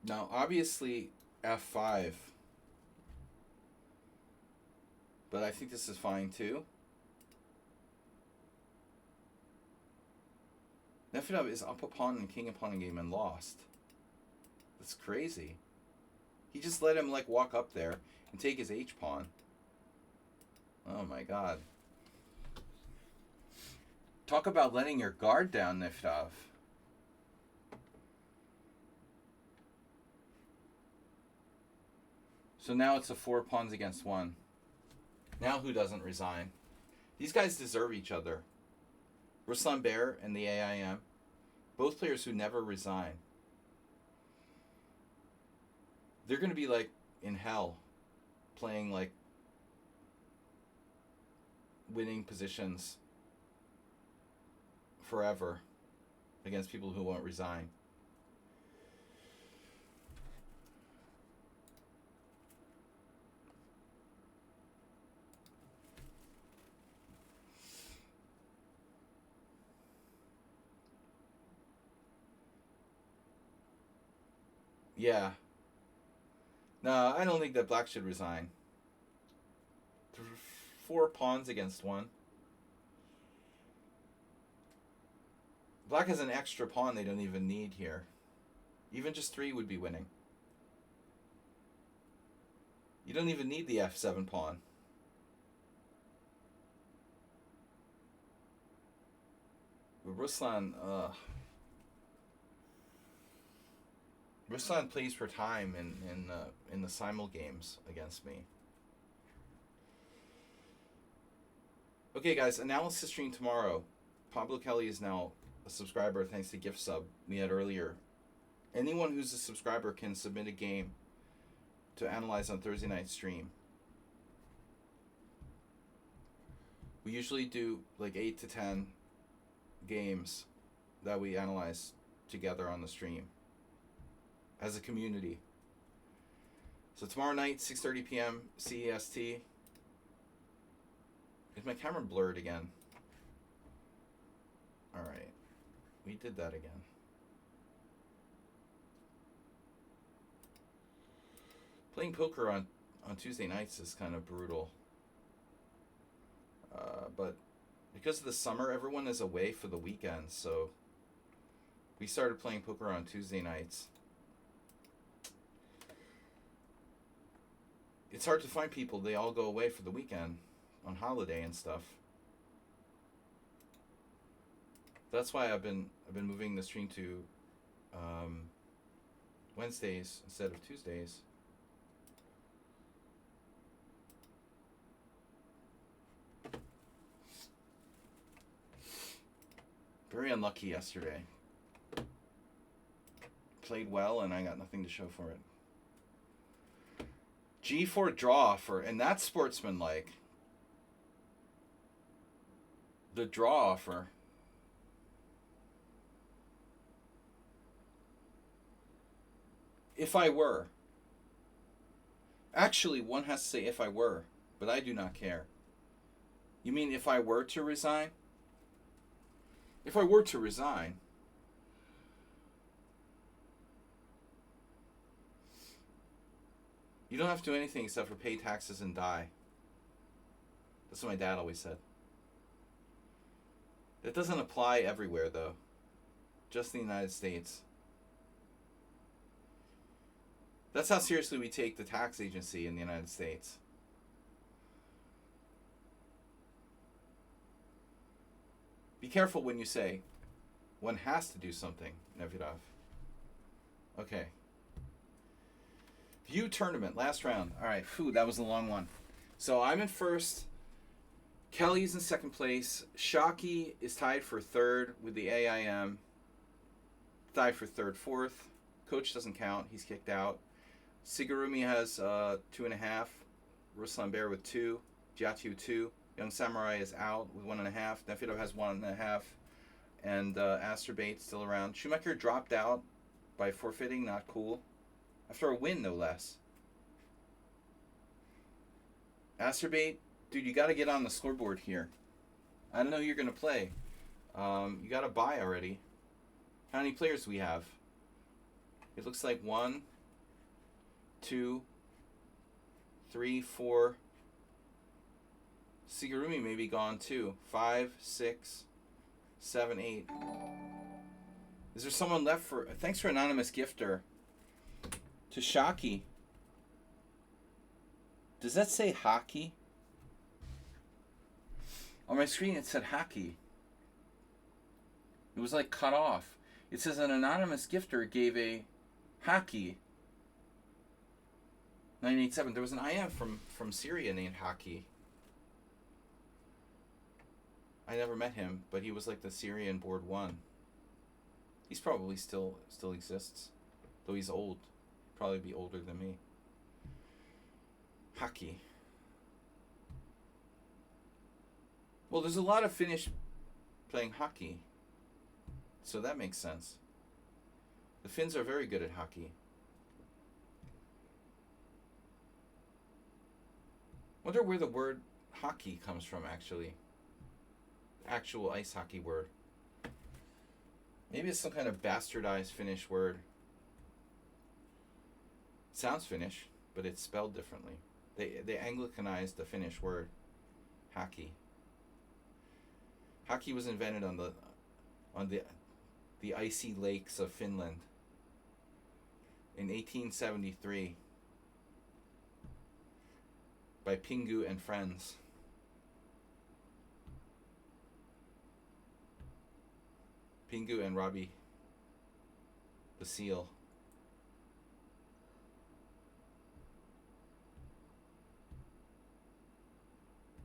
Now, obviously, f5. But I think this is fine, too. Nefedov is up a pawn in king and pawn in game and lost. That's crazy. He just let him, walk up there and take his h-pawn. Oh, my God. Talk about letting your guard down, Nefedov. So now it's a 4 pawns against 1. Now who doesn't resign? These guys deserve each other. Ruslan Bear and the AIM. Both players who never resign. They're going to be, in hell. Playing, winning positions forever against people who won't resign. Yeah. No, I don't think that black should resign. 4 pawns against 1. Black has an extra pawn they don't even need here. Even just 3 would be winning. You don't even need the f7 pawn. But Ruslan plays for time in the simul games against me. Okay, guys, analysis stream tomorrow. Pablo Kelly is now a subscriber thanks to gift sub we had earlier. Anyone who's a subscriber can submit a game to analyze on Thursday night stream. We usually do 8 to 10 games that we analyze together on the stream as a community. So tomorrow night, 6:30 p.m. CEST. Is my camera blurred again? All right. We did that again. Playing poker on Tuesday nights is kind of brutal. But because of the summer, everyone is away for the weekend, so we started playing poker on Tuesday nights. It's hard to find people. They all go away for the weekend on holiday and stuff. That's why I've been moving the stream to Wednesdays instead of Tuesdays. Very unlucky yesterday. Played well, and I got nothing to show for it. G4 draw for, and that's sportsmanlike. The draw offer. If I were. Actually, one has to say if I were, but I do not care. You mean if I were to resign? If I were to resign, you don't have to do anything except for pay taxes and die. That's what my dad always said. That doesn't apply everywhere, though. Just in the United States. That's how seriously we take the tax agency in the United States. Be careful when you say, one has to do something, Nevidov. Okay. View tournament, last round. All right, that was a long one. So I'm in first. Kelly's in second place. Shockey is tied for third with the AIM. Tied for third, fourth. Coach doesn't count. He's kicked out. Sigurumi has 2.5. Ruslan Bear with 2. Jiatu 2. Young Samurai is out with 1.5. Nefidov has 1.5. And Asterbait still around. Schumacher dropped out by forfeiting. Not cool. After a win, no less. Asterbait, dude, you got to get on the scoreboard here. I don't know who you're going to play. You got to buy already. How many players do we have? It looks like 1, 2, 3, 4. Sigurumi may be gone too. 5, 6, 7, 8. Is there someone left for... Thanks for Anonymous Gifter. To Shockey. Does that say hockey? On my screen it said hockey. It was like cut off. It says an anonymous gifter gave a hockey. 987. There was an IM from Syria named Hockey. I never met him, but he was like the Syrian board 1. He's probably still exists, though he's old. Probably be older than me. Hockey. Well, there's a lot of Finnish playing hockey, so that makes sense. The Finns are very good at hockey. Wonder where the word hockey comes from, actually. Actual ice hockey word. Maybe it's some kind of bastardized Finnish word. It sounds Finnish, but it's spelled differently. They Anglicanized the Finnish word hockey. Hockey was invented on the icy lakes of Finland in 1873 by Pingu and friends. Pingu and Robbie the Seal.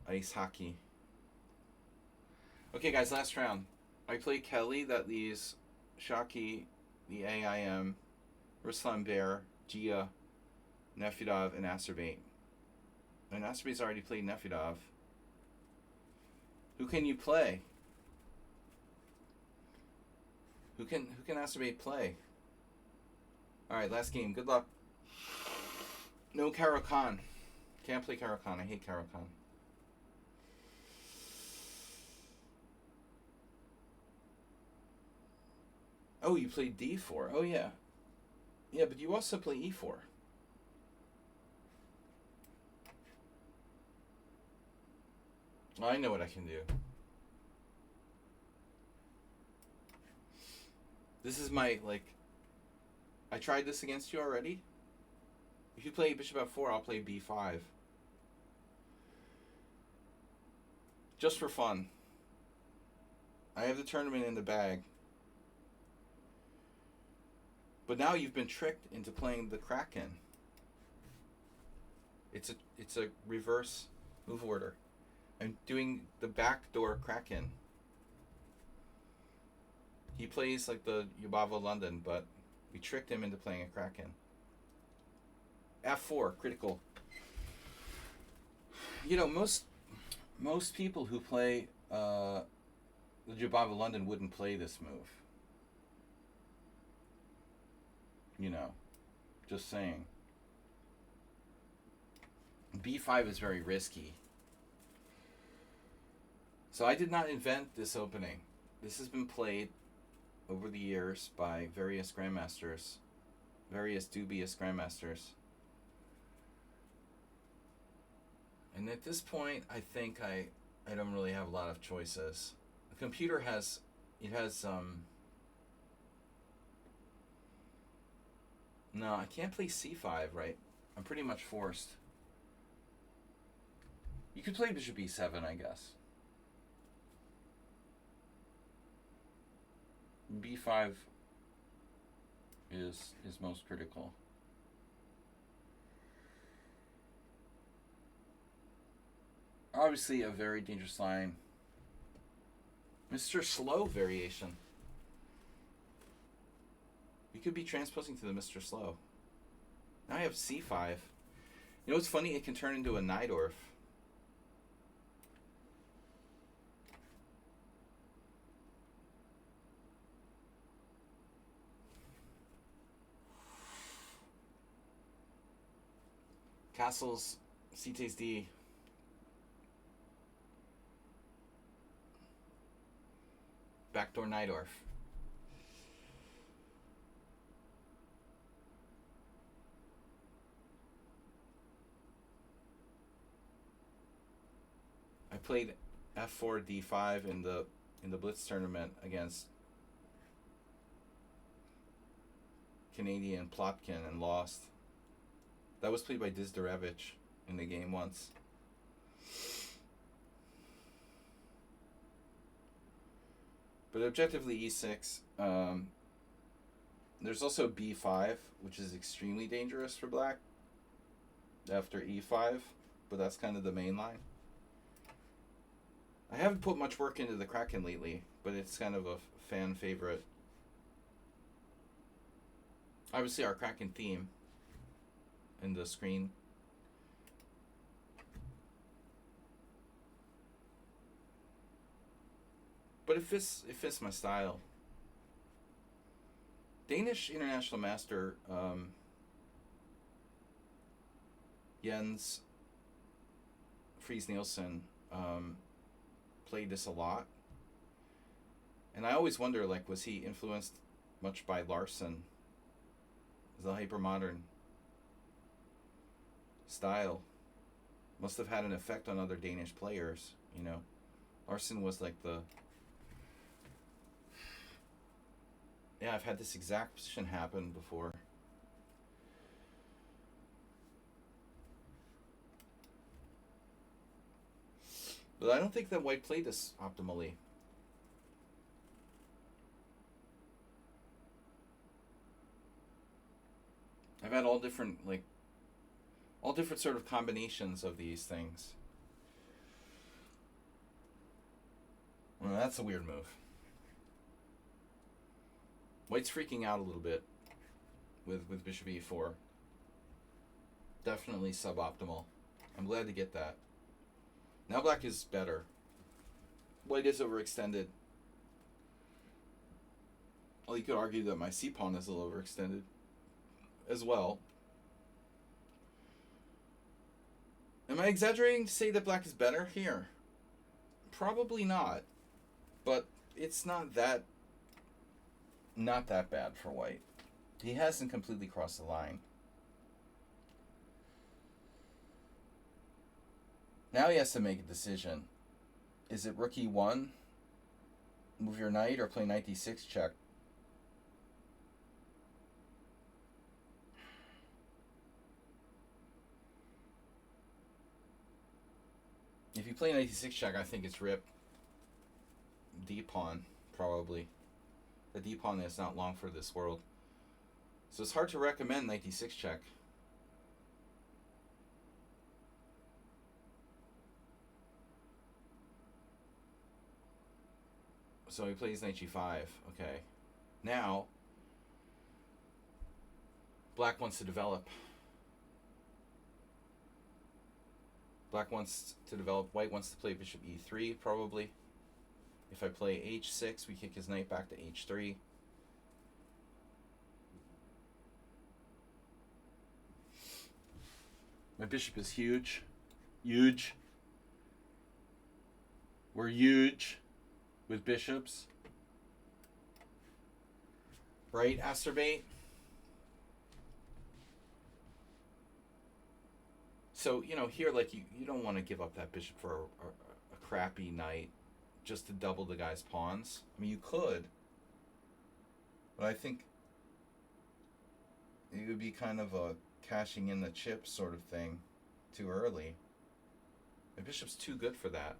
Ice hockey. Okay, guys, last round. I play Kelly. That leaves Shockey, the AIM, Ruslan Bear, Gia, Nefidov, and Asterbait. And Asterbait's already played Nefidov. Who can you play? Who can Asterbait play? Alright, last game. Good luck. No Caro-Kann. Can't play Caro-Kann. I hate Caro-Kann. Oh, you played D4. Oh, yeah. Yeah, but you also play E4. I know what I can do. This is my, like... I tried this against you already. If you play bishop f4, I'll play b5. Just for fun. I have the tournament in the bag. But now you've been tricked into playing the Kraken. It's a reverse move order. I'm doing the backdoor Kraken. He plays like the Yubava London, but we tricked him into playing a Kraken. F4, critical. You know, most people who play the Yubava London wouldn't play this move. You know, just saying. B5 is very risky. So I did not invent this opening. This has been played over the years by various grandmasters, various dubious grandmasters. And at this point, I think I don't really have a lot of choices. The computer has, no, I can't play c5, right? I'm pretty much forced. You could play bishop e7, I guess. b5 is most critical. Obviously a very dangerous line. Mr. Slow variation. You could be transposing to the Mr. Slow. Now I have c5. You know what's funny? It can turn into a Najdorf. Castles, C takes D. Backdoor Najdorf. I played f4 d5 in the Blitz tournament against Canadian Plotkin and lost. That was played by Dizderevich in the game once. But objectively e6. There's also b5, which is extremely dangerous for black after e5, but that's kind of the main line. I haven't put much work into the Kraken lately, but it's kind of a fan favorite. Obviously our Kraken theme in the screen. But it fits my style. Danish international master Jens Friis Nielsen played this a lot. And I always wonder, like, was he influenced much by Larsen? The hypermodern style must have had an effect on other Danish players, you know. Larsen was like the... Yeah, I've had this exact position happen before. But I don't think that white played this optimally. I've had all different sort of combinations of these things. Well, that's a weird move. White's freaking out a little bit with bishop e4. Definitely suboptimal. I'm glad to get that. Now black is better. White is overextended. Well, you could argue that my c-pawn is a little overextended as well. Am I exaggerating to say that black is better here? Probably not. But it's not that bad for white. He hasn't completely crossed the line. Now he has to make a decision. Is it rook e1, move your knight, or play knight d6 check? If you play knight d6 check, I think it's rip. D-pawn, probably. The D-pawn is not long for this world. So it's hard to recommend knight d6 check. So he plays knight g5. Okay. Now, black wants to develop. Black wants to develop. White wants to play bishop e3, probably. If I play h6, we kick his knight back to h3. My bishop is huge. Huge. We're huge with bishops. Right, Asterbate? So, you know, here, like, you don't want to give up that bishop for a crappy knight just to double the guy's pawns. I mean, you could. But I think it would be kind of a cashing in the chips sort of thing too early. The bishop's too good for that.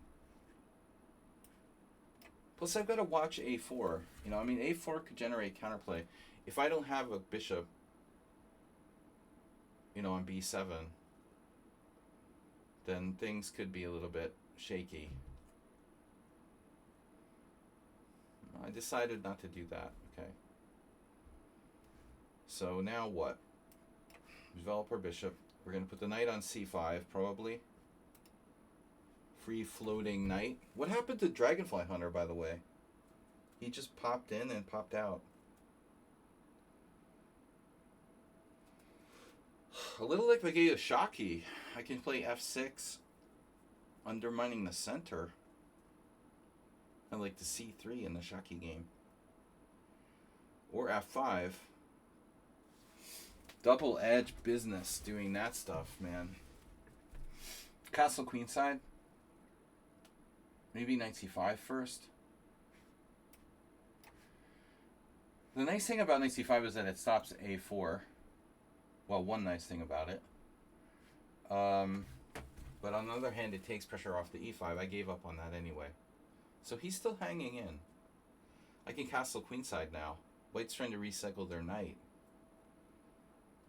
Plus, I've got to watch a4. You know, I mean, a4 could generate counterplay. If I don't have a bishop, you know, on b7, then things could be a little bit shaky. I decided not to do that. Okay. So now what? Develop our bishop. We're going to put the knight on c5, probably. Free floating knight. What happened to Dragonfly Hunter, by the way? He just popped in and popped out. A little like Mageia Shaki. I can play f6, undermining the center. I like the c3 in the Shaki game. Or f5. Double edge business doing that stuff, man. Castle queenside. Maybe knight c5 first. The nice thing about knight c5 is that it stops a4. Well, one nice thing about it. But on the other hand, it takes pressure off the e5. I gave up on that anyway. So he's still hanging in. I can castle queenside now. White's trying to recycle their knight.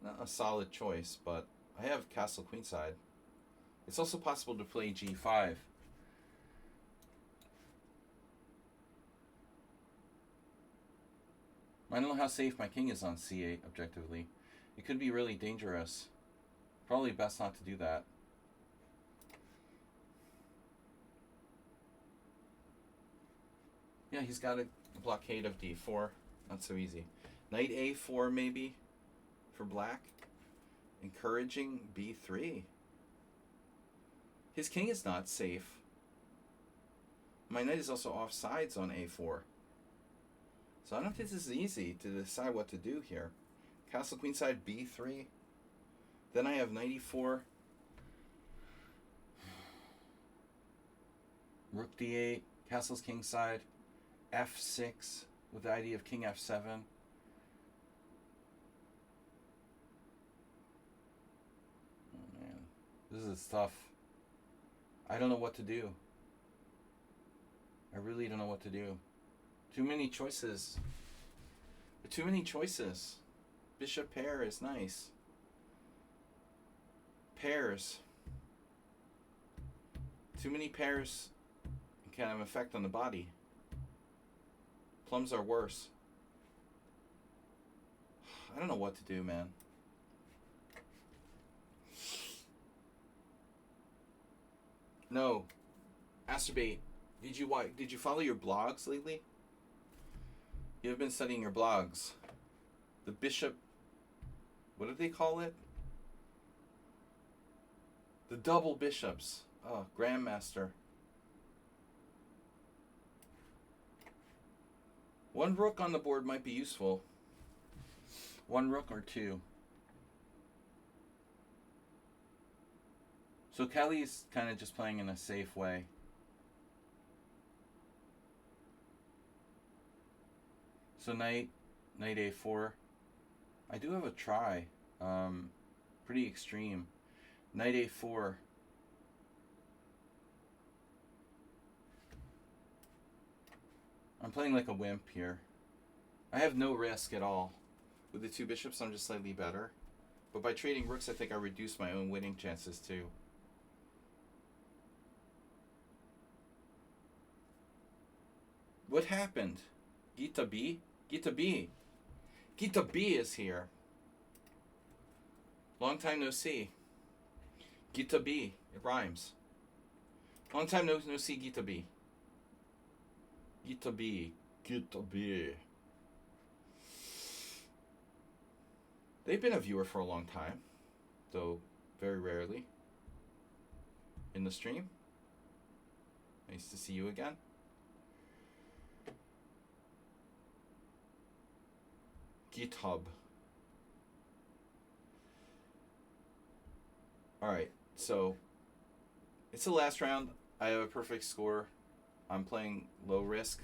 Not a solid choice, but I have castle queenside. It's also possible to play g5. I don't know how safe my king is on c8, objectively. It could be really dangerous. Probably best not to do that. Yeah, he's got a blockade of d4. Not so easy. Knight a4 maybe for black. Encouraging b3. His king is not safe. My knight is also off sides on a4. So I don't think this is easy to decide what to do here. Castle queenside b3. Then I have knight e4. Rook d8. Castle's kingside. f6 with the idea of king f7. Oh man, this is tough. I don't know what to do. I really don't know what to do. Too many choices. Too many choices. Bishop pair is nice. Pairs. Too many pairs can have an effect on the body. Plums are worse. I don't know what to do, man. No. Asterbate. Did you follow your blogs lately? You have been studying your blogs. The bishop, what do they call it? The double bishops. Oh, Grandmaster. One rook on the board might be useful. One rook or two. So Kelly's kind of just playing in a safe way. So knight a4. I do have a try. Pretty extreme. Knight a4. I'm playing like a wimp here. I have no risk at all. With the two bishops, I'm just slightly better. But by trading rooks, I think I reduce my own winning chances too. What happened? Gita B? Gita B. Gita B is here. Long time no see. Gita B. It rhymes. Long time no see Gita B. Gita B. Gita B. They've been a viewer for a long time, though very rarely in the stream. Nice to see you again. GitHub. Alright, so it's the last round. I have a perfect score. I'm playing low risk.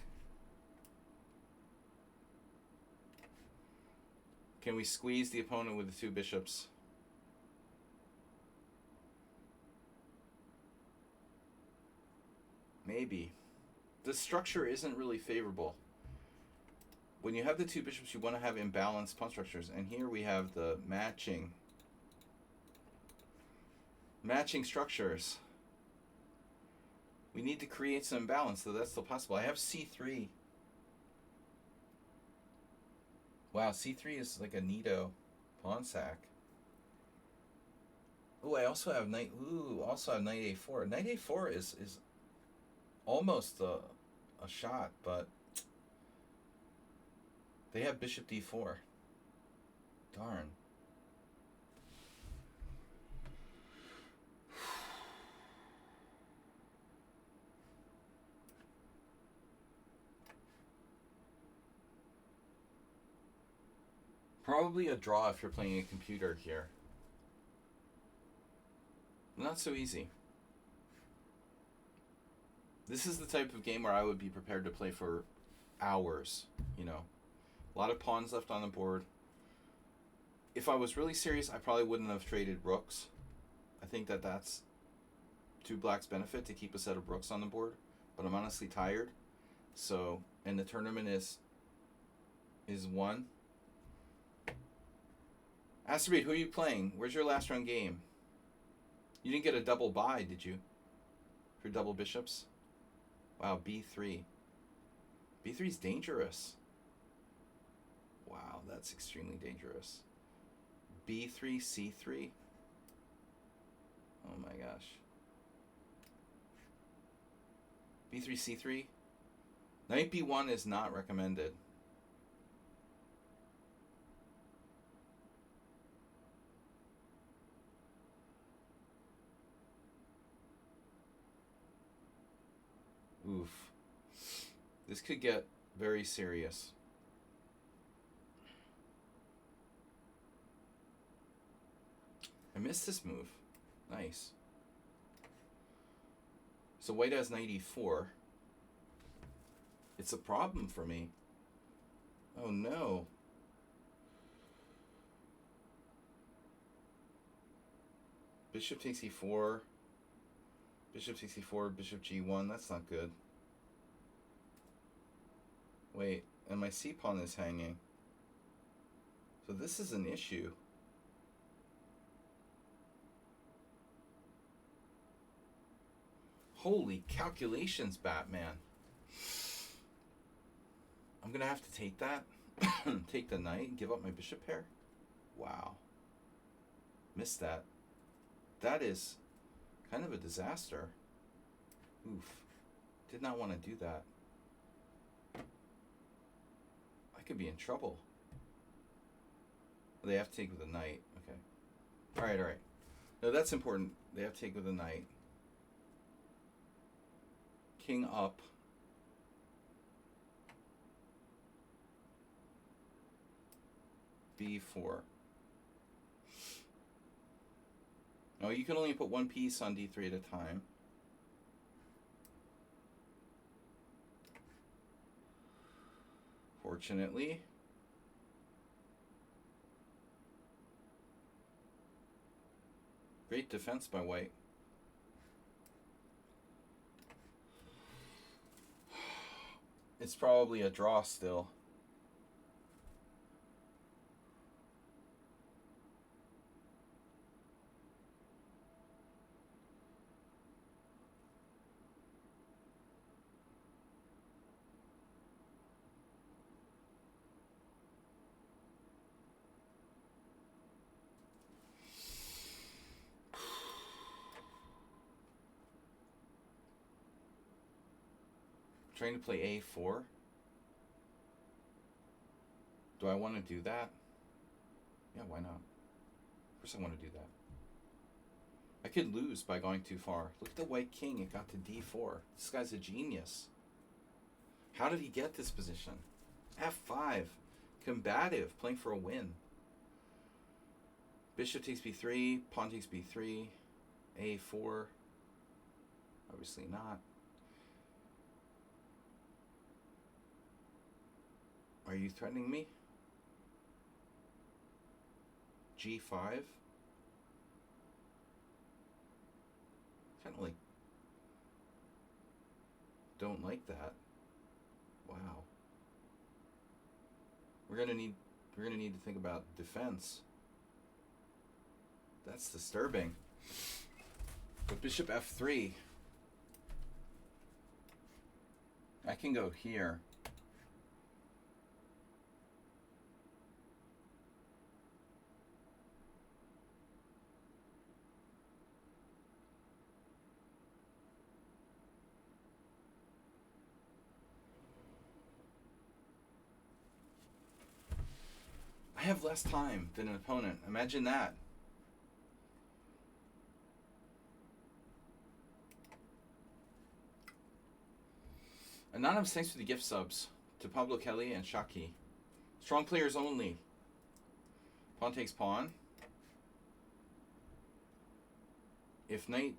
Can we squeeze the opponent with the two bishops? Maybe. The structure isn't really favorable. When you have the two bishops, you want to have imbalanced pawn structures. And here we have the matching structures. We need to create some balance, so that's still possible. I have c3. Wow, c3 is like a neato pawn sack. Oh, I also have knight. Ooh, also have knight a4. Knight a4 is almost a shot, but they have bishop d4. Darn. Probably a draw if you're playing a computer here. Not so easy. This is the type of game where I would be prepared to play for hours, you know. A lot of pawns left on the board. If I was really serious, I probably wouldn't have traded rooks. I think that that's to black's benefit to keep a set of rooks on the board. But I'm honestly tired. So, and the tournament is won. Asteroid, who are you playing? Where's your last round game? You didn't get a double buy, did you? For double bishops? Wow, b3. b3 is dangerous. Wow, that's extremely dangerous. b3, c3. Oh my gosh. b3, c3. Knight b1 is not recommended. Oof. This could get very serious. I missed this move. Nice. So white has knight e4. It's a problem for me. Oh no. Bishop takes e4. Bishop takes e4, bishop g1. That's not good. Wait, and my c-pawn is hanging. So this is an issue. Holy calculations, Batman. I'm going to have to take that. Take the knight and give up my bishop pair. Wow. Missed that. That is kind of a disaster. Oof. Did not want to do that. I could be in trouble. They have to take with a knight. Okay. Alright, alright. No, that's important. They have to take with a knight. King up. B4. Oh, you can only put one piece on D3 at a time. Fortunately. Great defense by white. It's probably a draw still. Trying to play A4. Do I want to do that? Yeah, why not? Of course I want to do that. I could lose by going too far. Look at the white king. It got to D4. This guy's a genius. How did he get this position? F5. Combative. Playing for a win. Bishop takes B3. Pawn takes B3. A4. Obviously not. Are you threatening me? G5? Kind of like... Don't like that. Wow. We're gonna need to think about defense. That's disturbing. But bishop F3. I can go here. I have less time than an opponent. Imagine that. Anonymous, thanks for the gift subs to Pablo Kelly and Shaki. Strong players only. Pawn takes pawn. If knight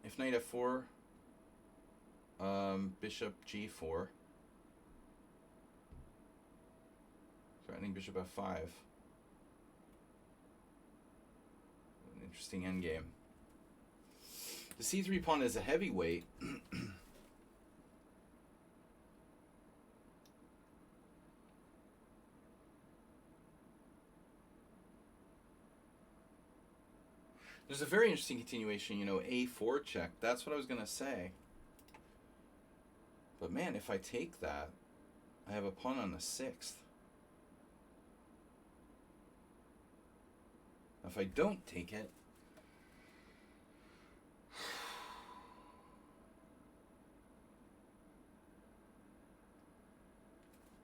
F4, bishop G4. Threatening bishop F5. An interesting endgame. The C3 pawn is a heavyweight. There's a very interesting continuation, A4 check. That's what I was going to say. But man, if I take that, I have a pawn on the 6th. If I don't take it,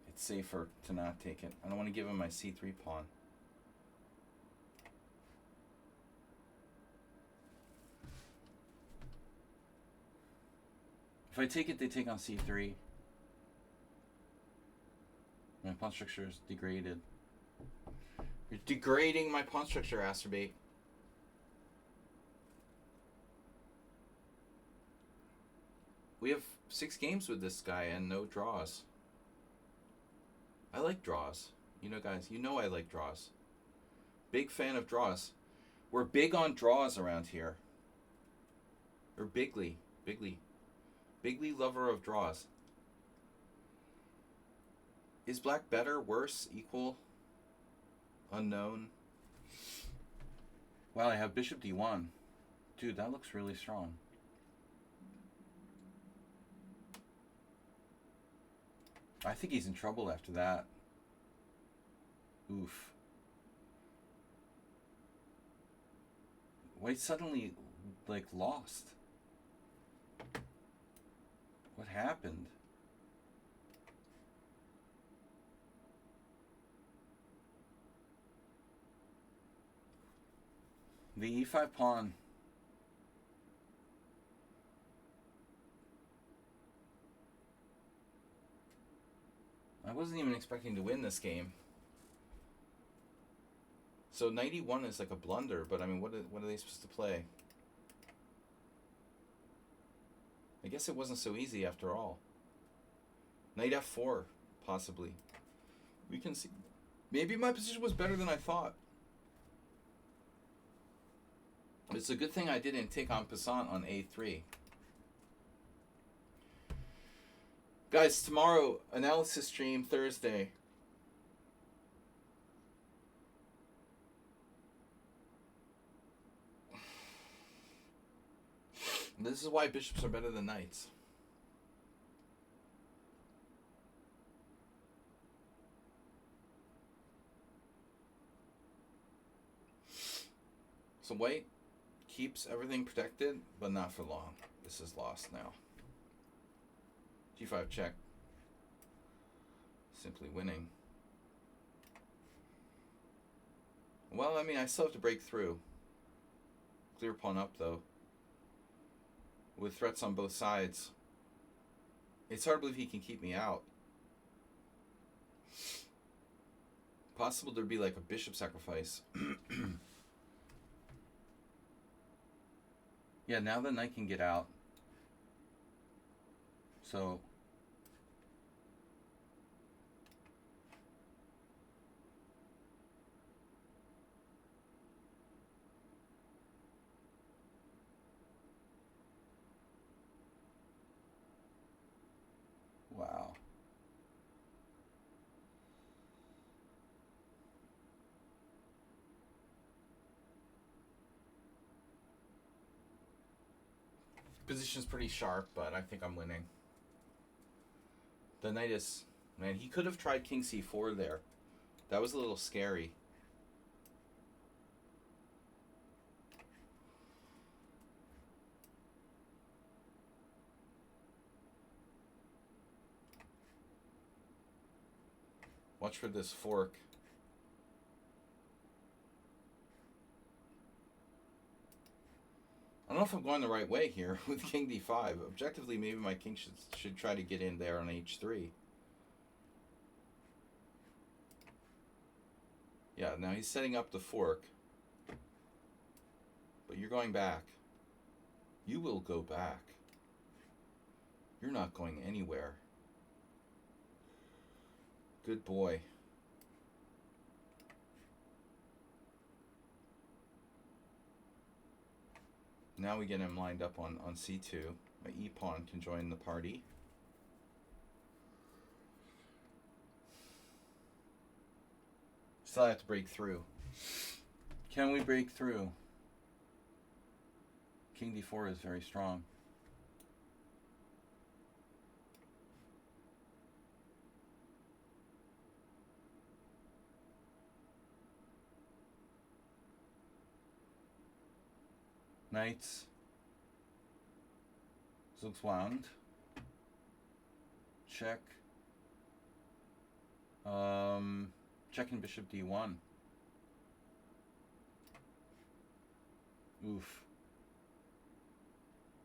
it's safer to not take it. I don't want to give him my C3 pawn. If I take it, they take on C3. My pawn structure is degraded. You're degrading my pawn structure, Asterbait. We have 6 games with this guy and no draws. I like draws. Guys, I like draws. Big fan of draws. We're big on draws around here. Or bigly. Bigly lover of draws. Is black better, worse, equal, unknown? Wow, I have bishop D1. Dude, that looks really strong. I think he's in trouble after that. Oof. White suddenly, lost. What happened? The E5 pawn wasn't even expecting to win this game. So 91 is like a blunder, but I mean, what are they supposed to play? I guess it wasn't so easy after all. Knight f4, possibly. We can see. Maybe my position was better than I thought. It's a good thing I didn't take on passant on a3. Guys, tomorrow, analysis stream, Thursday. This is why bishops are better than knights. So white keeps everything protected, but not for long. This is lost now. G5 check. Simply winning. Well, I mean, I still have to break through. Clear pawn up, though. With threats on both sides. It's hard to believe he can keep me out. Possible there'd be like a bishop sacrifice. Yeah, now the knight can get out. So wow. Position's pretty sharp, but I think I'm winning. The knight is... Man, he could have tried king c4 there. That was a little scary. Watch for this fork. I don't know if I'm going the right way here with king d5. Objectively, maybe my king should try to get in there on h3. Yeah, now he's setting up the fork. But you're going back. You will go back. You're not going anywhere. Good boy. Now we get him lined up on c2. My e-pawn can join the party. Still have to break through. Can we break through? King d4 is very strong. Knights. Zugzwang. Check. Checking bishop d1. Oof.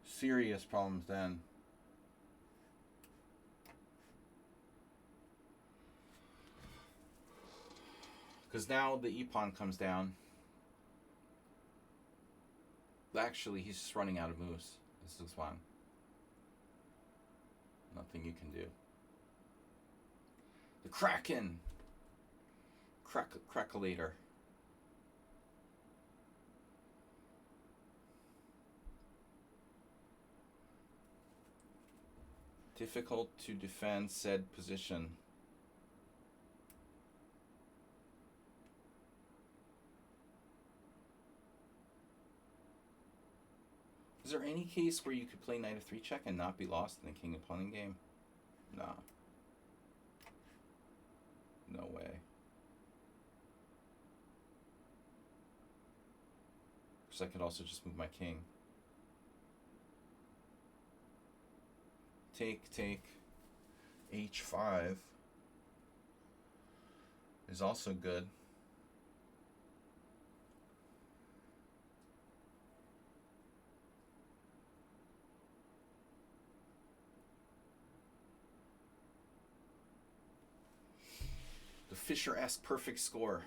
Serious problems then. Because now the e-pawn comes down. Actually, he's just running out of moves. This is one. Nothing you can do. The Kraken! Crackulator. Difficult to defend said position. Is there any case where you could play knight f3 check and not be lost in the king and pawn game? Nah. No way. Because I could also just move my king. Take. h5 is also good. Fisher-esque perfect score.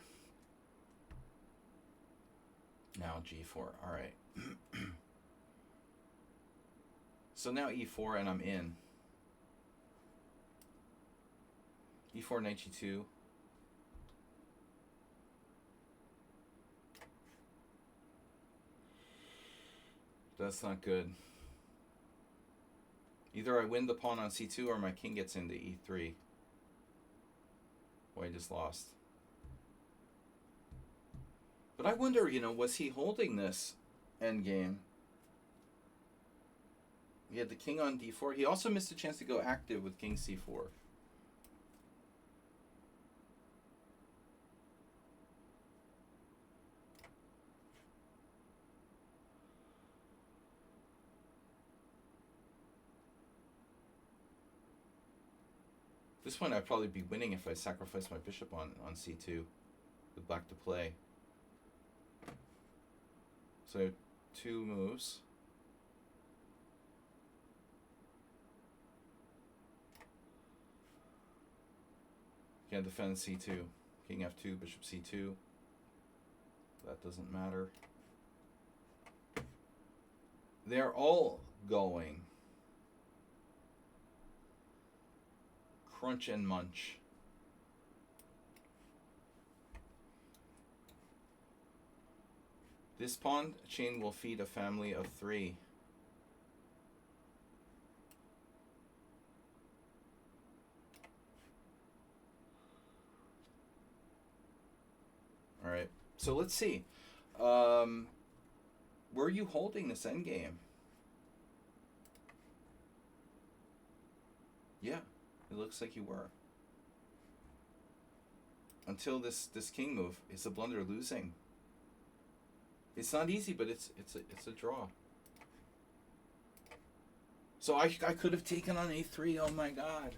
Now G4. All right. So now E4 and I'm in. E4, knight G2. That's not good. Either I win the pawn on C2 or my king gets into E3. Well, I just lost. But I wonder, was he holding this endgame? He had the king on D4. He also missed a chance to go active with king C4. This one I'd probably be winning if I sacrificed my bishop on C2 with black to play. So 2 moves. Can't defend C2. King F2, bishop C2. That doesn't matter. They're all going. Crunch and munch. This pawn chain will feed a family of 3. All right, so let's see. Were you holding this endgame? Yeah, it looks like you were. Until this king move, it's a blunder losing. It's not easy, but it's a draw. So I could have taken on A3. Oh my god.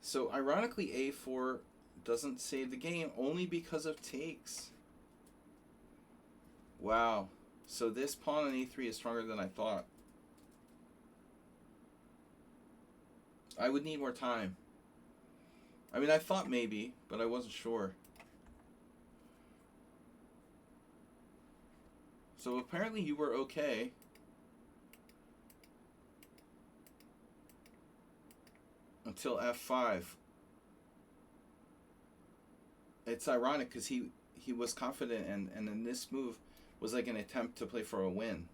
So ironically, A4 doesn't save the game only because of takes. Wow. So this pawn on A3 is stronger than I thought. I would need more time. I mean, I thought maybe, but I wasn't sure. So apparently you were okay. Until F5. It's ironic because he was confident and then this move was like an attempt to play for a win.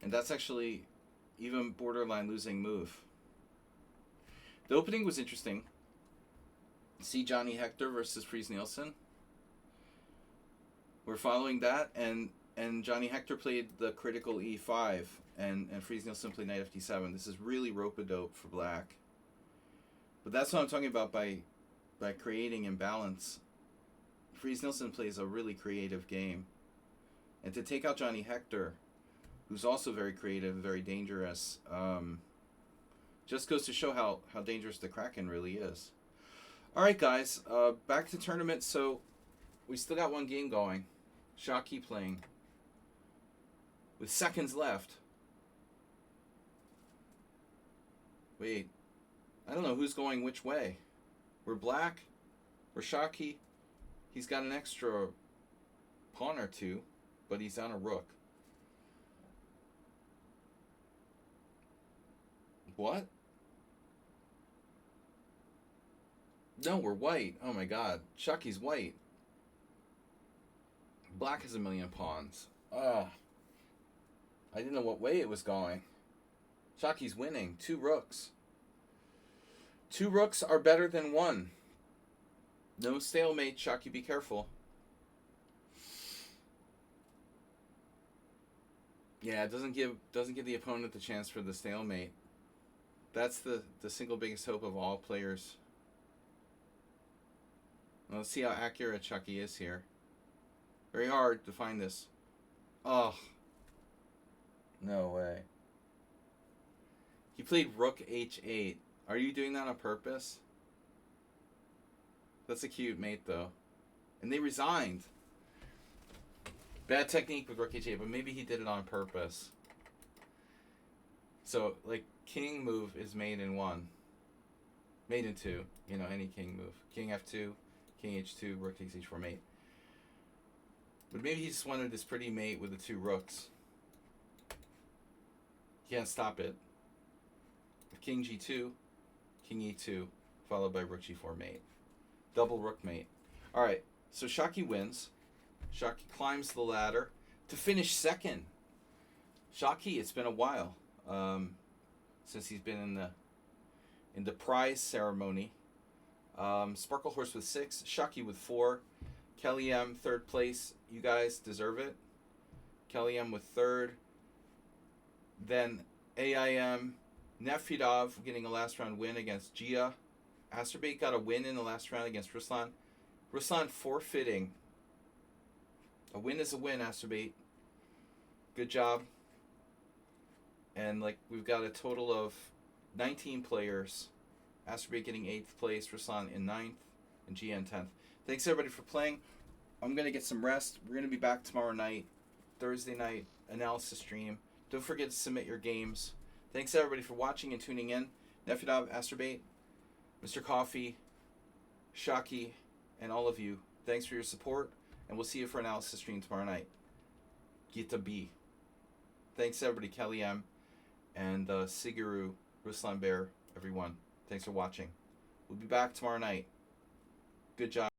And that's actually even borderline losing move. The opening was interesting. See Johnny Hector versus Fries Nielsen. We're following that, and Johnny Hector played the critical E5, and Fries Nielsen played knight FD7. This is really rope-a-dope for black. But that's what I'm talking about by creating imbalance. Fries Nielsen plays a really creative game. And to take out Johnny Hector, who's also very creative, very dangerous, just goes to show how dangerous the Kraken really is. All right, guys, back to tournament. So we still got one game going. Shockey playing with seconds left. Wait, I don't know who's going which way. We're black. We're Shockey. He's got an extra pawn or two, but he's on a rook. What? No, we're white. Oh my god. Shockey's white. Black has a million pawns. I didn't know what way it was going. Shockey's winning. 2 rooks. 2 rooks are better than 1. No stalemate, Shockey, be careful. Yeah, it doesn't give the opponent the chance for the stalemate. That's the single biggest hope of all players. Well, let's see how accurate Shockey is here. Very hard to find this. Oh. No way. He played rook h8. Are you doing that on purpose? That's a cute mate, though. And they resigned. Bad technique with rook h8, but maybe he did it on purpose. So, like, king move is made in 1. Mate in 2. You know, any king move. King F2, King H2, Rook takes H4 mate. But maybe he just wanted this pretty mate with the 2 rooks. He can't stop it. King G2, King E2, followed by Rook G4 mate. Double Rook mate. Alright, so Shockey wins. Shockey climbs the ladder to finish second. Shockey, it's been a while since he's been in the prize ceremony. Sparkle Horse with 6, Shockey with 4, Kelly M 3rd place. You guys deserve it. Kelly M with 3rd. Then AIM, Nefidov getting a last round win against Gia. Asterbait got a win in the last round against Ruslan. Ruslan forfeiting. A win is a win, Asterbait. Good job. And like we've got a total of 19 players. Asterbait getting 8th place, Ruslan in 9th, and GN 10th. Thanks everybody for playing. I'm going to get some rest. We're going to be back tomorrow night, Thursday night, analysis stream. Don't forget to submit your games. Thanks everybody for watching and tuning in. Nefidov, Asterbait, Mr. Coffee, Shockey, and all of you. Thanks for your support, and we'll see you for analysis stream tomorrow night. Gita B. Thanks everybody, Kelly M, and Siguru, Ruslan Bear, everyone. Thanks for watching. We'll be back tomorrow night. Good job.